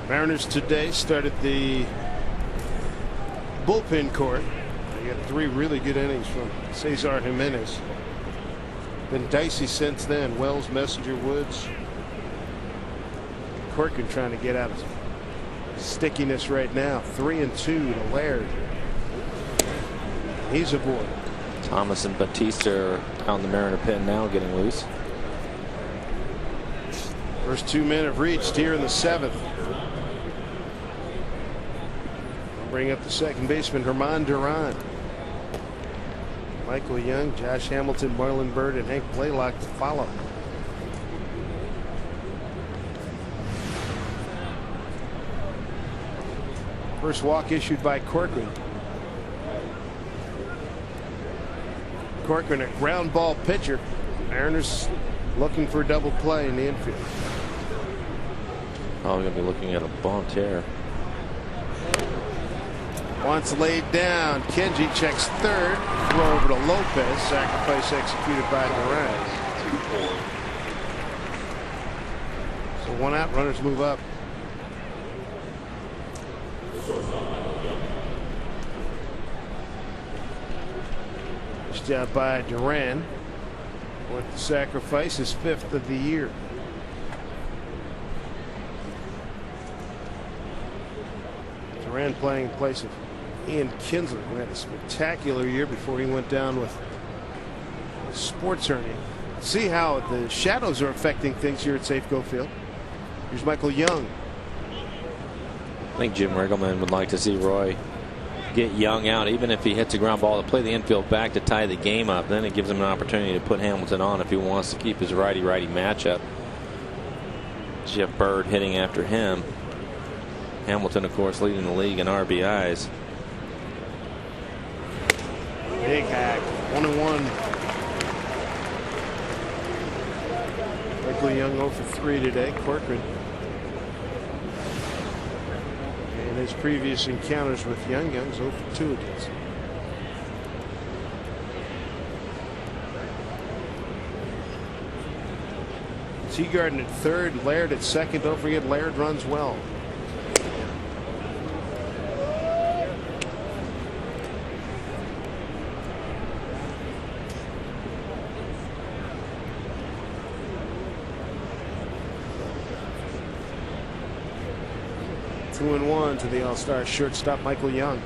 Mariners today started the bullpen court. We got 3 really good innings from Cesar Jimenez. Been dicey since then. Wells, Messenger, Woods. Corcoran trying to get out of stickiness right now. 3-2 to Laird. He's aboard. Thomas and Batista are out in the Mariner pen now, getting loose. First 2 men have reached here in the 7th. I'll bring up the second baseman, Herman Duran. Michael Young, Josh Hamilton, Marlon Byrd, and Hank Blaylock to follow. First walk issued by Corcoran. Corcoran, a ground ball pitcher. Mariners looking for a double play in the infield. Oh, we're going to be looking at a bunt here. Once laid down, Kenji checks third. Throw over to Lopez. Sacrifice executed by Duran. So 1 out, runners move up. Nice job by Duran. With the sacrifice, his 5th of the year. Duran playing in place of Ian Kinsler, who had a spectacular year before he went down with sports hernia. See how the shadows are affecting things here at Safeco Field. Here's Michael Young. I think Jim Riggleman would like to see Roy get Young out, even if he hits a ground ball, to play the infield back to tie the game up. Then it gives him an opportunity to put Hamilton on if he wants to keep his righty-righty matchup. Jeff Bird hitting after him. Hamilton, of course, leading the league in RBIs. Big hack. 1-1. Michael Young 0 for 3 today. Corcoran, in his previous encounters with Young's 0 for 2 against him. Teagarden at third, Laird at second. Don't forget, Laird runs well. Two and 1 to the All-Star shortstop Michael Young.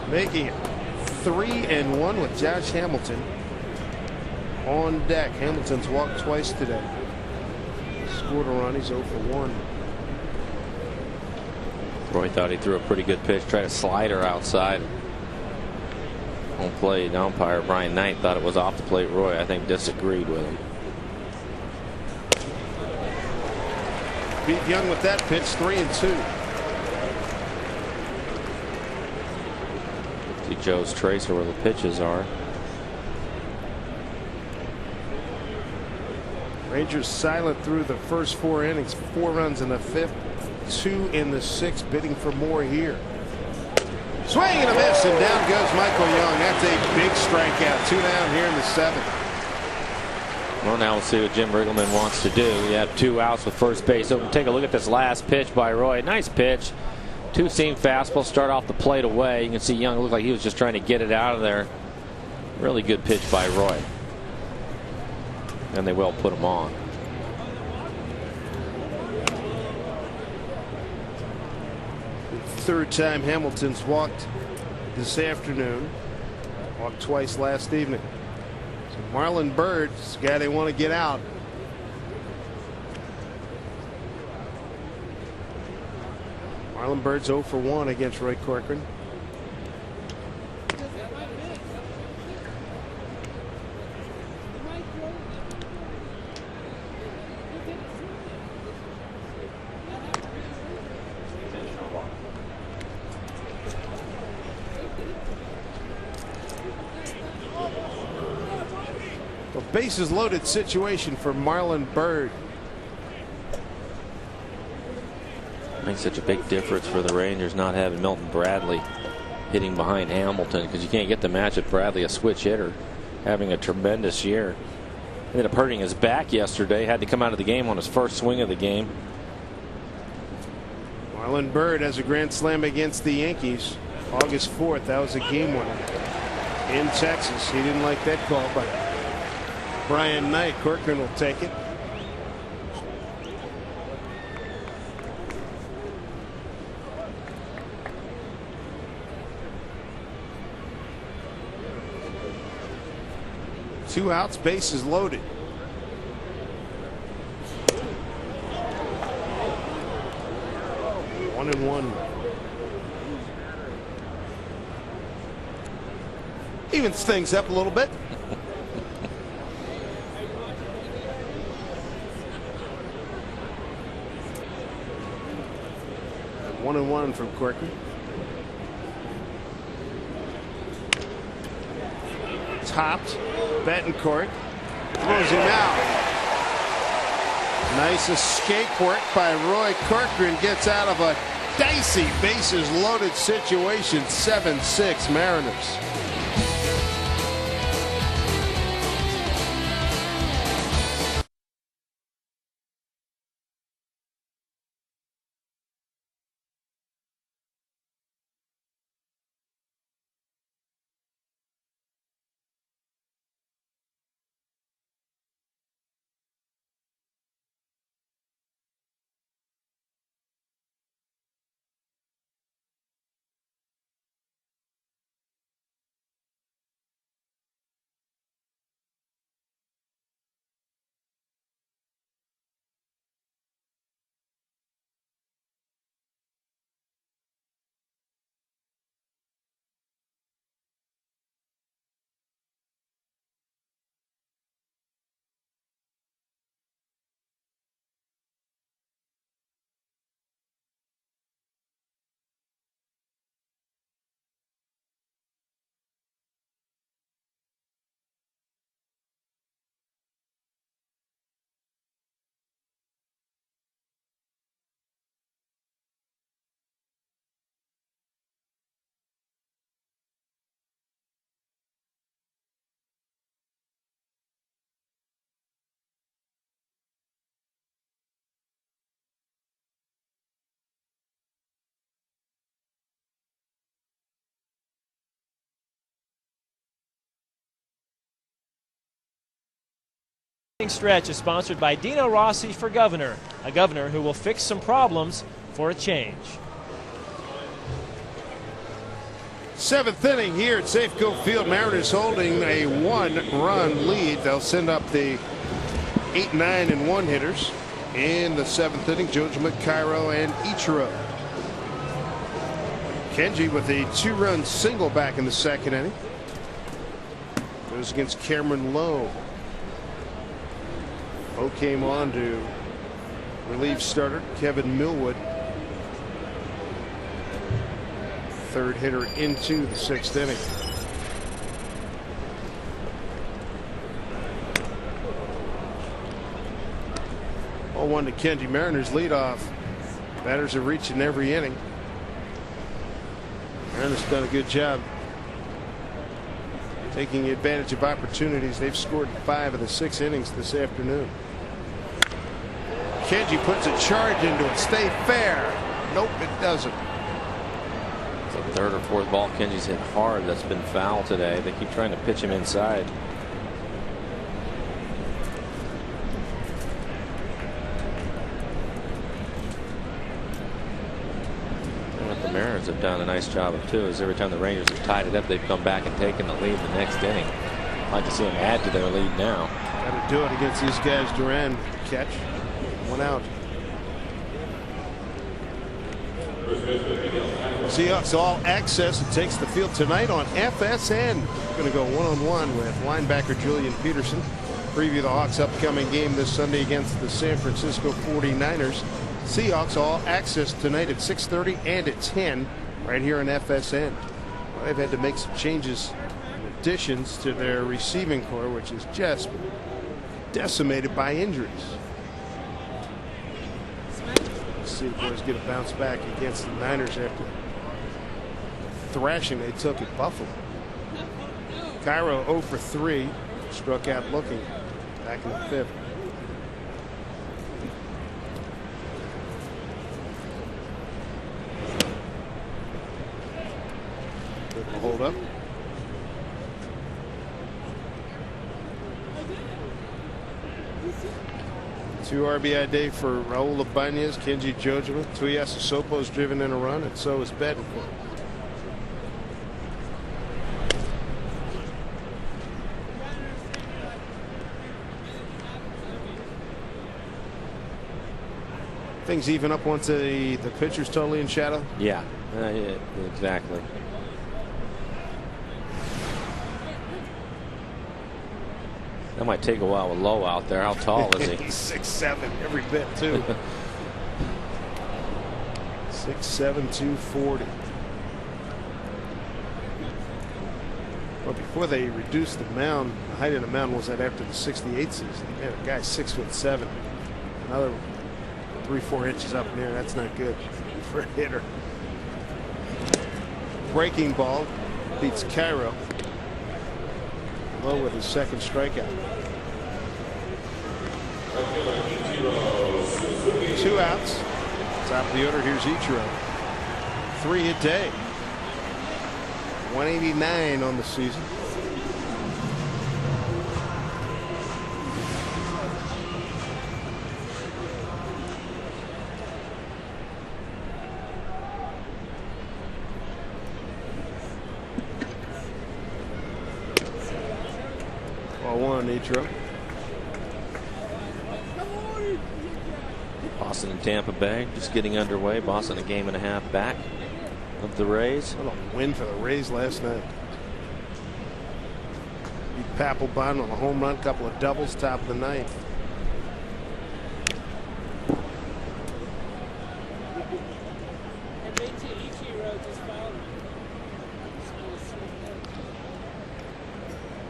Making it 3-1 with Josh Hamilton on deck. Hamilton's walked twice today. Scored a run. He's 0 for 1. Roy thought he threw a pretty good pitch, tried a slider outside. Home plate umpire Brian Knight thought it was off the plate. Roy, I think, disagreed with him. Beat Young with that pitch, 3-2. See Joe's tracer where the pitches are. Rangers silent through the first 4 innings. 4 runs in the 5th, 2 in the 6th, bidding for more here. Swing and a miss, and down goes Michael Young. That's a big strikeout. 2 down here in the 7th. Well, now we'll see what Jim Riggleman wants to do. You have 2 outs with first base open. Take a look at this last pitch by Roy. Nice pitch. 2-seam fastball, start off the plate away. You can see Young looked like he was just trying to get it out of there. Really good pitch by Roy. And they will put him on. Third time Hamilton's walked this afternoon. Walked twice last evening. So Marlon Byrd's the guy they want to get out. Marlon Byrd's 0 for 1 against Roy Corcoran. Bases loaded situation for Marlon Byrd. Makes such a big difference for the Rangers not having Milton Bradley hitting behind Hamilton, because you can't get the match at Bradley, a switch hitter, having a tremendous year. Ended up hurting his back yesterday, had to come out of the game on his first swing of the game. Marlon Byrd has a grand slam against the Yankees August 4th. That was a game winner in Texas. He didn't like that call by Brian Knight. Corcoran will take it. Two outs, bases loaded. One and one. Evens things up a little bit. One and one from Corcoran. Topped. Betancourt throws him out. Nice escape work by Roy Corcoran. Gets out of a dicey bases loaded situation. 7-6 Mariners. Stretch is sponsored by Dino Rossi for governor, a governor who will fix some problems for a change. Seventh inning here at Safeco Field. Mariners holding a one-run lead. They'll send up the 8, 9, and 1 hitters in the seventh inning. Jojo McCairo and Ichiro. Kenji with a 2-run single back in the second inning. Goes against Cameron Lowe. Lowe came on to relieve starter Kevin Millwood. Third hitter into the sixth inning. All 1 to Kenji. Mariners lead off. Batters are reaching every inning. Mariners done a good job taking advantage of opportunities. They've scored 5 of the 6 innings this afternoon. Kenji puts a charge into it. Stay fair. Nope, it doesn't. It's the third or fourth ball Kenji's hit hard that's been foul today. They keep trying to pitch him inside. What the Mariners have done a nice job of too is every time the Rangers have tied it up, they've come back and taken the lead the next inning. I'd like to see them add to their lead now. Got to do it against these guys. Duran catch. 1 out. Seahawks All Access. It takes the field tonight on FSN. We're going to go one-on-one with linebacker Julian Peterson. Preview the Hawks' upcoming game this Sunday against the San Francisco 49ers. Seahawks All Access tonight at 6:30 and at 10 right here on FSN. Well, they've had to make some changes, additions to their receiving core, which is just decimated by injuries. Let's see the boys get a bounce back against the Niners after thrashing they took at Buffalo. Cairo 0 for 3, struck out looking back in the 5th. 2 RBI day for Raul Ibanez, Kenji Jojima. Tuiasa Sopo's driven in a run, and so is Betancourt. Things even up once the pitcher's totally in shadow. Yeah, exactly. That might take a while with Lowe out there. How tall is he? He's 6'7", every bit too. 6'7", 240. Well, before they reduced the mound, the height of the mound was that after the '68 season. Man, a guy's 6'7". Another 3-4 inches up in there. That's not good for a hitter. Breaking ball beats Cairo. Low with his second strikeout. 2 outs. Top of the order. Here's Ichiro. 3-hit day. 189 on the season. Ichiro. Boston and Tampa Bay just getting underway. Boston a game and a half back of the Rays. What a win for the Rays last night. Beat Papelbon on a home run, couple of doubles, top of the ninth.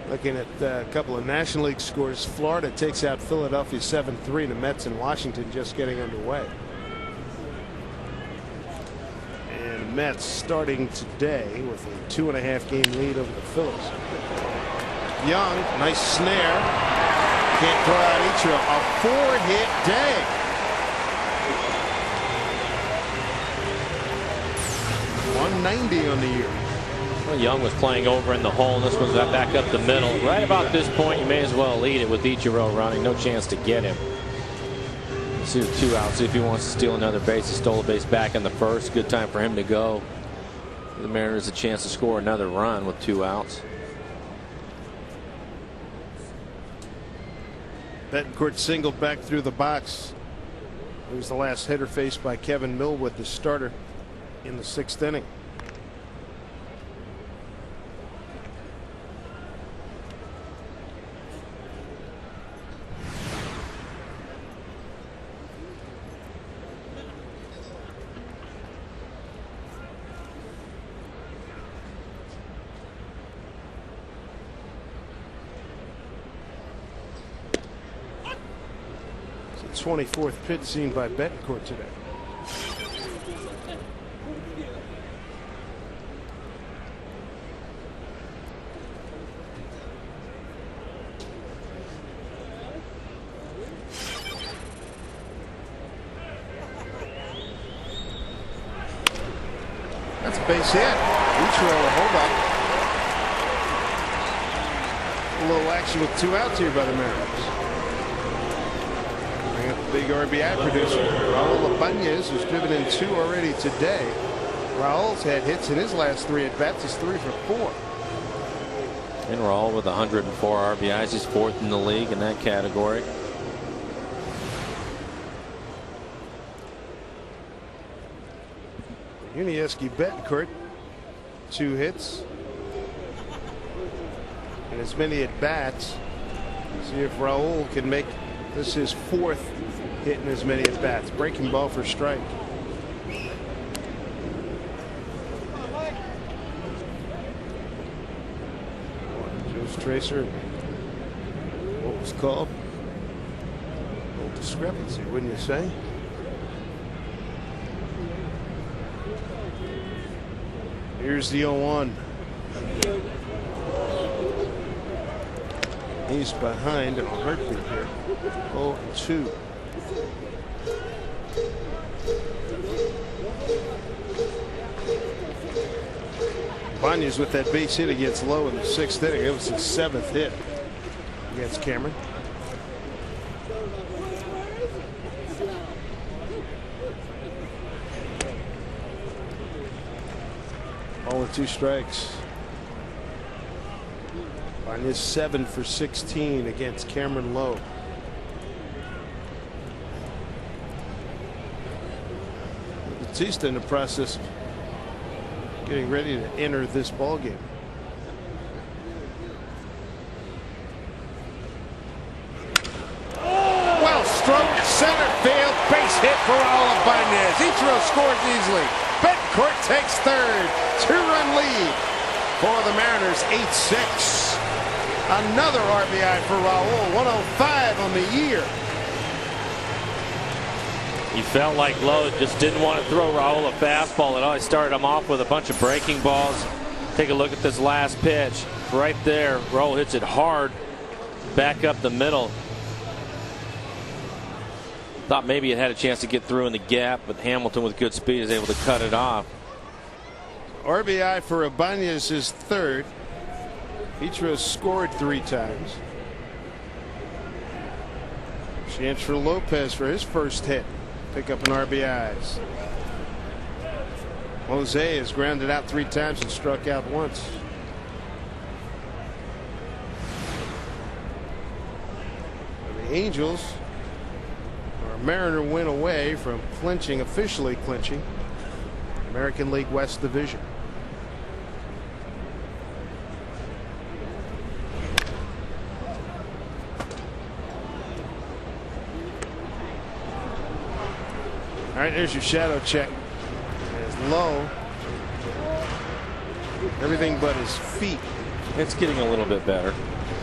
Looking at a couple of National League scores, Florida takes out Philadelphia 7-3. The Mets and Washington just getting underway. And the Mets starting today with a 2.5 game lead over the Phillies. Young, nice snare. Can't throw out Ichiro. A 4-hit day. .190 on the year. Well, Young was playing over in the hole, and this one's back up the middle. Right about this point, you may as well lead it with Ichiro running. No chance to get him. See the 2 outs. See if he wants to steal another base. He stole a base back in the first. Good time for him to go. The Mariners a chance to score another run with 2 outs. Betancourt singled back through the box. He was the last hitter faced by Kevin Millwood, the starter, in the 6th inning. It's the 24th pitch seen by Betancourt today. That's a base hit. Ichiro a holdup. A little action with 2 outs here by the Mariners. Bring up the big RBI producer, Raul Ibanez, who's driven in 2 already today. Raul's had hits in his last 3 at bats. He's 3 for 4. And Raul with 104 RBIs. He's 4th in the league in that category. Yuniesky Betancourt, 2 hits and as many at bats. See if Raul can make this his 4th hit in as many at bats. Breaking ball for strike. Joe's tracer. What was called? A little discrepancy, wouldn't you say? Here's the 0-1. He's behind in a heartbeat here. 0-2. Banya's with that base hit against Lowe in the 6th inning. It was his 7th hit against Cameron. Ball and 2 strikes. Ibanez 7 for 16 against Cameron Lowe. Batista in the process of getting ready to enter this ball game. Well stroked center field, base hit for Raul Ibanez. Ichiro scores easily. Betancourt takes third. 2-run lead for the Mariners. 8-6. Another RBI for Raul. 105 on the year. He felt like Lowe just didn't want to throw Raul a fastball at all. He started him off with a bunch of breaking balls. Take a look at this last pitch. Right there, Raul hits it hard back up the middle. Thought maybe it had a chance to get through in the gap, but Hamilton with good speed is able to cut it off. RBI for Ibanez is third. Ichiro scored 3 times. Chance for Lopez for his first hit. Pick up an RBIs. Jose has grounded out 3 times and struck out once. The Angels are a Mariner win away from clinching, officially clinching, American League West Division. All right, there's your shadow check. As Lowe, everything but his feet. It's getting a little bit better.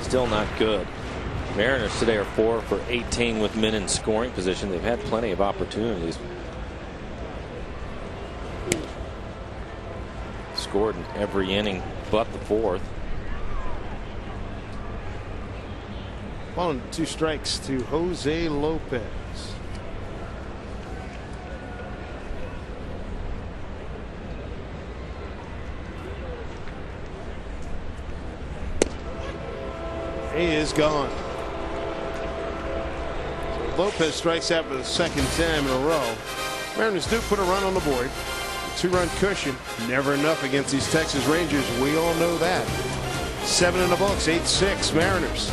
Still not good. Mariners today are 4 for 18 with men in scoring position. They've had plenty of opportunities. Scored in every inning but the 4th. 1-2 strikes to Jose Lopez. He is gone. So Lopez strikes out for the 2nd time in a row. Mariners do put a run on the board. A 2-run cushion. Never enough against these Texas Rangers. We all know that. 7 in the books. 8-6 Mariners.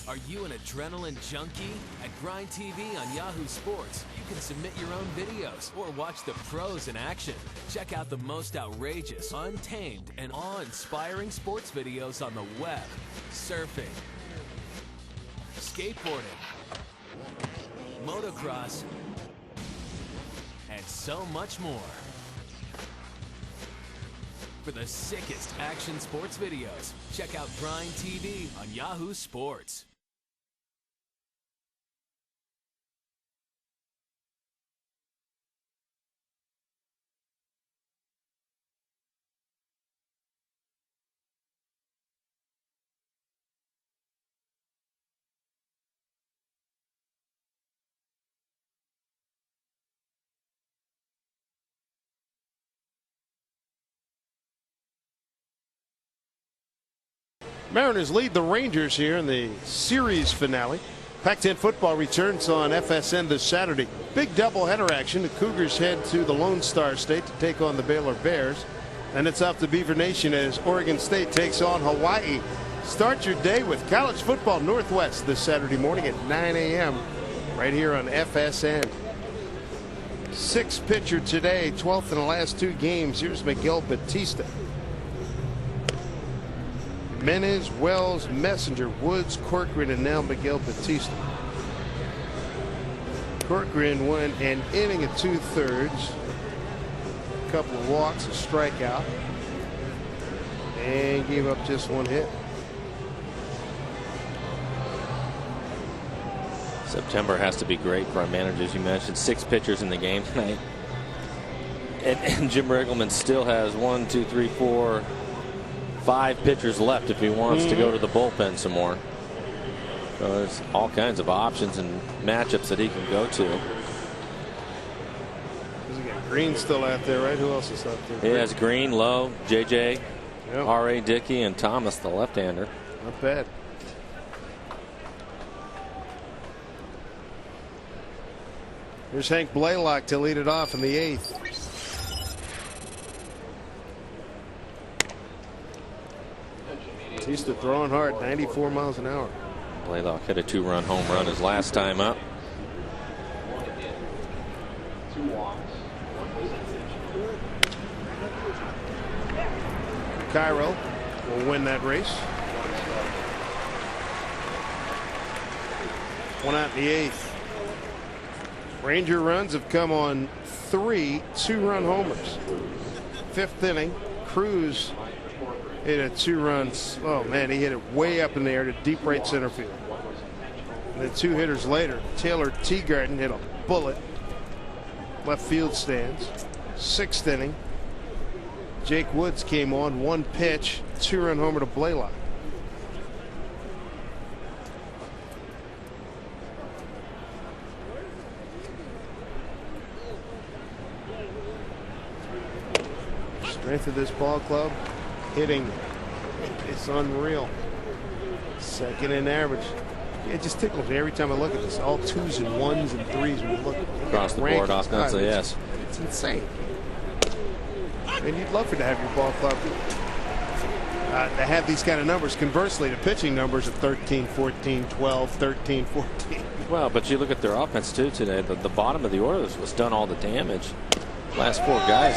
Are you an adrenaline junkie? At Grind TV on Yahoo Sports, you can submit your own videos or watch the pros in action. Check out the most outrageous, untamed, and awe-inspiring sports videos on the web, surfing, skateboarding, motocross, and so much more. For the sickest action sports videos, check out Grind TV on Yahoo Sports. Mariners lead the Rangers here in the series finale. Pac-10 football returns on FSN this Saturday. Big doubleheader action. The Cougars head to the Lone Star State to take on the Baylor Bears. And it's off to Beaver Nation as Oregon State takes on Hawaii. Start your day with college football Northwest this Saturday morning at 9 a.m. right here on FSN. 6th pitcher today, 12th in the last 2 games. Here's Miguel Batista. Menez, Wells, Messenger, Woods, Corcoran, and now Miguel Batista. Corcoran went an inning and 2/3. A couple of walks, a strikeout, and gave up just 1 hit. September has to be great for our managers. You mentioned 6 pitchers in the game tonight. And Jim Riggleman still has 1, 2, 3, 4, 5 pitchers left if he wants to go to the bullpen some more. So there's all kinds of options and matchups that he can go to. Green still out there, right? Who else is out there? He has Green, Lowe, JJ, R.A. Dickey, and Thomas, the left-hander. Not bad. Here's Hank Blaylock to lead it off in the 8th. He's throwing hard, 94 miles an hour. Blaylock hit a 2-run home run his last time up. Cairo will win that race. 1 out in the 8th. Ranger runs have come on 3 2-run homers. 5th inning, Cruz hit a 2-run. Oh man, he hit it way up in the air to deep right center field. And then 2 hitters later, Taylor Teagarden hit a bullet left field stands. 6th inning, Jake Woods came on, 1 pitch, 2-run homer to Blaylock. Strength of this ball club, hitting, it's unreal. 2nd in average. It just tickles me every time I look at this. All 2s and 1s and 3s when you look across the board offensively. Yes, it's insane. And you'd love to have your ball club to have these kind of numbers. Conversely, the pitching numbers of 13, 14, 12, 13, 14. Well, but you look at their offense too today. The bottom of the order was done all the damage. Last 4 guys.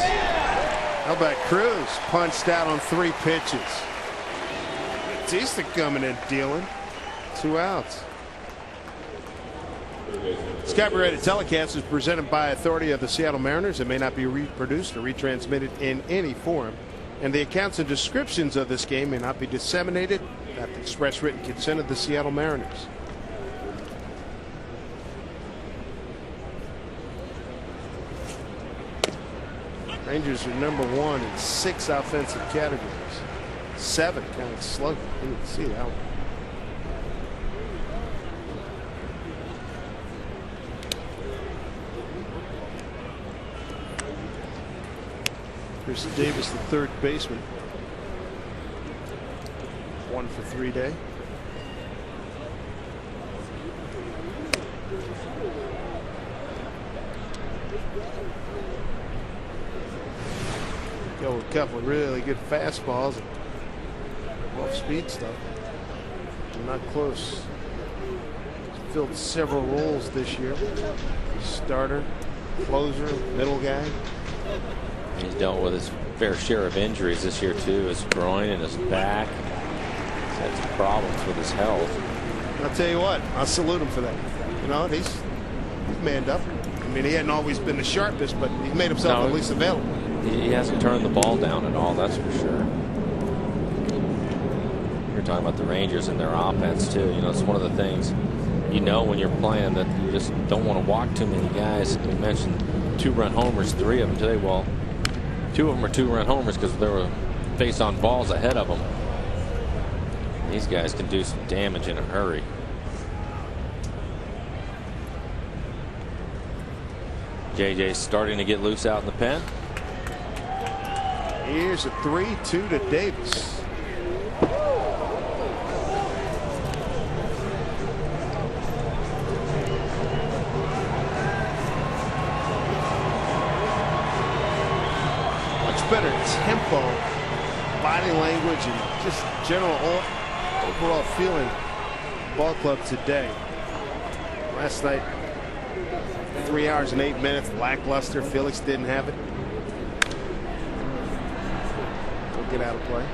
How about Cruz? Punched out on 3 pitches. Batista coming in dealing. 2 outs. This copyrighted telecast is presented by authority of the Seattle Mariners and may not be reproduced or retransmitted in any form. And the accounts and descriptions of this game may not be disseminated without the express written consent of the Seattle Mariners. Rangers are #1 in 6 offensive categories. 7 kind of slow. You can see that one. Here's Davis, the 3rd baseman. 1 for 3 day. Go with a couple of really good fastballs and off speed stuff. Not close. He's filled several roles this year. Starter, closer, middle guy. He's dealt with his fair share of injuries this year too. His groin and his back. He's had some problems with his health. I'll tell you what, I'll salute him for that. You know, he's manned up. I mean, he hadn't always been the sharpest, but he's made himself at least available. He hasn't turned the ball down at all, that's for sure. You're talking about the Rangers and their offense too. You know, it's one of the things, you know, when you're playing that you just don't want to walk too many guys. We mentioned 2-run homers, 3 of them today. Well, 2 of them are 2-run homers because there were face-on balls ahead of them. These guys can do some damage in a hurry. JJ's starting to get loose out in the pen. Here's a 3-2 to Davis. Much better tempo, body language, and just general overall feeling ball club today. Last night, 3 hours and 8 minutes, lackluster. Felix didn't have it. We'll get out of play.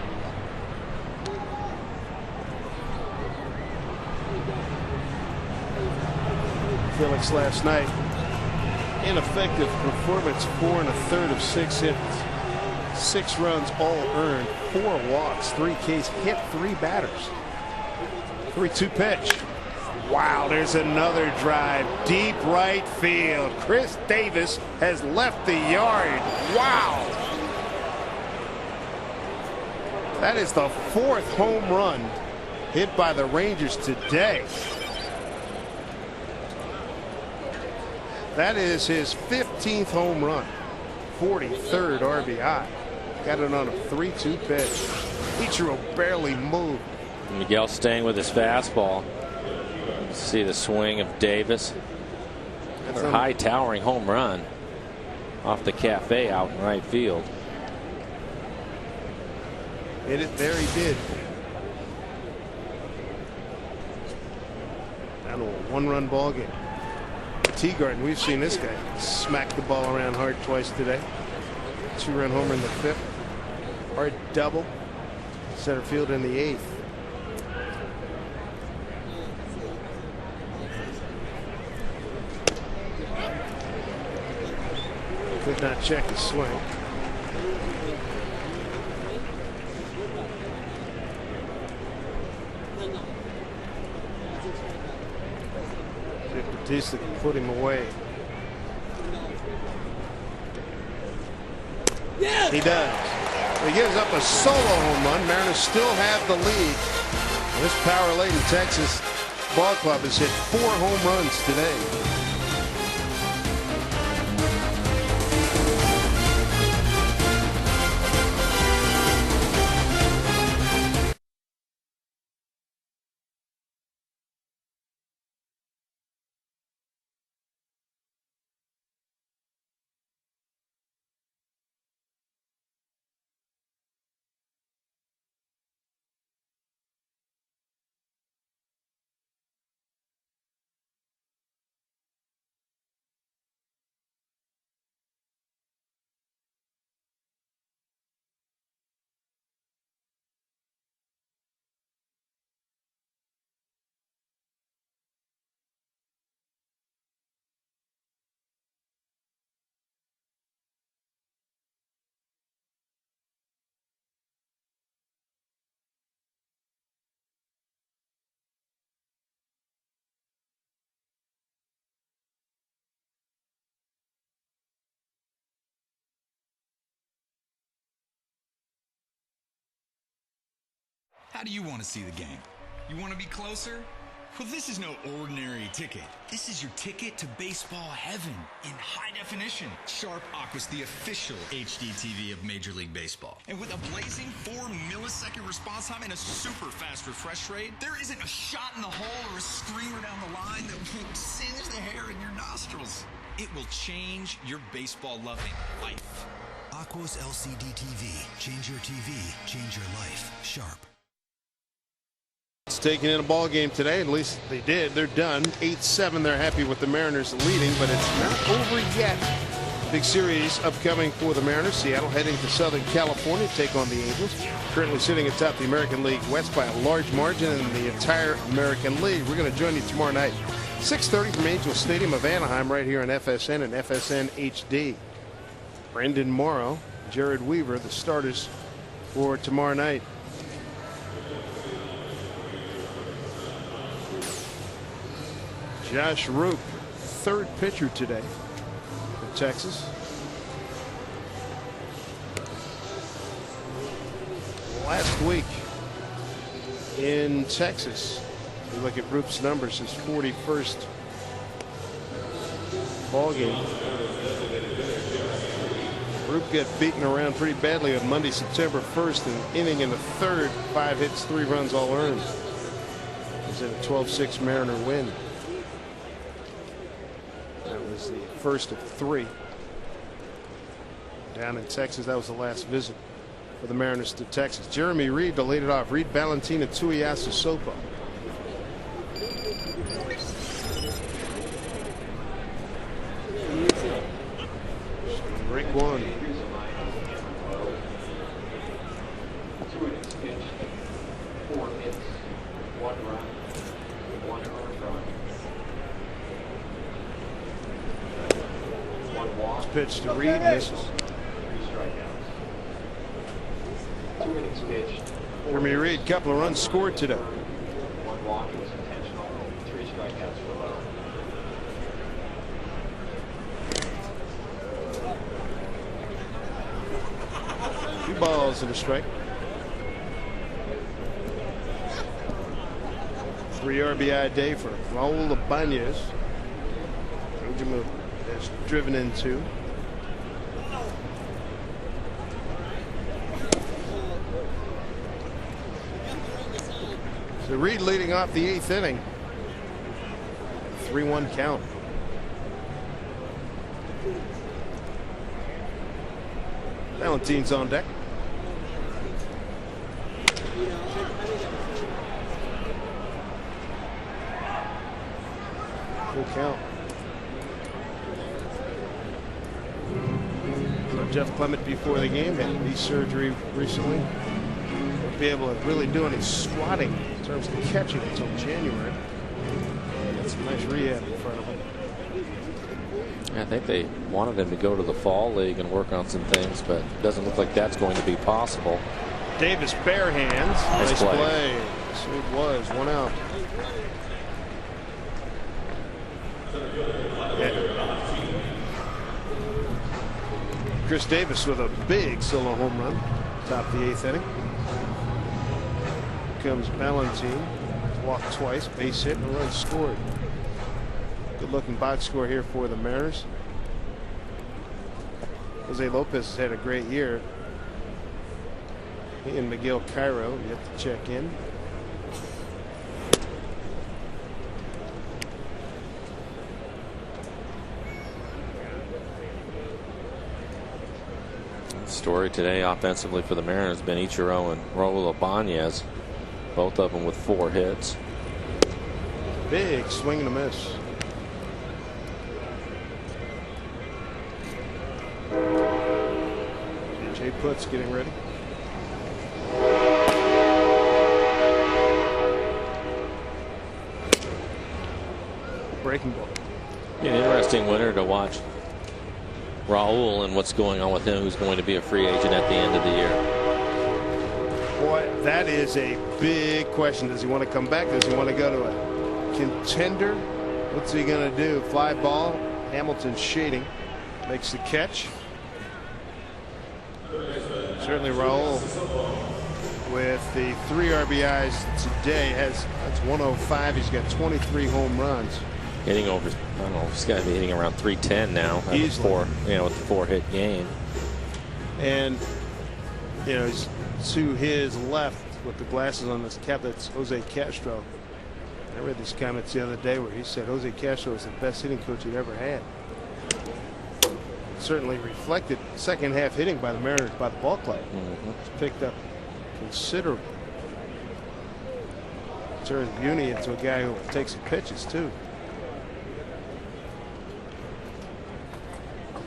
Felix last night, ineffective performance, 4 1/3 of 6 hits. 6 runs all earned, 4 walks, 3 Ks, hit 3 batters. 3-2 pitch. Wow, there's another drive. Deep right field. Chris Davis has left the yard. Wow. That is the 4th home run hit by the Rangers today. That is his 15th home run. 43rd RBI. Got it on a 3-2 pitch. Ichiro barely moved. Miguel staying with his fastball. See the swing of Davis. A high towering home run off the cafe out in right field. Hit it there, he did. Down to a 1-run ball game. Teagarden, we've seen this guy smack the ball around hard twice today. 2-run homer in the 5th. Hard double. Center field in the 8th. Could not check his swing. Batista can put him away. Yeah. He does. He gives up a solo home run. Mariners still have the lead. This power-laden Texas ball club has hit 4 home runs today. How do you want to see the game? You want to be closer? Well, this is no ordinary ticket. This is your ticket to baseball heaven in high definition. Sharp Aqua's the official HD TV of Major League Baseball. And with a blazing 4-millisecond response time and a super fast refresh rate, there isn't a shot in the hole or a streamer down the line that will singe the hair in your nostrils. It will change your baseball-loving life. Aqua's LCD TV. Change your TV, change your life. Sharp. It's taking in a ball game today. At least they did. They're done. 8-7. They're happy with the Mariners leading, but it's not over yet. Big series upcoming for the Mariners. Seattle heading to Southern California to take on the Angels. Currently sitting atop the American League West by a large margin in the entire American League. We're going to join you tomorrow night, 6:30 from Angel Stadium of Anaheim, right here on FSN and FSN HD. Brendan Morrow, Jared Weaver, the starters for tomorrow night. Josh Roop, 3rd pitcher today for Texas. Last week in Texas, you look at Roop's numbers, his 41st ball game. Roop got beaten around pretty badly on Monday, September 1st, an inning in the 3rd, 5 hits, 3 runs all earned. It was in a 12-6 Mariner win. The first of 3 down in Texas. That was the last visit for the Mariners to Texas. Jeremy Reed to lead it off. Reed, Valentina, Tuiasa, Sopa. Break 1. Pitch to Reed, misses. Jeremy Reed, couple of runs scored today. 1 walk was intentional, 3 strikeouts. 2 balls and a strike. 3 RBI day for Raul Ibanez. Ojima has driven in 2. So Reed leading off the 8th inning. 3-1 count. Valentine's on deck. Full count. So Jeff Clement before the game had knee surgery recently. Won't be able to really do any squatting in terms of catching until January. Got some nice rehab in front of him. I think they wanted him to go to the fall league and work on some things, but it doesn't look like that's going to be possible. Davis bare hands. Nice play. So it was 1 out. Chris Davis with a big solo home run. Top the 8th inning. Here comes Valentine. Walked twice, base hit, and a run scored. Good looking box score here for the Mariners. Jose Lopez has had a great year. He and Miguel Cairo yet to check in. Story today offensively for the Mariners has been Ichiro and Raul Ibanez, both of them with 4 hits. Big swing and a miss. Jay Putz getting ready. Breaking ball. Be an interesting winter to watch Raul and what's going on with him, who's going to be a free agent at the end of the year. Boy, that is a big question. Does he want to come back? Does he want to go to a contender? What's he going to do? Fly ball. Hamilton shading. Makes the catch. Certainly Raul with the 3 RBIs today that's 105. He's got 23 home runs. Hitting over, I don't know, he's got to be hitting around 310 now. Easily. With the 4-hit game. And he's to his left with the glasses on his cap. That's Jose Castro. I read these comments the other day where he said Jose Castro was the best hitting coach he'd ever had. Certainly reflected second half hitting by the Mariners by the ball club. It's picked up considerably. Turns Beauty into a guy who takes some pitches too.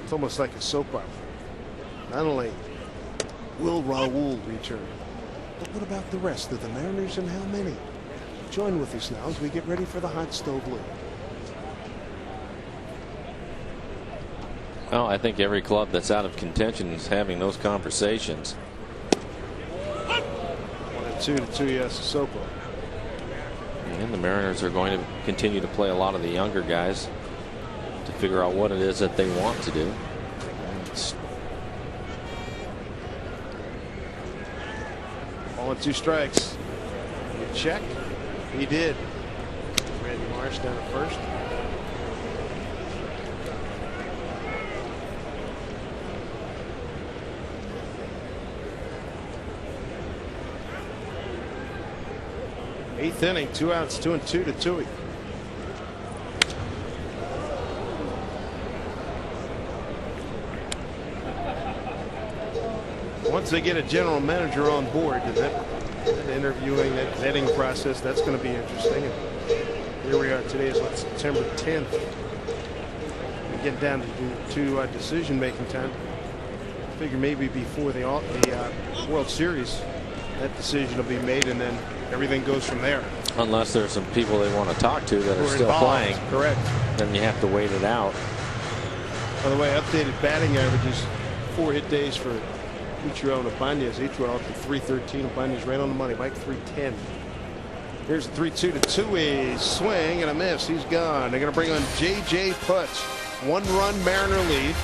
It's almost like a soap opera. Not only will Raul return, but what about the rest of the Mariners and how many? Join with us now as we get ready for the Hot Stove League. Well, I think every club that's out of contention is having those conversations. 1-2 to 2 yes to Sopo. And the Mariners are going to continue to play a lot of the younger guys to figure out what it is that they want to do. Ball and 2 strikes. You check. He did. Randy Marsh down at first. Eighth inning, 2 outs, 2-2 to Tui. Once they get a general manager on board, that interviewing, that vetting process, that's going to be interesting. And here we are today is what, September 10th. We get down to decision-making time. I figure maybe before the World Series, that decision will be made, and then everything goes from there. Unless there's some people they want to talk to that are still playing. Correct. Then you have to wait it out. By the way, updated batting averages, 4 hit days for Ichiro and Ibanez. Ichiro up to 313. Ibanez right on the money. Mike 310. Here's a 3-2 to Tui. Swing and a miss. He's gone. They're going to bring on J.J. Putz. 1-run Mariner lead.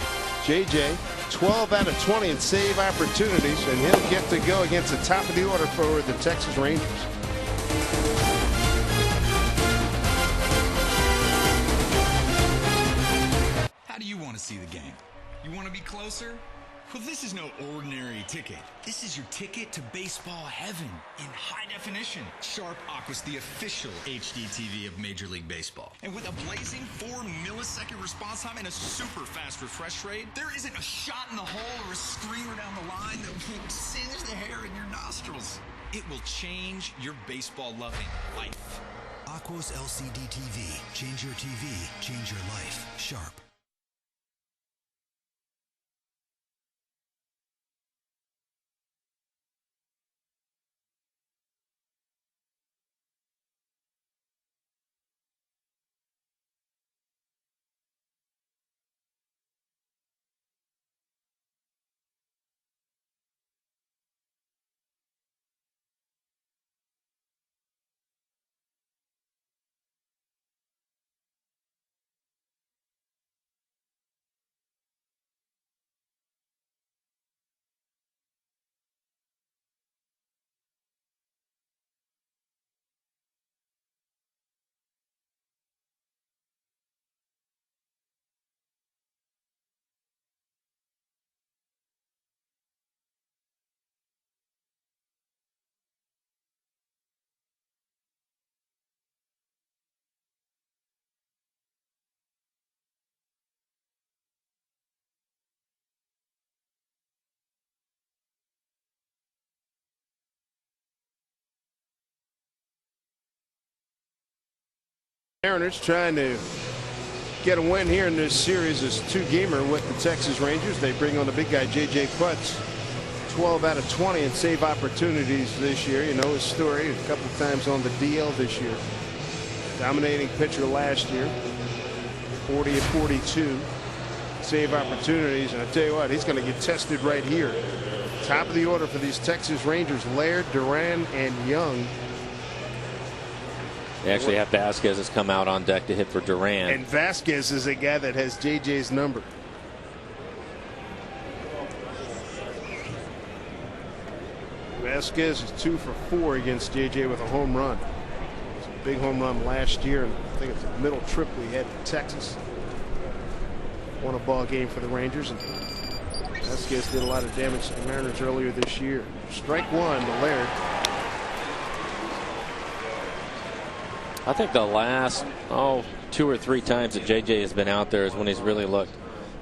JJ, 12 out of 20 in save opportunities, and he'll get to go against the top of the order for the Texas Rangers. How do you want to see the game? You want to be closer? Well, this is no ordinary ticket. This is your ticket to baseball heaven in high definition. Sharp Aqua's the official HD TV of Major League Baseball. And with a blazing 4-millisecond response time and a super fast refresh rate, there isn't a shot in the hole or a screamer down the line that will singe the hair in your nostrils. It will change your baseball-loving life. Aqua's LCD TV. Change your TV. Change your life. Sharp. Mariners trying to get a win here in this series. This two-gamer with the Texas Rangers. They bring on the big guy J.J. Putz. 12 out of 20 in save opportunities this year. You know his story. A couple of times on the DL this year. Dominating pitcher last year. 40 of 42 save opportunities. And I tell you what, he's going to get tested right here. Top of the order for these Texas Rangers: Laird, Duran, and Young. They actually have Vasquez has come out on deck to hit for Duran. And Vasquez is a guy that has JJ's number. Vasquez is 2 for 4 against JJ with a home run. It was a big home run last year, and I think it's a middle trip we had in Texas. Won a ball game for the Rangers, and Vasquez did a lot of damage to the Mariners earlier this year. Strike one to Laird. I think the last 2 or 3 times that JJ has been out there is when he's really looked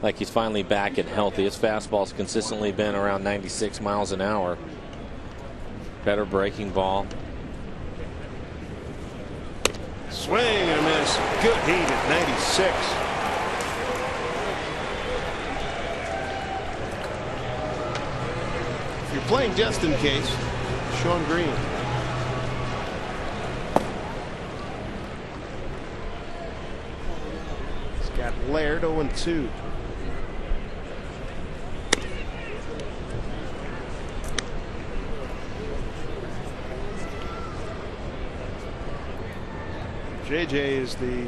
like he's finally back and healthy. His fastball's consistently been around 96 miles an hour. Better breaking ball. Swing and a miss. Good heat at 96. If you're playing just in case, Sean Green. Got Laird 0-2. JJ is the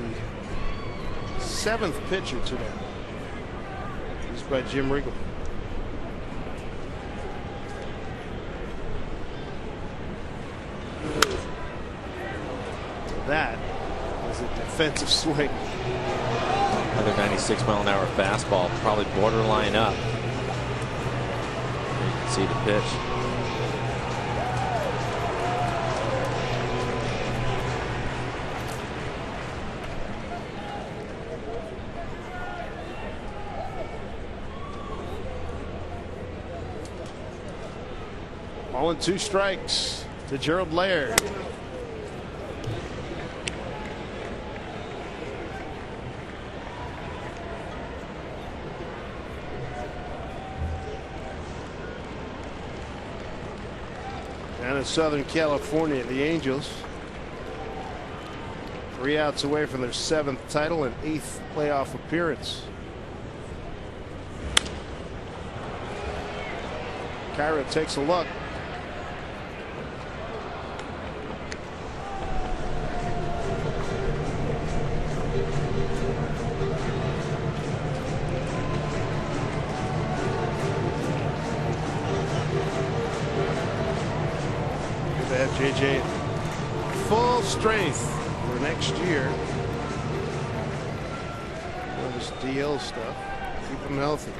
7th pitcher today. Used by Jim Riggleman. That was a defensive swing. Another 96-mile-an-hour fastball, probably borderline up. You can see the pitch. Ball and 2 strikes to Gerald Laird. Down in Southern California, the Angels 3 outs away from their 7th title and 8th playoff appearance. Cairo takes a look. have JJ full strength for next year. All this DL stuff. Keep him healthy.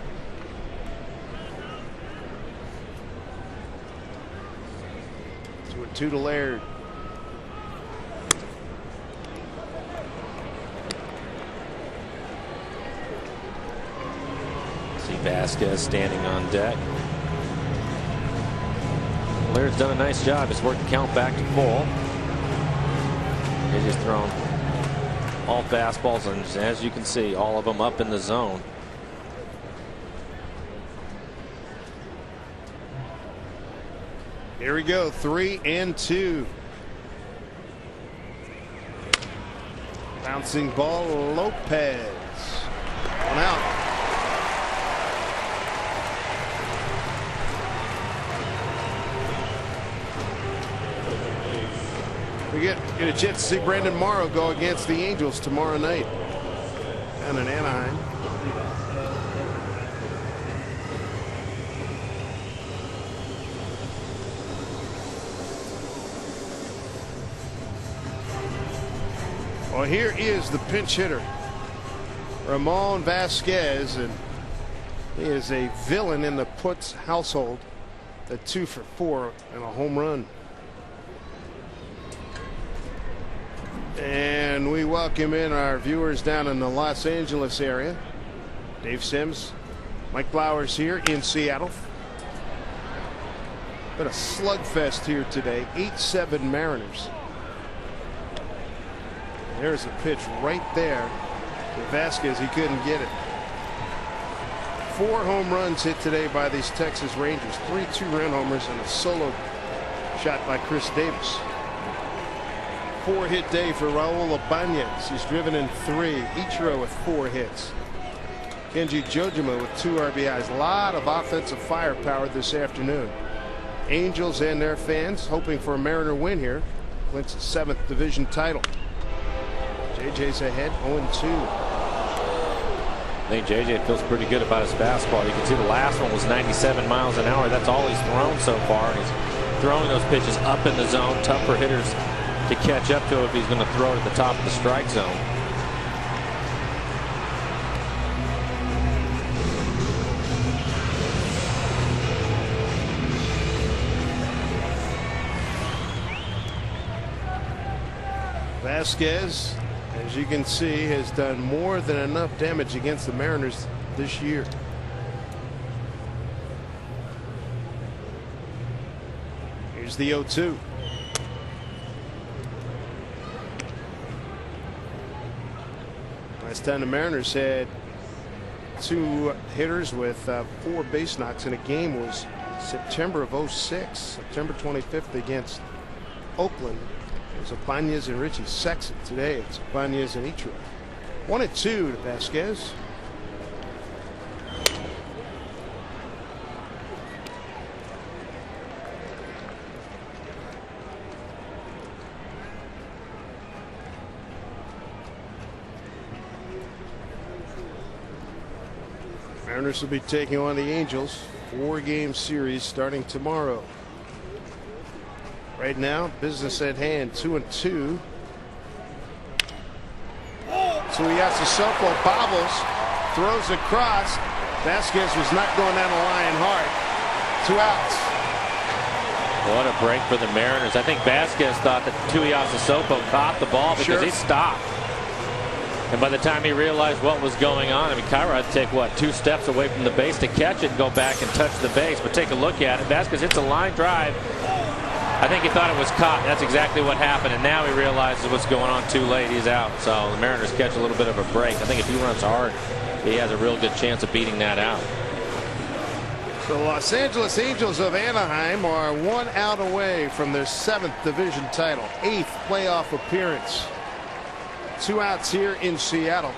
So a 2 to Laird. See Vasquez standing on deck. Laird's done a nice job. He's worked the count back to full. He's just thrown all fastballs, and as you can see, all of them up in the zone. Here we go, 3-2. Bouncing ball, Lopez. One out. We get a chance to see Brandon Morrow go against the Angels tomorrow night down in Anaheim. Well, here is the pinch hitter, Ramon Vasquez, and he is a villain in the Puts household. The 2 for 4 and a home run. And we welcome in our viewers down in the Los Angeles area. Dave Sims, Mike Flowers here in Seattle. Been a slugfest here today. 8-7 Mariners. There's a pitch right there to Vasquez. He couldn't get it. 4 home runs hit today by these Texas Rangers. 3 2-run homers and a solo shot by Chris Davis. 4-hit day for Raul Ibanez. He's driven in 3. Ichiro with 4 hits. Kenji Jojima with 2 RBIs. A lot of offensive firepower this afternoon. Angels and their fans hoping for a Mariner win here. Clinch the 7th division title. JJ's ahead 0-2. I think JJ feels pretty good about his fastball. You can see the last one was 97 miles an hour. That's all he's thrown so far. He's throwing those pitches up in the zone. Tough for hitters to catch up to if he's going to throw it at the top of the strike zone. Vasquez, as you can see, has done more than enough damage against the Mariners this year. Here's the 0-2. Last time the Mariners had 2 hitters with 4 base knocks in a game was September of 06. September 25th against Oakland. It was Ibanez and Richie Sexton. Today it's Ibanez and Ichiro. 1-2 to Vasquez. Mariners will be taking on the Angels. 4-game series starting tomorrow. Right now, business at hand, 2-2. Tuiasa Sopo bobbles, throws across. Vasquez was not going down the line hard. 2 outs. What a break for the Mariners. I think Vasquez thought that Tuiasa Sopo caught the ball because he stopped. And by the time he realized what was going on, I mean, Cairo had to take, what, 2 steps away from the base to catch it and go back and touch the base. But take a look at it. Vasquez hits a line drive. I think he thought it was caught. That's exactly what happened. And now he realizes what's going on too late. He's out. So the Mariners catch a little bit of a break. I think if he runs hard, he has a real good chance of beating that out. The Los Angeles Angels of Anaheim are 1 out away from their 7th division title, 8th playoff appearance. 2 outs here in Seattle.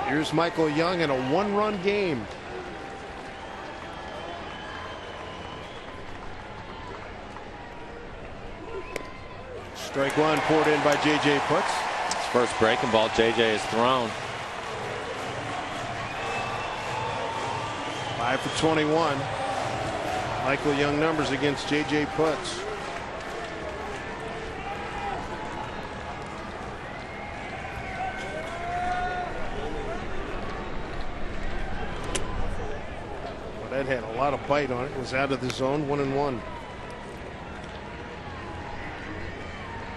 Here's Michael Young in a 1-run game. Strike 1 poured in by J.J. Putz. His first breaking ball J.J. has thrown. 5 for 21. Michael Young numbers against J.J. Putz. That had a lot of bite on it. It was out of the zone, 1-1.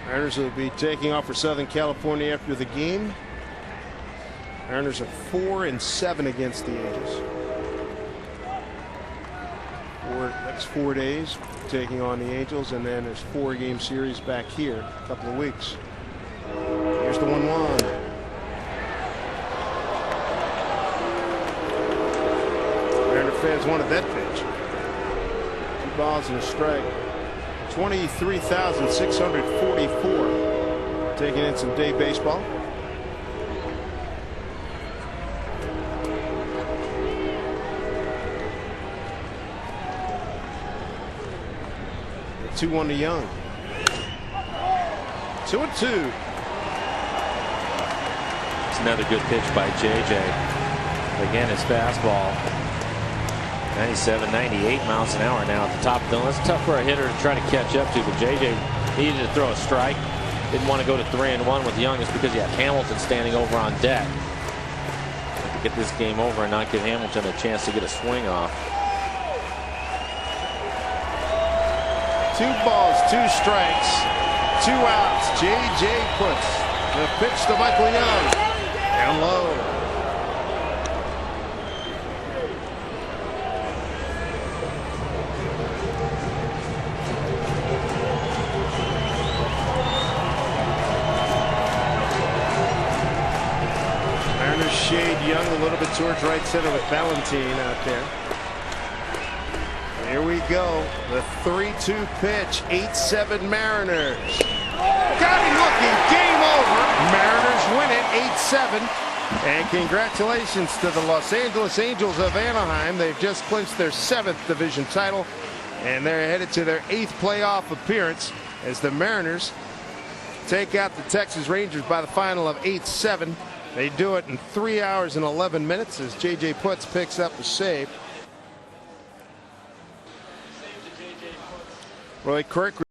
Mariners will be taking off for Southern California after the game. Mariners are 4-7 against the Angels. Next 4 days, taking on the Angels, and then there's 4-game series back here, a couple of weeks. Here's the 1-1. Mariner fans wanted that pitch. 2 balls and a strike. 23,644. Taking in some day baseball. The 2-1 to Young. 2-2. It's another good pitch by JJ. Again, his fastball. 97, 98 miles an hour now at the top of the hill. It's tough for a hitter to try to catch up to, but JJ needed to throw a strike. Didn't want to go to 3-1 with Young. It's because you have Hamilton standing over on deck. To get this game over and not give Hamilton a chance to get a swing off. 2 balls, 2 strikes, 2 outs. JJ puts the pitch to Michael Young. Down low. Mariners shade Young a little bit towards right center with Valentine out there. Here we go. The 3-2 pitch. 8-7 Mariners. Got him looking. Game over. Mariners win it 8-7. And congratulations to the Los Angeles Angels of Anaheim. They've just clinched their 7th division title. And they're headed to their 8th playoff appearance as the Mariners take out the Texas Rangers by the final of 8-7. They do it in 3 hours and 11 minutes as JJ Putz picks up the save. Roy Kirk